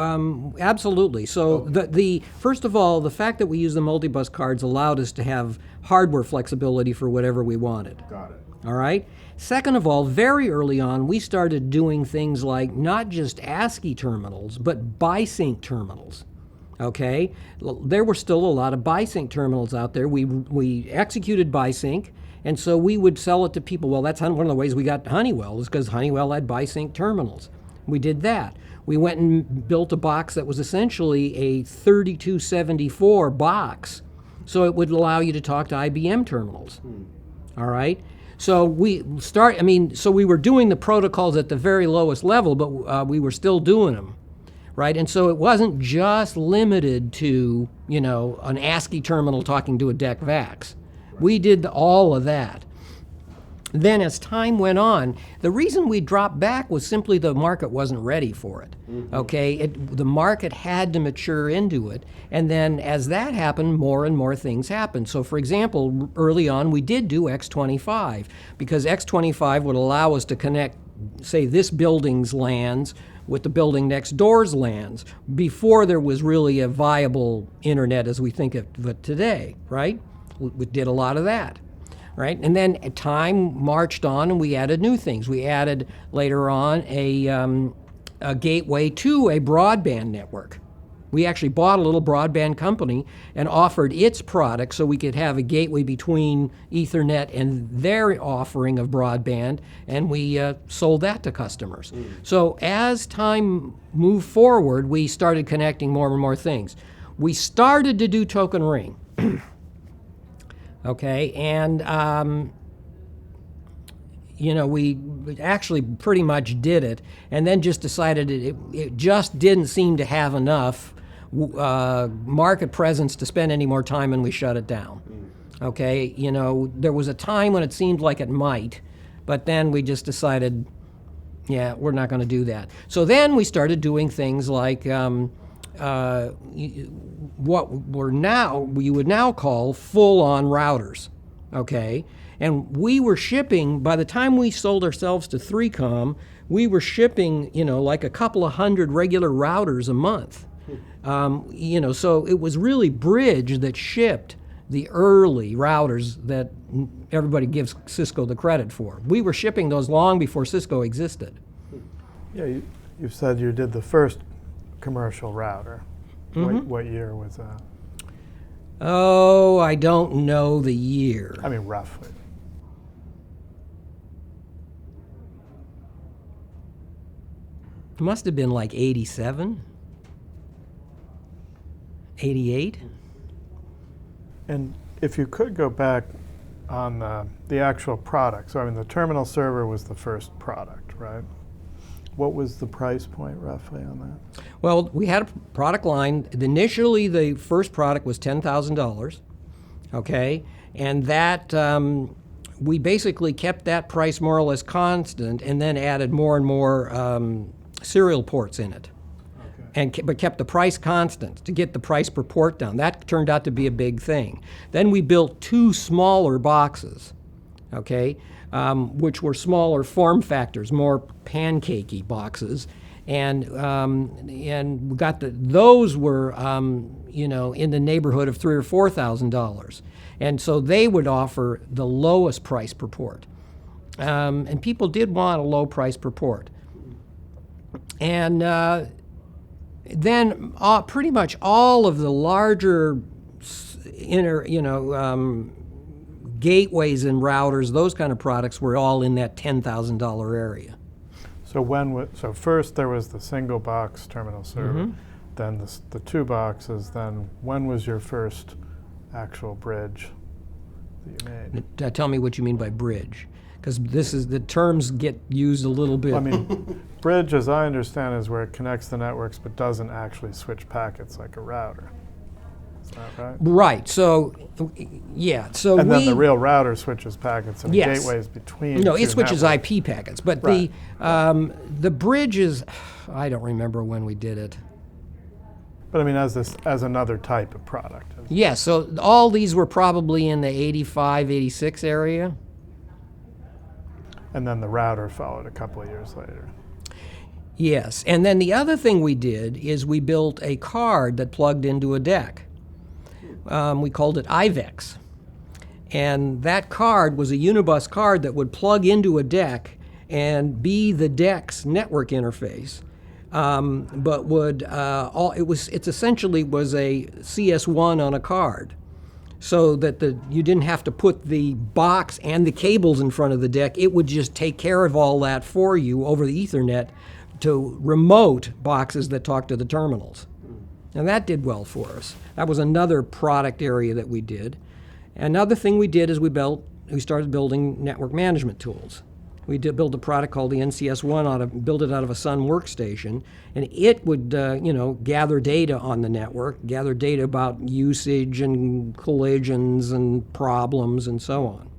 Speaker 2: absolutely. So the first of all, the fact that we use the multi-bus cards allowed us to have hardware flexibility for whatever we wanted.
Speaker 1: Got it.
Speaker 2: All right. Second of all, very early on, we started doing things like not just ASCII terminals, but bisync terminals. Okay, there were still a lot of bisync terminals out there. We executed bisync, and so we would sell it to people. Well, that's one of the ways we got Honeywell, is because Honeywell had bisync terminals. We did that. We went and built a box that was essentially a 3274 box, so it would allow you to talk to IBM terminals. All right. So we were doing the protocols at the very lowest level, but we were still doing them. Right, and so it wasn't just limited to, an ASCII terminal talking to a DEC VAX. We did all of that. Then as time went on, the reason we dropped back was simply the market wasn't ready for it. Mm-hmm. Okay, the market had to mature into it, and then as that happened, more and more things happened. So for example, early on we did do X25, because X25 would allow us to connect, say, this building's LANs with the building next door's LANs before there was really a viable internet as we think of it today, right? We did a lot of that, right? And then time marched on and we added new things. We added later on a gateway to a broadband network. We actually bought a little broadband company and offered its product so we could have a gateway between Ethernet and their offering of broadband, and we sold that to customers. So as time moved forward, we started connecting more and more things. We started to do token ring. Okay, and we actually pretty much did it, and then just decided it just didn't seem to have enough market presence to spend any more time, and we shut it down. Okay, there was a time when it seemed like it might, but then we just decided, yeah, we're not going to do that. So then we started doing things like what we would now call full-on routers. Okay, and we were shipping, by the time we sold ourselves to 3Com, we were shipping, like a couple of hundred regular routers a month. So it was really Bridge that shipped the early routers that everybody gives Cisco the credit for. We were shipping those long before Cisco existed.
Speaker 3: Yeah, you said you did the first commercial router.
Speaker 2: Mm-hmm.
Speaker 3: What year was that?
Speaker 2: Oh, I don't know the year.
Speaker 3: I mean, roughly.
Speaker 2: It must have been like 87, 88.
Speaker 3: And if you could go back on the actual product, so I mean the terminal server was the first product, right? What was the price point roughly on that?
Speaker 2: Well, we had a product line. Initially, the first product was $10,000, okay? And that, we basically kept that price more or less constant and then added more and more serial ports in it. But kept the price constant to get the price per port down. That turned out to be a big thing. Then we built two smaller boxes, okay? which were smaller form factors, more pancakey boxes. And we got those were in the neighborhood of $3,000 or $4,000, and so they would offer the lowest price per port, and people did want a low price per port. And then pretty much all of the larger gateways and routers, those kind of products, were all in that $10,000 area.
Speaker 3: So first there was the single box terminal server, then the 2 boxes. Then when was your first actual bridge that you made?
Speaker 2: Tell me what you mean by bridge, because the terms get used a little bit.
Speaker 3: I mean, bridge, as I understand, is where it connects the networks but doesn't actually switch packets like a router. Is that right?
Speaker 2: Right. So, yeah. So
Speaker 3: and then the real router switches packets and the gateways between.
Speaker 2: No,
Speaker 3: two
Speaker 2: it switches
Speaker 3: networks.
Speaker 2: IP packets. But
Speaker 3: Right.
Speaker 2: the bridge is, I don't remember when we did it.
Speaker 3: But I mean, as another type of product.
Speaker 2: Yeah. So all these were probably in the 85, 86 area.
Speaker 3: And then the router followed a couple of years later.
Speaker 2: Yes. And then the other thing we did is we built a card that plugged into a deck. We called it IVEX. And that card was a Unibus card that would plug into a deck and be the deck's network interface. But it essentially was a CS1 on a card, so that you didn't have to put the box and the cables in front of the deck. It would just take care of all that for you over the Ethernet to remote boxes that talk to the terminals. And that did well for us. That was another product area that we did. Another thing we did is we started building network management tools. We did build a product called the NCS1, build it out of a Sun workstation, and it would gather data on the network, gather data about usage and collisions and problems and so on.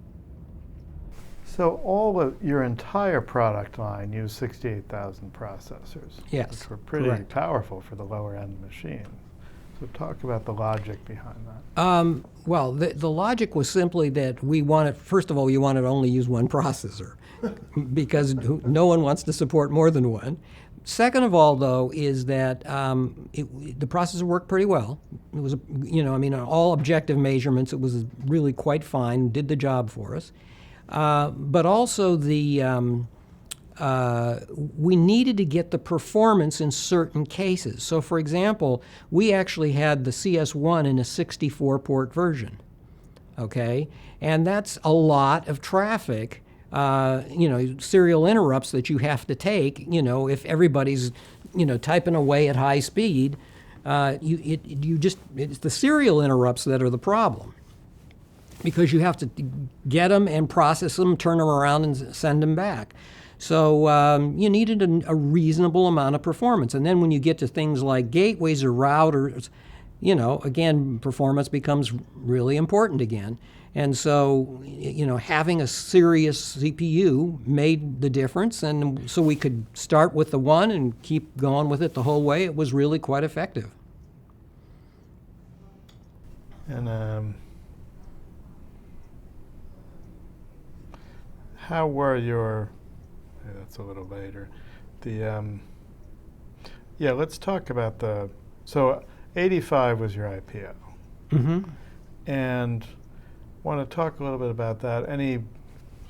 Speaker 3: So your entire product line used 68,000 processors.
Speaker 2: Yes,
Speaker 3: which were pretty
Speaker 2: correct.
Speaker 3: Powerful for the lower end machine. So talk about the logic behind that.
Speaker 2: Well, the logic was simply that we wanted to only use one processor because no one wants to support more than one. Second of all, though, is that the processor worked pretty well. It was, on all objective measurements, it was really quite fine, did the job for us. But also we needed to get the performance in certain cases. So, for example, we actually had the CS1 in a 64-port version, okay? And that's a lot of traffic, serial interrupts that you have to take, if everybody's, typing away at high speed. It's the serial interrupts that are the problem, because you have to get them and process them, turn them around and send them back. So you needed a reasonable amount of performance. And then when you get to things like gateways or routers, again, performance becomes really important again. And so, having a serious CPU made the difference. And so we could start with the one and keep going with it the whole way. It was really quite effective.
Speaker 3: And how were your... That's a little later. Let's talk about so 85 was your IPO.
Speaker 2: Mm-hmm.
Speaker 3: And want to talk a little bit about that. Any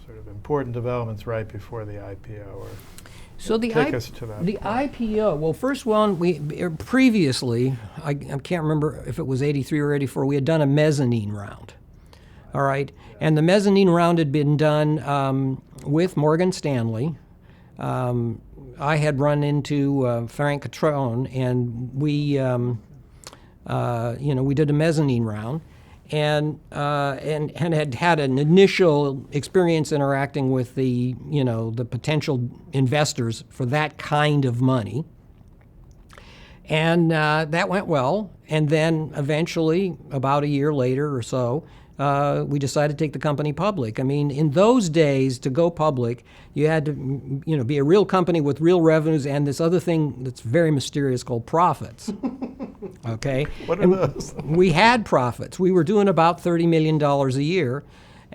Speaker 3: sort of important developments right before the IPO, or
Speaker 2: so
Speaker 3: take us to that
Speaker 2: the
Speaker 3: point.
Speaker 2: IPO, well, first one, previously, I can't remember if it was 83 or 84, we had done a mezzanine round. All right. And the mezzanine round had been done with Morgan Stanley. I had run into Frank Catrone, and we did a mezzanine round, and had an initial experience interacting with the potential investors for that kind of money. And that went well. And then eventually, about a year later or so, we decided to take the company public. I mean, in those days, to go public, you had to, be a real company with real revenues and this other thing that's very mysterious called profits. Okay?
Speaker 3: What are those?
Speaker 2: We had profits. We were doing about $30 million a year.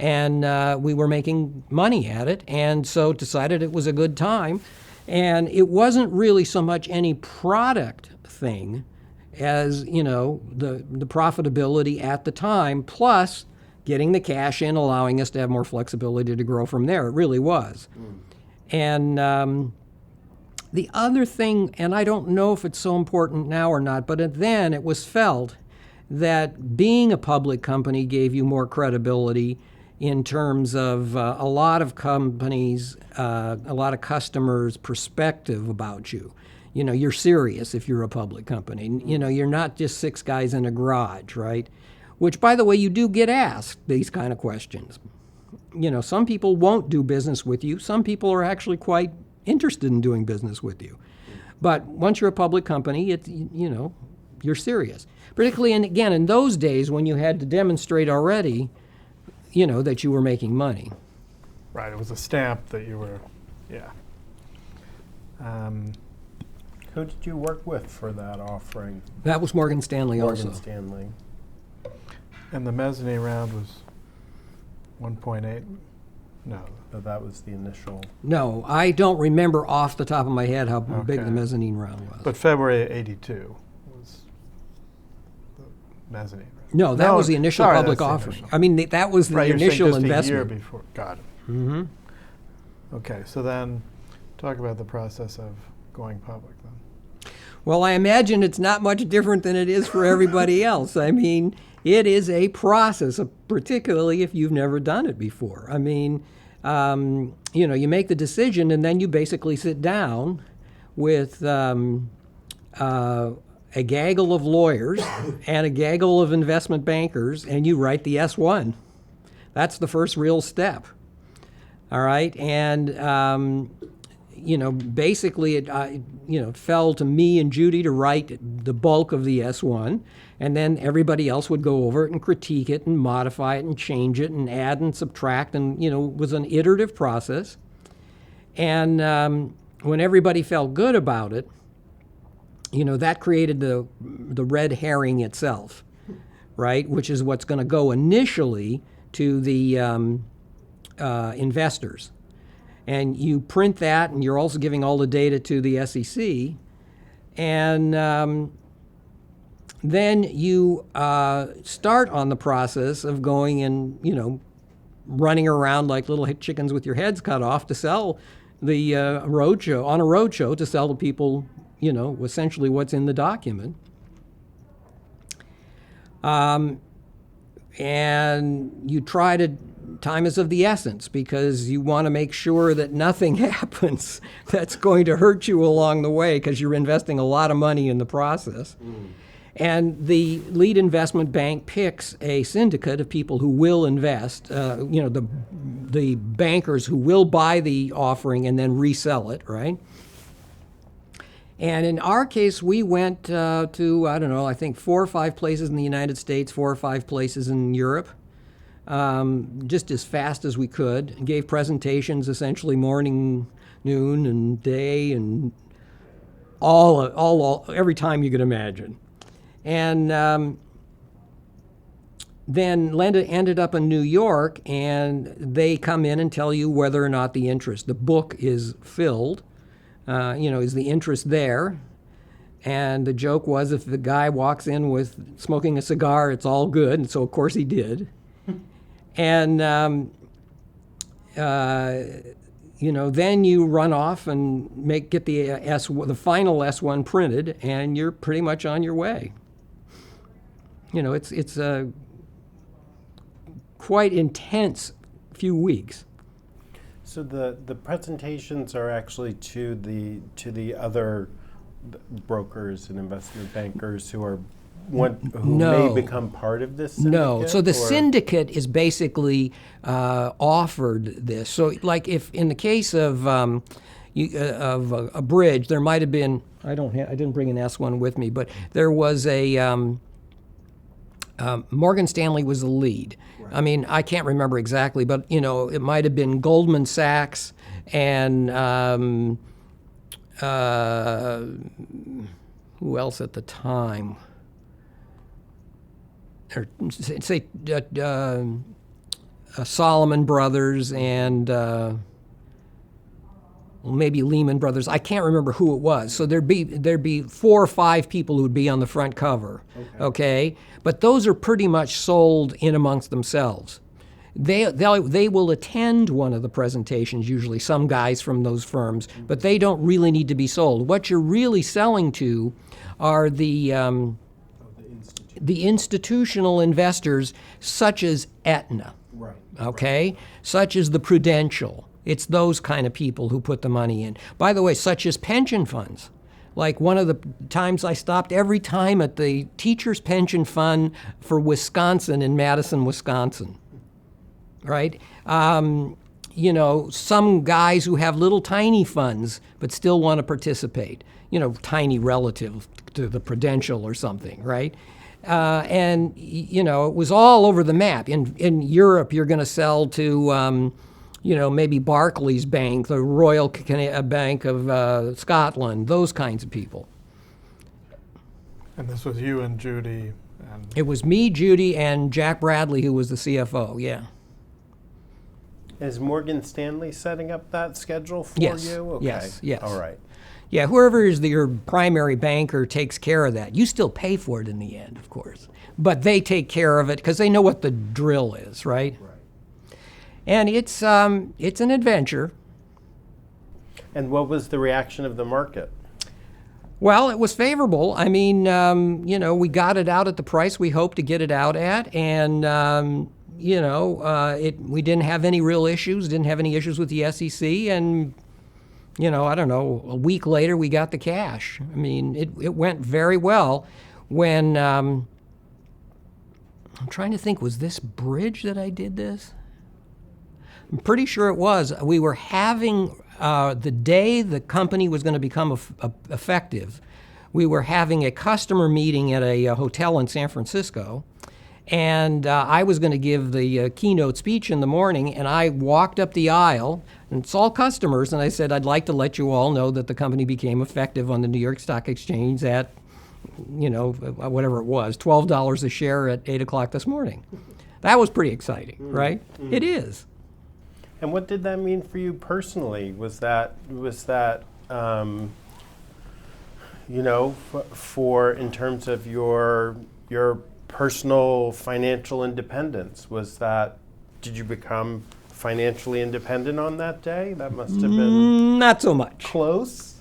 Speaker 2: and we were making money at it, and so decided it was a good time. And it wasn't really so much any product thing as, the profitability at the time, plus getting the cash in, allowing us to have more flexibility to grow from there. It really was. And the other thing, and I don't know if it's so important now or not, but then it was felt that being a public company gave you more credibility in terms of a lot of companies, a lot of customers' perspective about you. You're serious if you're a public company. You're not just six guys in a garage, right? Which, by the way, you do get asked these kind of questions. Some people won't do business with you. Some people are actually quite interested in doing business with you. But once you're a public company, you're serious. Particularly, in those days when you had to demonstrate already, that you were making money.
Speaker 3: Right, it was a stamp that you were, yeah.
Speaker 1: Who did you work with for that offering?
Speaker 2: That was Morgan Stanley also.
Speaker 1: Morgan Stanley.
Speaker 3: And the mezzanine round was 1.8? No.
Speaker 1: But that was the initial.
Speaker 2: No, I don't remember off the top of my head how big the mezzanine round was.
Speaker 3: But February 82 was the mezzanine round.
Speaker 2: No, that was the initial public offering.
Speaker 3: Initial.
Speaker 2: I mean, that was the initial investment.
Speaker 3: A year before. Got it.
Speaker 2: Mm-hmm.
Speaker 3: Okay, so then talk about the process of going public then.
Speaker 2: Well, I imagine it's not much different than it is for everybody else. I mean, it is a process, particularly if you've never done it before. I mean, you make the decision and then you basically sit down with a gaggle of lawyers and a gaggle of investment bankers, and you write the S1. That's the first real step. All right, and basically it fell to me and Judy to write the bulk of the S1, and then everybody else would go over it and critique it and modify it and change it and add and subtract, and it was an iterative process. And when everybody felt good about it, that created the red herring itself, right? Which is what's going to go initially to the investors. And you print that, and you're also giving all the data to the SEC. And then you start on the process of going and, running around like little chickens with your heads cut off to sell the roadshow to sell to people, essentially what's in the document. And you try to, time is of the essence, because you want to make sure that nothing happens that's going to hurt you along the way, because you're investing a lot of money in the process. And the lead investment bank picks a syndicate of people who will invest, the bankers who will buy the offering and then resell it, right? And in our case, we went to, I think 4 or 5 places in the United States, 4 or 5 places in Europe, just as fast as we could, and gave presentations essentially morning, noon, and day, and all every time you could imagine. And then ended up in New York, and they come in and tell you whether or not the book is filled. Is the interest there? And the joke was, if the guy walks in with smoking a cigar, it's all good. And so, of course, he did. And, then you run off and get the final S1 printed, and you're pretty much on your way. It's a quite intense few weeks.
Speaker 1: So the presentations are actually to the other brokers and investment bankers who may become part of this syndicate?
Speaker 2: No. So the syndicate is basically offered this. So, like, if in the case of a bridge, there might have been. I didn't bring an S1 with me, but there was a. Morgan Stanley was the lead. Right. I mean, I can't remember exactly, but it might have been Goldman Sachs and who else at the time? Or say Solomon Brothers and maybe Lehman Brothers. I can't remember who it was. So there'd be 4 or 5 people who would be on the front cover. Okay? But those are pretty much sold in amongst themselves. They will attend one of the presentations, usually some guys from those firms, but they don't really need to be sold. What you're really selling to are the institutional investors, such as Aetna, okay, such as the Prudential. It's those kind of people who put the money in. By the way, such as pension funds. Like one of the times I stopped every time at the Teachers Pension Fund for Wisconsin in Madison, Wisconsin. Right? You know, some guys who have little tiny funds but still want to participate. You know, tiny relative to the Prudential or something, right? And, you know, it was all over the map. In Europe, you're going to sell to, you know, maybe Barclays Bank, the Royal Bank of Scotland, those kinds of people.
Speaker 3: And this was you and Judy?
Speaker 2: It was me, Judy, and Jack Bradley, who was the CFO, yeah.
Speaker 1: Is Morgan Stanley setting up that schedule for
Speaker 2: Yes.
Speaker 1: you? Okay.
Speaker 2: Yes.
Speaker 1: All right.
Speaker 2: Yeah, whoever is your primary banker takes care of that. You still pay for it in the end, of course. But they take care of it because they know what the drill is, right? And it's an adventure.
Speaker 1: And what was the reaction of the market?
Speaker 2: Well, it was favorable. I mean, you know, we got it out at the price we hoped to get it out at, and you know, we didn't have any real issues, didn't have any issues with the SEC, and you know, I don't know, a week later we got the cash. I mean, it went very well. When I'm trying to think, was this Bridge that I did this? I'm pretty sure it was. We were having, the day the company was going to become effective, we were having a customer meeting at a hotel in San Francisco, and I was going to give the keynote speech in the morning, and I walked up the aisle, and it's all customers, and I said, I'd like to let you all know that the company became effective on the New York Stock Exchange at, you know, whatever it was, $12 a share at 8 o'clock this morning. That was pretty exciting, right? It is.
Speaker 1: And what did that mean for you personally? Was that you know, for in terms of your personal financial independence? Did you become financially independent on that day? That must have been
Speaker 2: not so much.
Speaker 1: Close.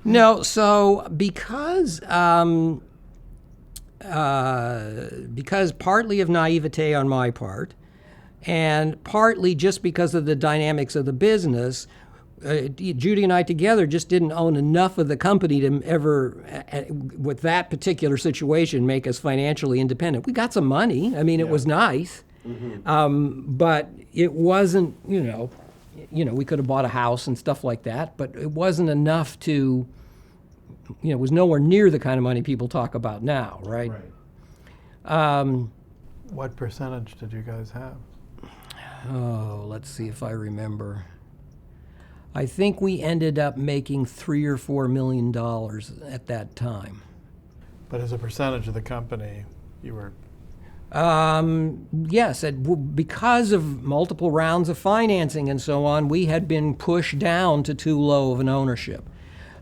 Speaker 2: No, so because partly of naivete on my part, and partly just because of the dynamics of the business, Judy and I together just didn't own enough of the company to ever, with that particular situation, make us financially independent. We got some money. I mean, it was nice, but it wasn't, you know, we could have bought a house and stuff like that, but it wasn't enough to, you know, it was nowhere near the kind of money people talk about now, right?
Speaker 3: What percentage did you guys have?
Speaker 2: Oh, let's see if I remember. I think we ended up making $3 or $4 million at that time.
Speaker 3: But as a percentage of the company, you were...
Speaker 2: Yes, because of multiple rounds of financing and so on, we had been pushed down to too low of an ownership.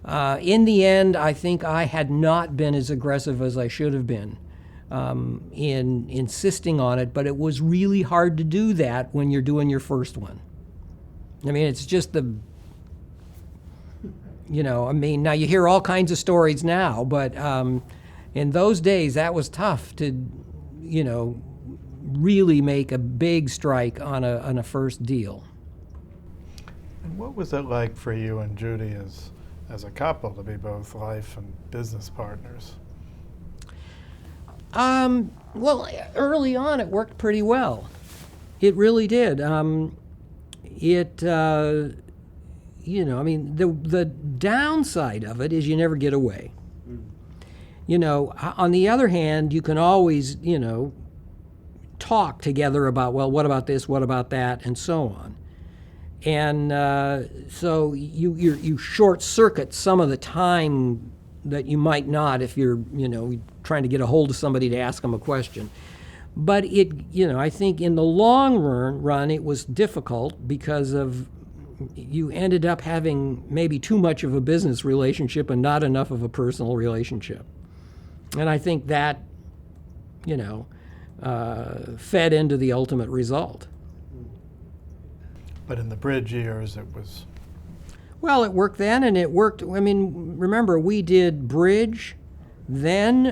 Speaker 2: In the end, I think I had not been as aggressive as I should have been in insisting on it, but it was really hard to do that when you're doing your first one. I mean, it's just the... You know, I mean, now you hear all kinds of stories now, but in those days, that was tough to, you know, really make a big strike on a first deal.
Speaker 3: And what was it like for you and Judy as a couple to be both life and business partners?
Speaker 2: Well, early on, it worked pretty well. It really did. You know, I mean, the downside of it is you never get away. You know, on the other hand, you can always, you know, talk together about, well, what about this, what about that, and so on. And so you short circuit some of the time that you might not if you're, you know, trying to get a hold of somebody to ask them a question. But I think in the long run, it was difficult because of you ended up having maybe too much of a business relationship and not enough of a personal relationship. And I think that, fed into the ultimate result.
Speaker 3: But in the bridge years, it was...
Speaker 2: Well, it worked then, and it worked. I mean, remember, we did bridge, then,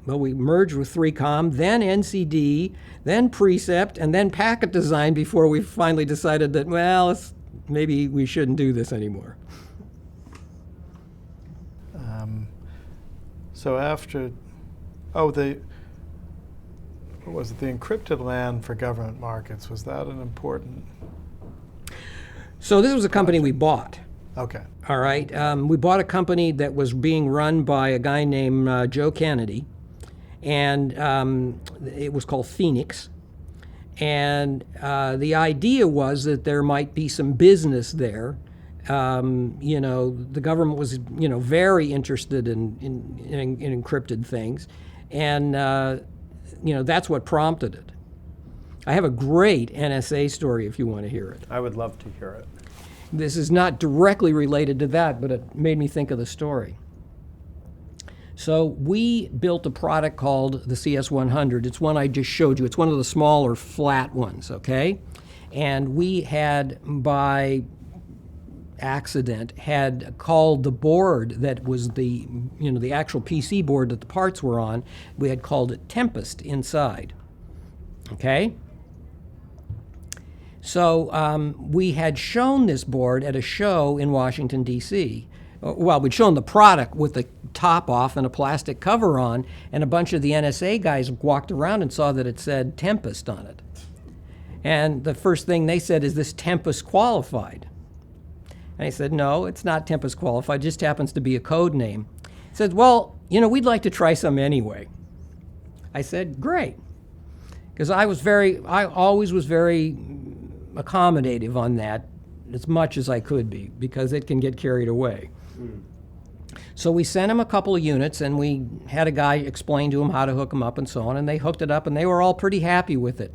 Speaker 2: we merged with 3Com, then NCD, then Precept, and then packet design before we finally decided that, maybe we shouldn't do this anymore.
Speaker 3: So after, what was it, the encrypted LAN for government markets, was that an important?
Speaker 2: So this was a company we bought.
Speaker 3: Okay.
Speaker 2: All right. We bought a company that was being run by a guy named Joe Kennedy, and it was called Phoenix. And the idea was that there might be some business there. The government was, very interested in encrypted things, and that's what prompted it. I have a great NSA story if you want to hear it.
Speaker 1: I would love to hear it.
Speaker 2: This is not directly related to that, but it made me think of the story. So we built a product called the CS100. It's one I just showed you. It's one of the smaller flat ones, okay? And we had, by accident, had called the board that was the actual PC board that the parts were on, we had called it Tempest inside, okay? So we had shown this board at a show in Washington, D.C. Well, we'd shown the product with the top off and a plastic cover on, and a bunch of the NSA guys walked around and saw that it said Tempest on it. And the first thing they said, is this Tempest qualified? And I said, no, it's not Tempest qualified, it just happens to be a code name. He said, well, we'd like to try some anyway. I said, great. Because I always was very accommodative on that, as much as I could be, because it can get carried away. So we sent him a couple of units, and we had a guy explain to him how to hook them up and so on, and they hooked it up, and they were all pretty happy with it.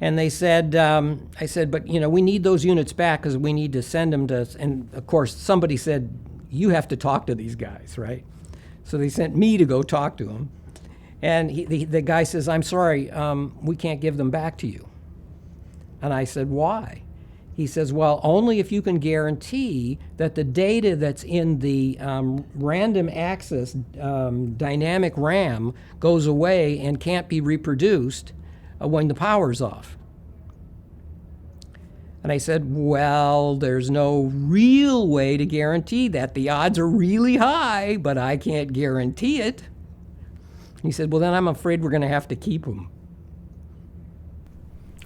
Speaker 2: And they said, I said, but we need those units back because we need to send them to, and of course somebody said, you have to talk to these guys, right? So they sent me to go talk to them. And the guy says, I'm sorry, we can't give them back to you. And I said, why? He says, well, only if you can guarantee that the data that's in the random access dynamic RAM goes away and can't be reproduced when the power's off. And I said, well, there's no real way to guarantee that. The odds are really high, but I can't guarantee it. He said, well, then I'm afraid we're going to have to keep them.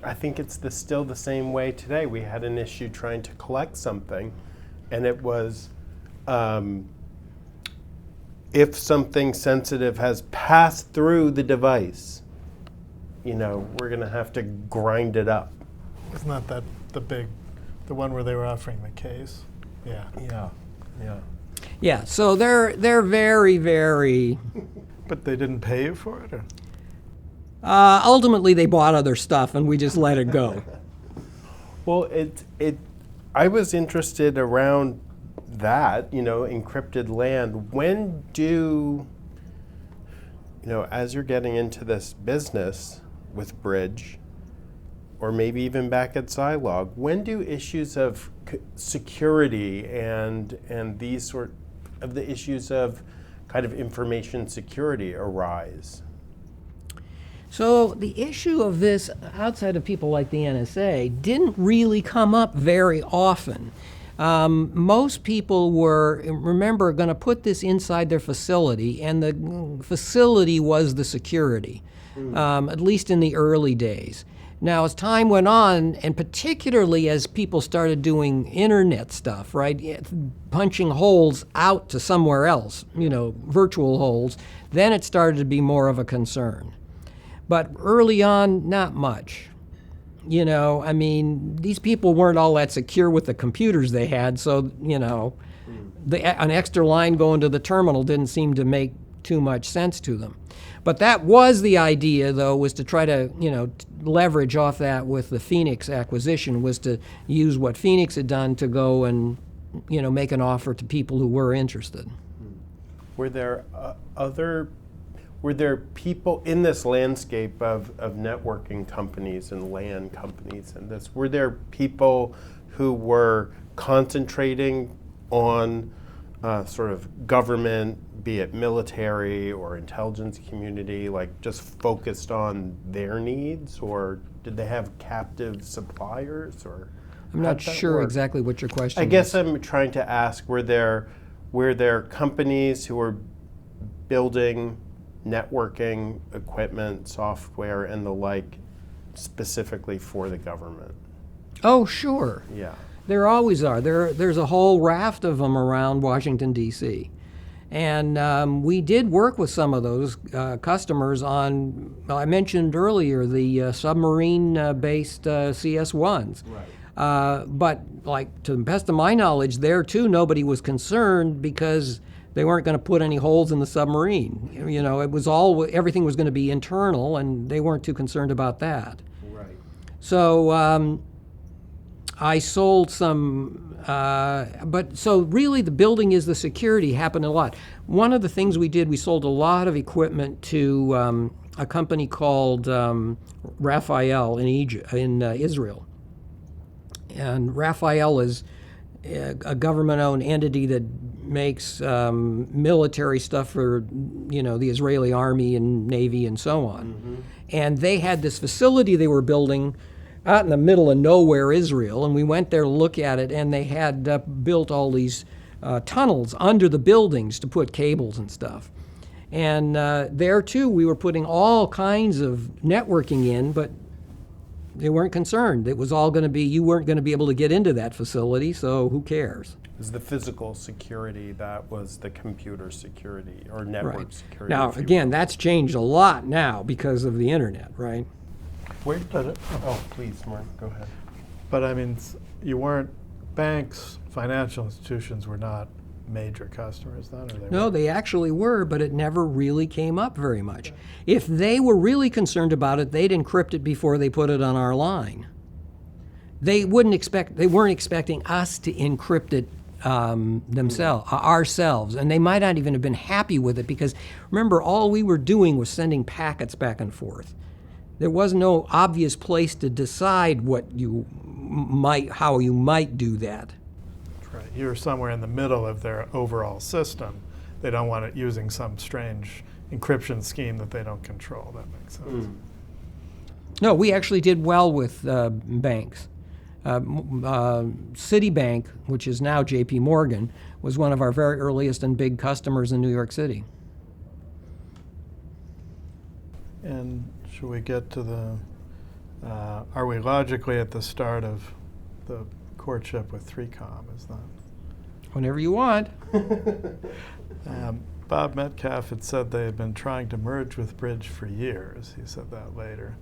Speaker 1: I think it's still the same way today. We had an issue trying to collect something, and it was if something sensitive has passed through the device, we're going to have to grind it up.
Speaker 3: Isn't that the one where they were offering the case? Yeah.
Speaker 1: Yeah.
Speaker 2: Yeah, so they're very, very...
Speaker 3: But they didn't pay you for it? Or?
Speaker 2: Ultimately, they bought other stuff, and we just let it go.
Speaker 1: Well, I was interested around that, encrypted LAN. When do, as you're getting into this business with Bridge, or maybe even back at Zilog, when do issues of security and these sort of the issues of kind of information security arise?
Speaker 2: So the issue of this, outside of people like the NSA, didn't really come up very often. Most people were, remember, going to put this inside their facility, and the facility was the security, at least in the early days. Now, as time went on, and particularly as people started doing internet stuff, right, punching holes out to somewhere else, virtual holes, then it started to be more of a concern. But early on, not much. These people weren't all that secure with the computers they had, so, an extra line going to the terminal didn't seem to make too much sense to them. But that was the idea, though, was to try to, leverage off that with the Phoenix acquisition, was to use what Phoenix had done to go and, make an offer to people who were interested.
Speaker 1: Were there were there people in this landscape of networking companies and LAN companies and this, were there people who were concentrating on sort of government, be it military or intelligence community, like just focused on their needs, or did they have captive suppliers, or?
Speaker 2: I'm not sure exactly what your question is.
Speaker 1: I guess I'm trying to ask, were there companies who were building networking equipment, software, and the like, specifically for the government?
Speaker 2: Oh, sure.
Speaker 1: Yeah.
Speaker 2: There always are. There's a whole raft of them around Washington, D.C. And we did work with some of those customers on, I mentioned earlier, the submarine-based CS-1s.
Speaker 1: Right.
Speaker 2: But like, to the best of my knowledge, there too, nobody was concerned because they weren't going to put any holes in the submarine. It was everything was going to be internal, and they weren't too concerned about that.
Speaker 1: Right.
Speaker 2: So I sold some, but so really the building is the security happened a lot. One of the things we did, we sold a lot of equipment to a company called Raphael in Israel. And Raphael is a government-owned entity that makes military stuff for, the Israeli Army and Navy and so on. Mm-hmm. And they had this facility they were building out in the middle of nowhere, Israel, and we went there to look at it, and they had built all these tunnels under the buildings to put cables and stuff. And there, too, we were putting all kinds of networking in, but they weren't concerned. It was all going to be, you weren't going to be able to get into that facility, so who cares?
Speaker 1: It was the physical security that was the computer security or network security.
Speaker 2: Now, again, that's changed a lot now because of the internet, right?
Speaker 1: Please, Mark, go ahead.
Speaker 3: But I mean, you weren't, banks, financial institutions were not major customers then, or they
Speaker 2: No,
Speaker 3: were?
Speaker 2: they actually were, but it never really came up very much. If they were really concerned about it, they'd encrypt it before they put it on our line. They weren't expecting us to encrypt it ourselves, and they might not even have been happy with it because, remember, all we were doing was sending packets back and forth. There was no obvious place to decide how you might do that.
Speaker 3: Right. You're somewhere in the middle of their overall system. They don't want it using some strange encryption scheme that they don't control. That makes sense.
Speaker 2: No, we actually did well with banks. Citibank, which is now J.P. Morgan, was one of our very earliest and big customers in New York City.
Speaker 3: And should we get to are we logically at the start of the courtship with 3Com, is that?
Speaker 2: Whenever you want.
Speaker 3: Bob Metcalf had said they had been trying to merge with Bridge for years. He said that later.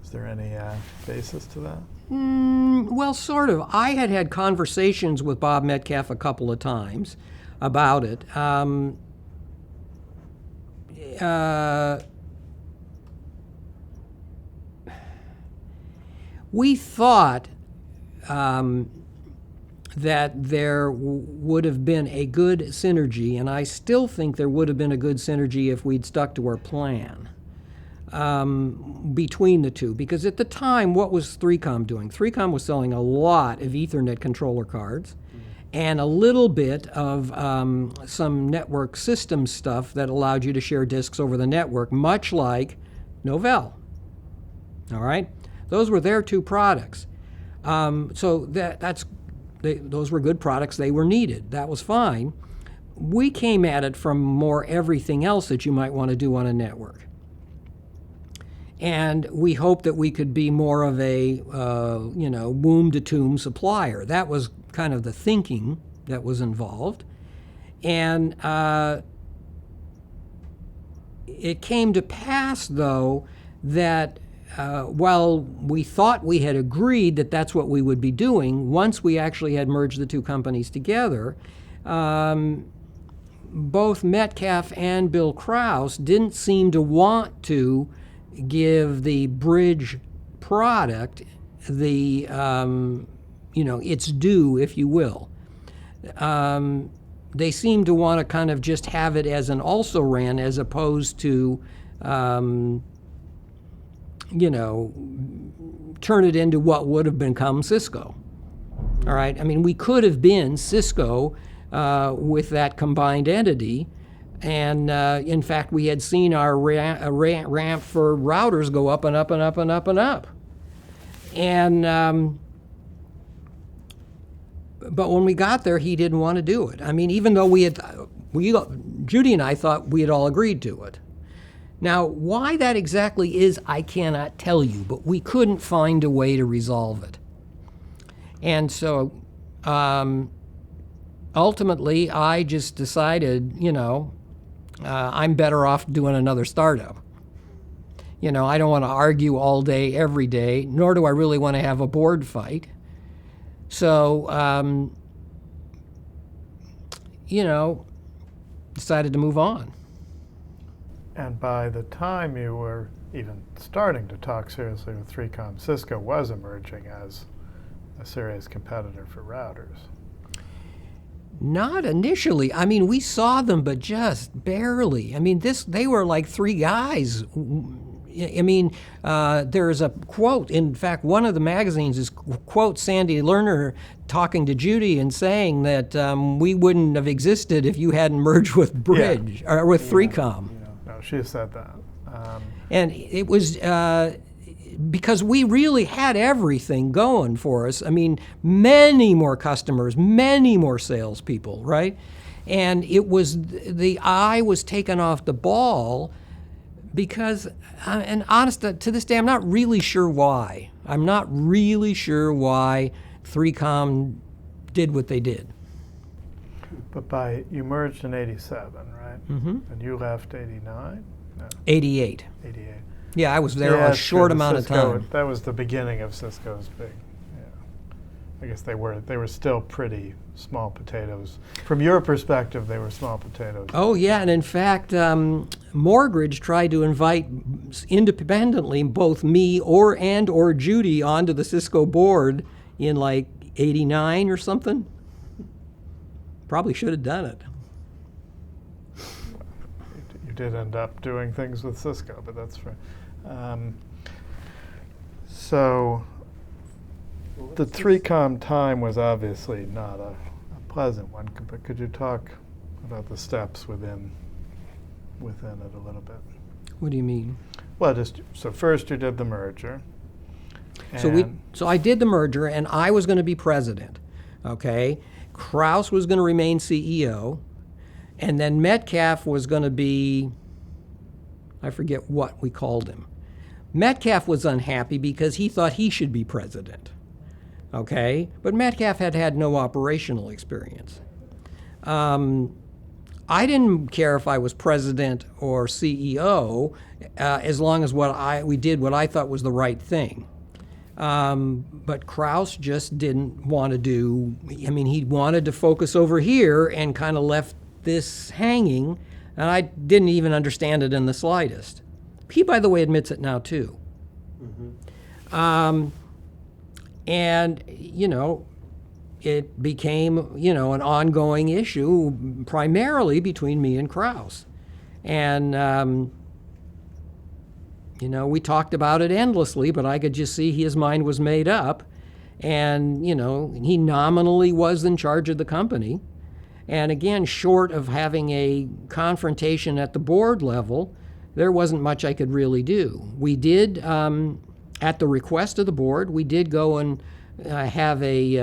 Speaker 3: Is there any basis to that?
Speaker 2: Well, sort of. I had conversations with Bob Metcalf a couple of times about it. We thought that there would have been a good synergy, and I still think there would have been a good synergy if we'd stuck to our plan between the two. Because at the time, what was 3Com doing? 3Com was selling a lot of Ethernet controller cards and a little bit of some network system stuff that allowed you to share disks over the network, much like Novell. All right? Those were their two products. So those were good products. They were needed. That was fine. We came at it from more everything else that you might want to do on a network. And we hoped that we could be more of a, womb-to-tomb supplier. That was kind of the thinking that was involved. And it came to pass, though, that while we thought we had agreed that that's what we would be doing, once we actually had merged the two companies together, both Metcalf and Bill Krause didn't seem to want to give the bridge product the, its due, if you will. They seem to want to kind of just have it as an also-ran as opposed to, turn it into what would have become Cisco. All right? I mean, we could have been Cisco with that combined entity. And in fact, we had seen our ramp for routers go up and up and up and up and up. And but when we got there, he didn't want to do it. I mean, even though Judy and I thought we had all agreed to it. Now, why that exactly is, I cannot tell you, but we couldn't find a way to resolve it. And so ultimately, I just decided, I'm better off doing another startup. I don't want to argue all day, every day, nor do I really want to have a board fight. So, decided to move on.
Speaker 3: And by the time you were even starting to talk seriously with 3Com, Cisco was emerging as a serious competitor for routers.
Speaker 2: Not initially. I mean, we saw them, but just barely. I mean, they were like three guys. I mean, there's a quote. In fact, one of the magazines is quote Sandy Lerner talking to Judy and saying that we wouldn't have existed if you hadn't merged with Bridge or with 3Com.
Speaker 3: No, she said that.
Speaker 2: And it was because we really had everything going for us. I mean, many more customers, many more salespeople, right? And it was the eye was taken off the ball. Because, and honest, to this day, I'm not really sure why. I'm not really sure why 3Com did what they did.
Speaker 3: But you merged in 87, right?
Speaker 2: Mm-hmm.
Speaker 3: And you left 89? No.
Speaker 2: 88.
Speaker 3: 88.
Speaker 2: Yeah, I was there a short amount of time.
Speaker 3: That was the beginning of Cisco's big, I guess they were still pretty small potatoes. From your perspective, they were small potatoes.
Speaker 2: Oh, yeah, and in fact, Morgridge tried to invite independently both me or Judy onto the Cisco board in like 89 or something. Probably should have done it.
Speaker 3: You did end up doing things with Cisco, but that's fair. So the 3Com time was obviously not a pleasant one, but could you talk about the steps within it a little bit?
Speaker 2: What do you mean?
Speaker 3: Well, so first you did the merger.
Speaker 2: So I did the merger, and I was going to be president. Okay, Krause was going to remain CEO, and then Metcalf was going to be, I forget what we called him. Metcalf was unhappy because he thought he should be president. Okay, but Metcalf had no operational experience. I didn't care if I was president or CEO, as long as we did what I thought was the right thing. But Krause just didn't want to do. I mean, he wanted to focus over here and kind of left this hanging, and I didn't even understand it in the slightest. He, by the way, admits it now too. Mm-hmm. And, it became, an ongoing issue primarily between me and Krause. And, we talked about it endlessly, but I could just see his mind was made up. And, he nominally was in charge of the company. And again, short of having a confrontation at the board level, there wasn't much I could really do. We did, at the request of the board, we did go and have a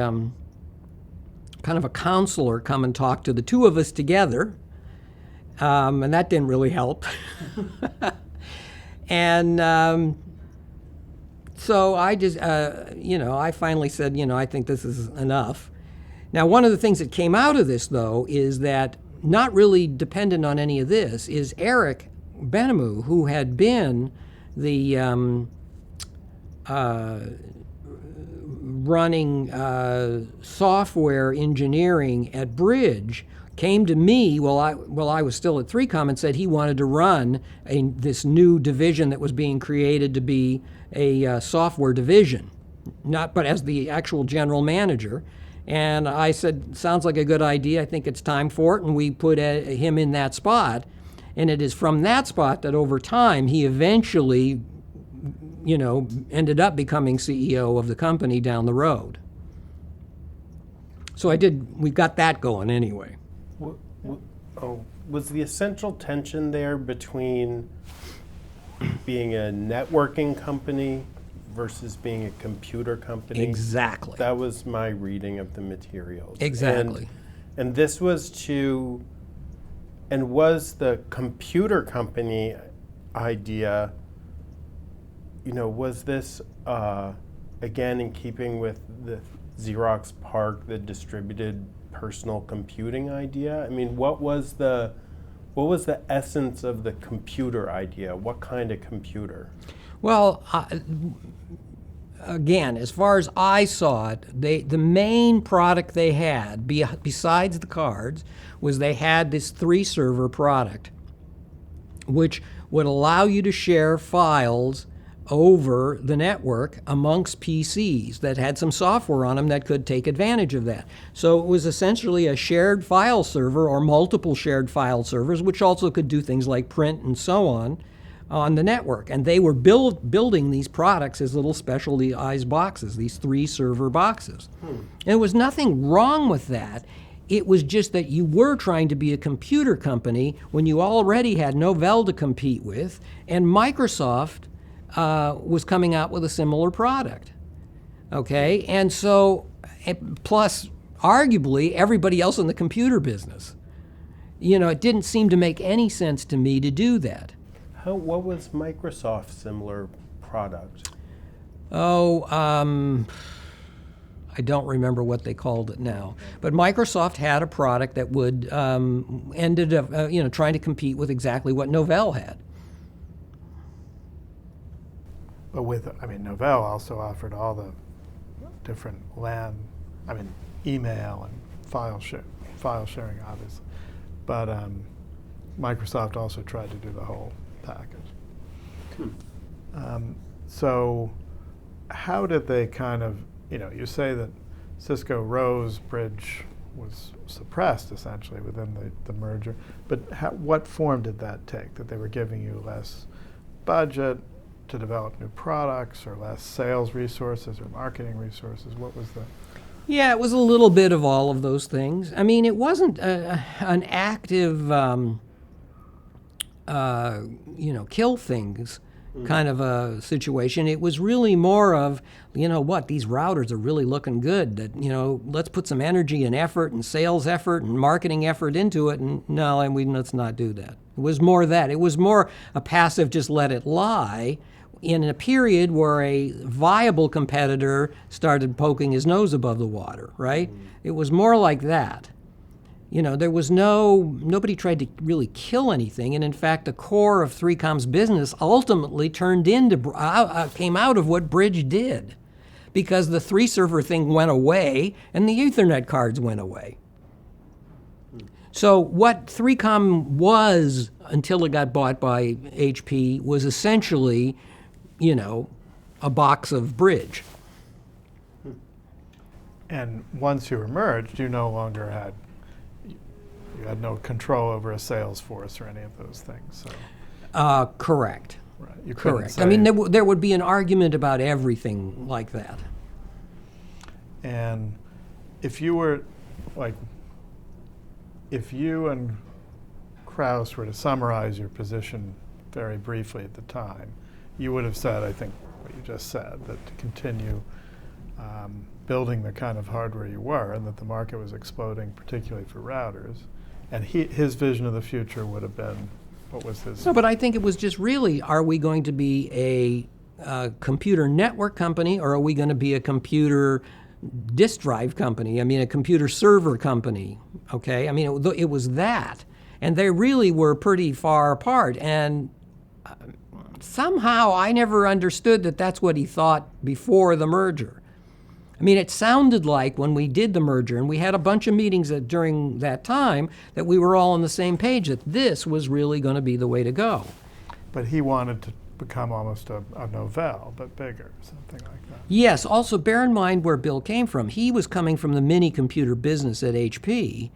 Speaker 2: kind of a counselor come and talk to the two of us together, and that didn't really help. And so I just, I finally said, I think this is enough. Now, one of the things that came out of this, though, is that not really dependent on any of this is Eric Benamou, who had been the running software engineering at Bridge, came to me while I was still at 3Com and said he wanted to run this new division that was being created to be a software division, but as the actual general manager. And I said, sounds like a good idea. I think it's time for it. And we put him in that spot. And it is from that spot that over time he eventually, ended up becoming CEO of the company down the road. So we got that going anyway.
Speaker 1: Was the essential tension there between being a networking company versus being a computer company?
Speaker 2: Exactly.
Speaker 1: That was my reading of the materials.
Speaker 2: Exactly.
Speaker 1: And this was was the computer company idea, was this, again, in keeping with the Xerox PARC, the distributed personal computing idea? I mean, what was the essence of the computer idea? What kind of computer?
Speaker 2: Well, again, as far as I saw it, the main product they had, besides the cards, was they had this 3-server product, which would allow you to share files over the network amongst PCs that had some software on them that could take advantage of that. So it was essentially a shared file server or multiple shared file servers, which also could do things like print and so on the network. And they were building these products as little specialized boxes, these 3-server boxes. And there was nothing wrong with that. It was just that you were trying to be a computer company when you already had Novell to compete with, and Microsoft was coming out with a similar product. Okay? And so, plus, arguably, everybody else in the computer business. It didn't seem to make any sense to me to do that.
Speaker 1: What was Microsoft's similar product?
Speaker 2: I don't remember what they called it now. But Microsoft had a product that would ended up, trying to compete with exactly what Novell had.
Speaker 3: But Novell also offered all the different email and file sharing, obviously. But Microsoft also tried to do the whole package. So how did they kind of, you say that Cisco Rose Bridge was suppressed essentially within the merger, but what form did that take? That they were giving you less budget to develop new products, or less sales resources or marketing resources? What was the...
Speaker 2: Yeah, it was a little bit of all of those things. I mean, it wasn't an active, kill things kind of a situation. It was really more of, these routers are really looking good. That, let's put some energy and effort and sales effort and marketing effort into it. And let's not do that. It was more that. It was more a passive, just let it lie, in a period where a viable competitor started poking his nose above the water, right? It was more like that. There was nobody tried to really kill anything, and in fact, the core of 3Com's business ultimately came out of what Bridge did, because the 3-server thing went away and the Ethernet cards went away. So what 3Com was until it got bought by HP was essentially, a box of Bridge.
Speaker 3: And once you were merged, you no longer had no control over a sales force or any of those things. So.
Speaker 2: Correct.
Speaker 3: Right. You
Speaker 2: correct.
Speaker 3: Say,
Speaker 2: I mean, there would be an argument about everything like that.
Speaker 3: And if you were, if you and Krauss were to summarize your position very briefly at the time, you would have said, I think, what you just said, that to continue building the kind of hardware you were, and that the market was exploding, particularly for routers. And his vision of the future would have been, what was his?
Speaker 2: No, but I think it was just really, are we going to be a computer network company, or are we going to be a computer disk drive company? I mean, a computer server company, okay? I mean, it was that. And they really were pretty far apart. And somehow I never understood that that's what he thought before the merger. I mean, it sounded like when we did the merger, and we had a bunch of meetings during that time, that we were all on the same page, that this was really going to be the way to go.
Speaker 3: But he wanted to become almost a novelle, but bigger, something like that.
Speaker 2: Yes, also bear in mind where Bill came from. He was coming from the mini computer business at HP.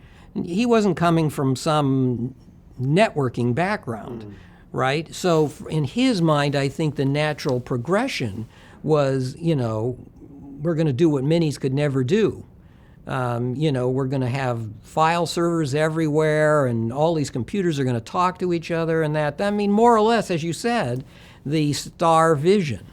Speaker 2: He wasn't coming from some networking background, right? So in his mind, I think the natural progression was, we're going to do what minis could never do. We're going to have file servers everywhere, and all these computers are going to talk to each other and that. I mean, more or less, as you said, the star vision.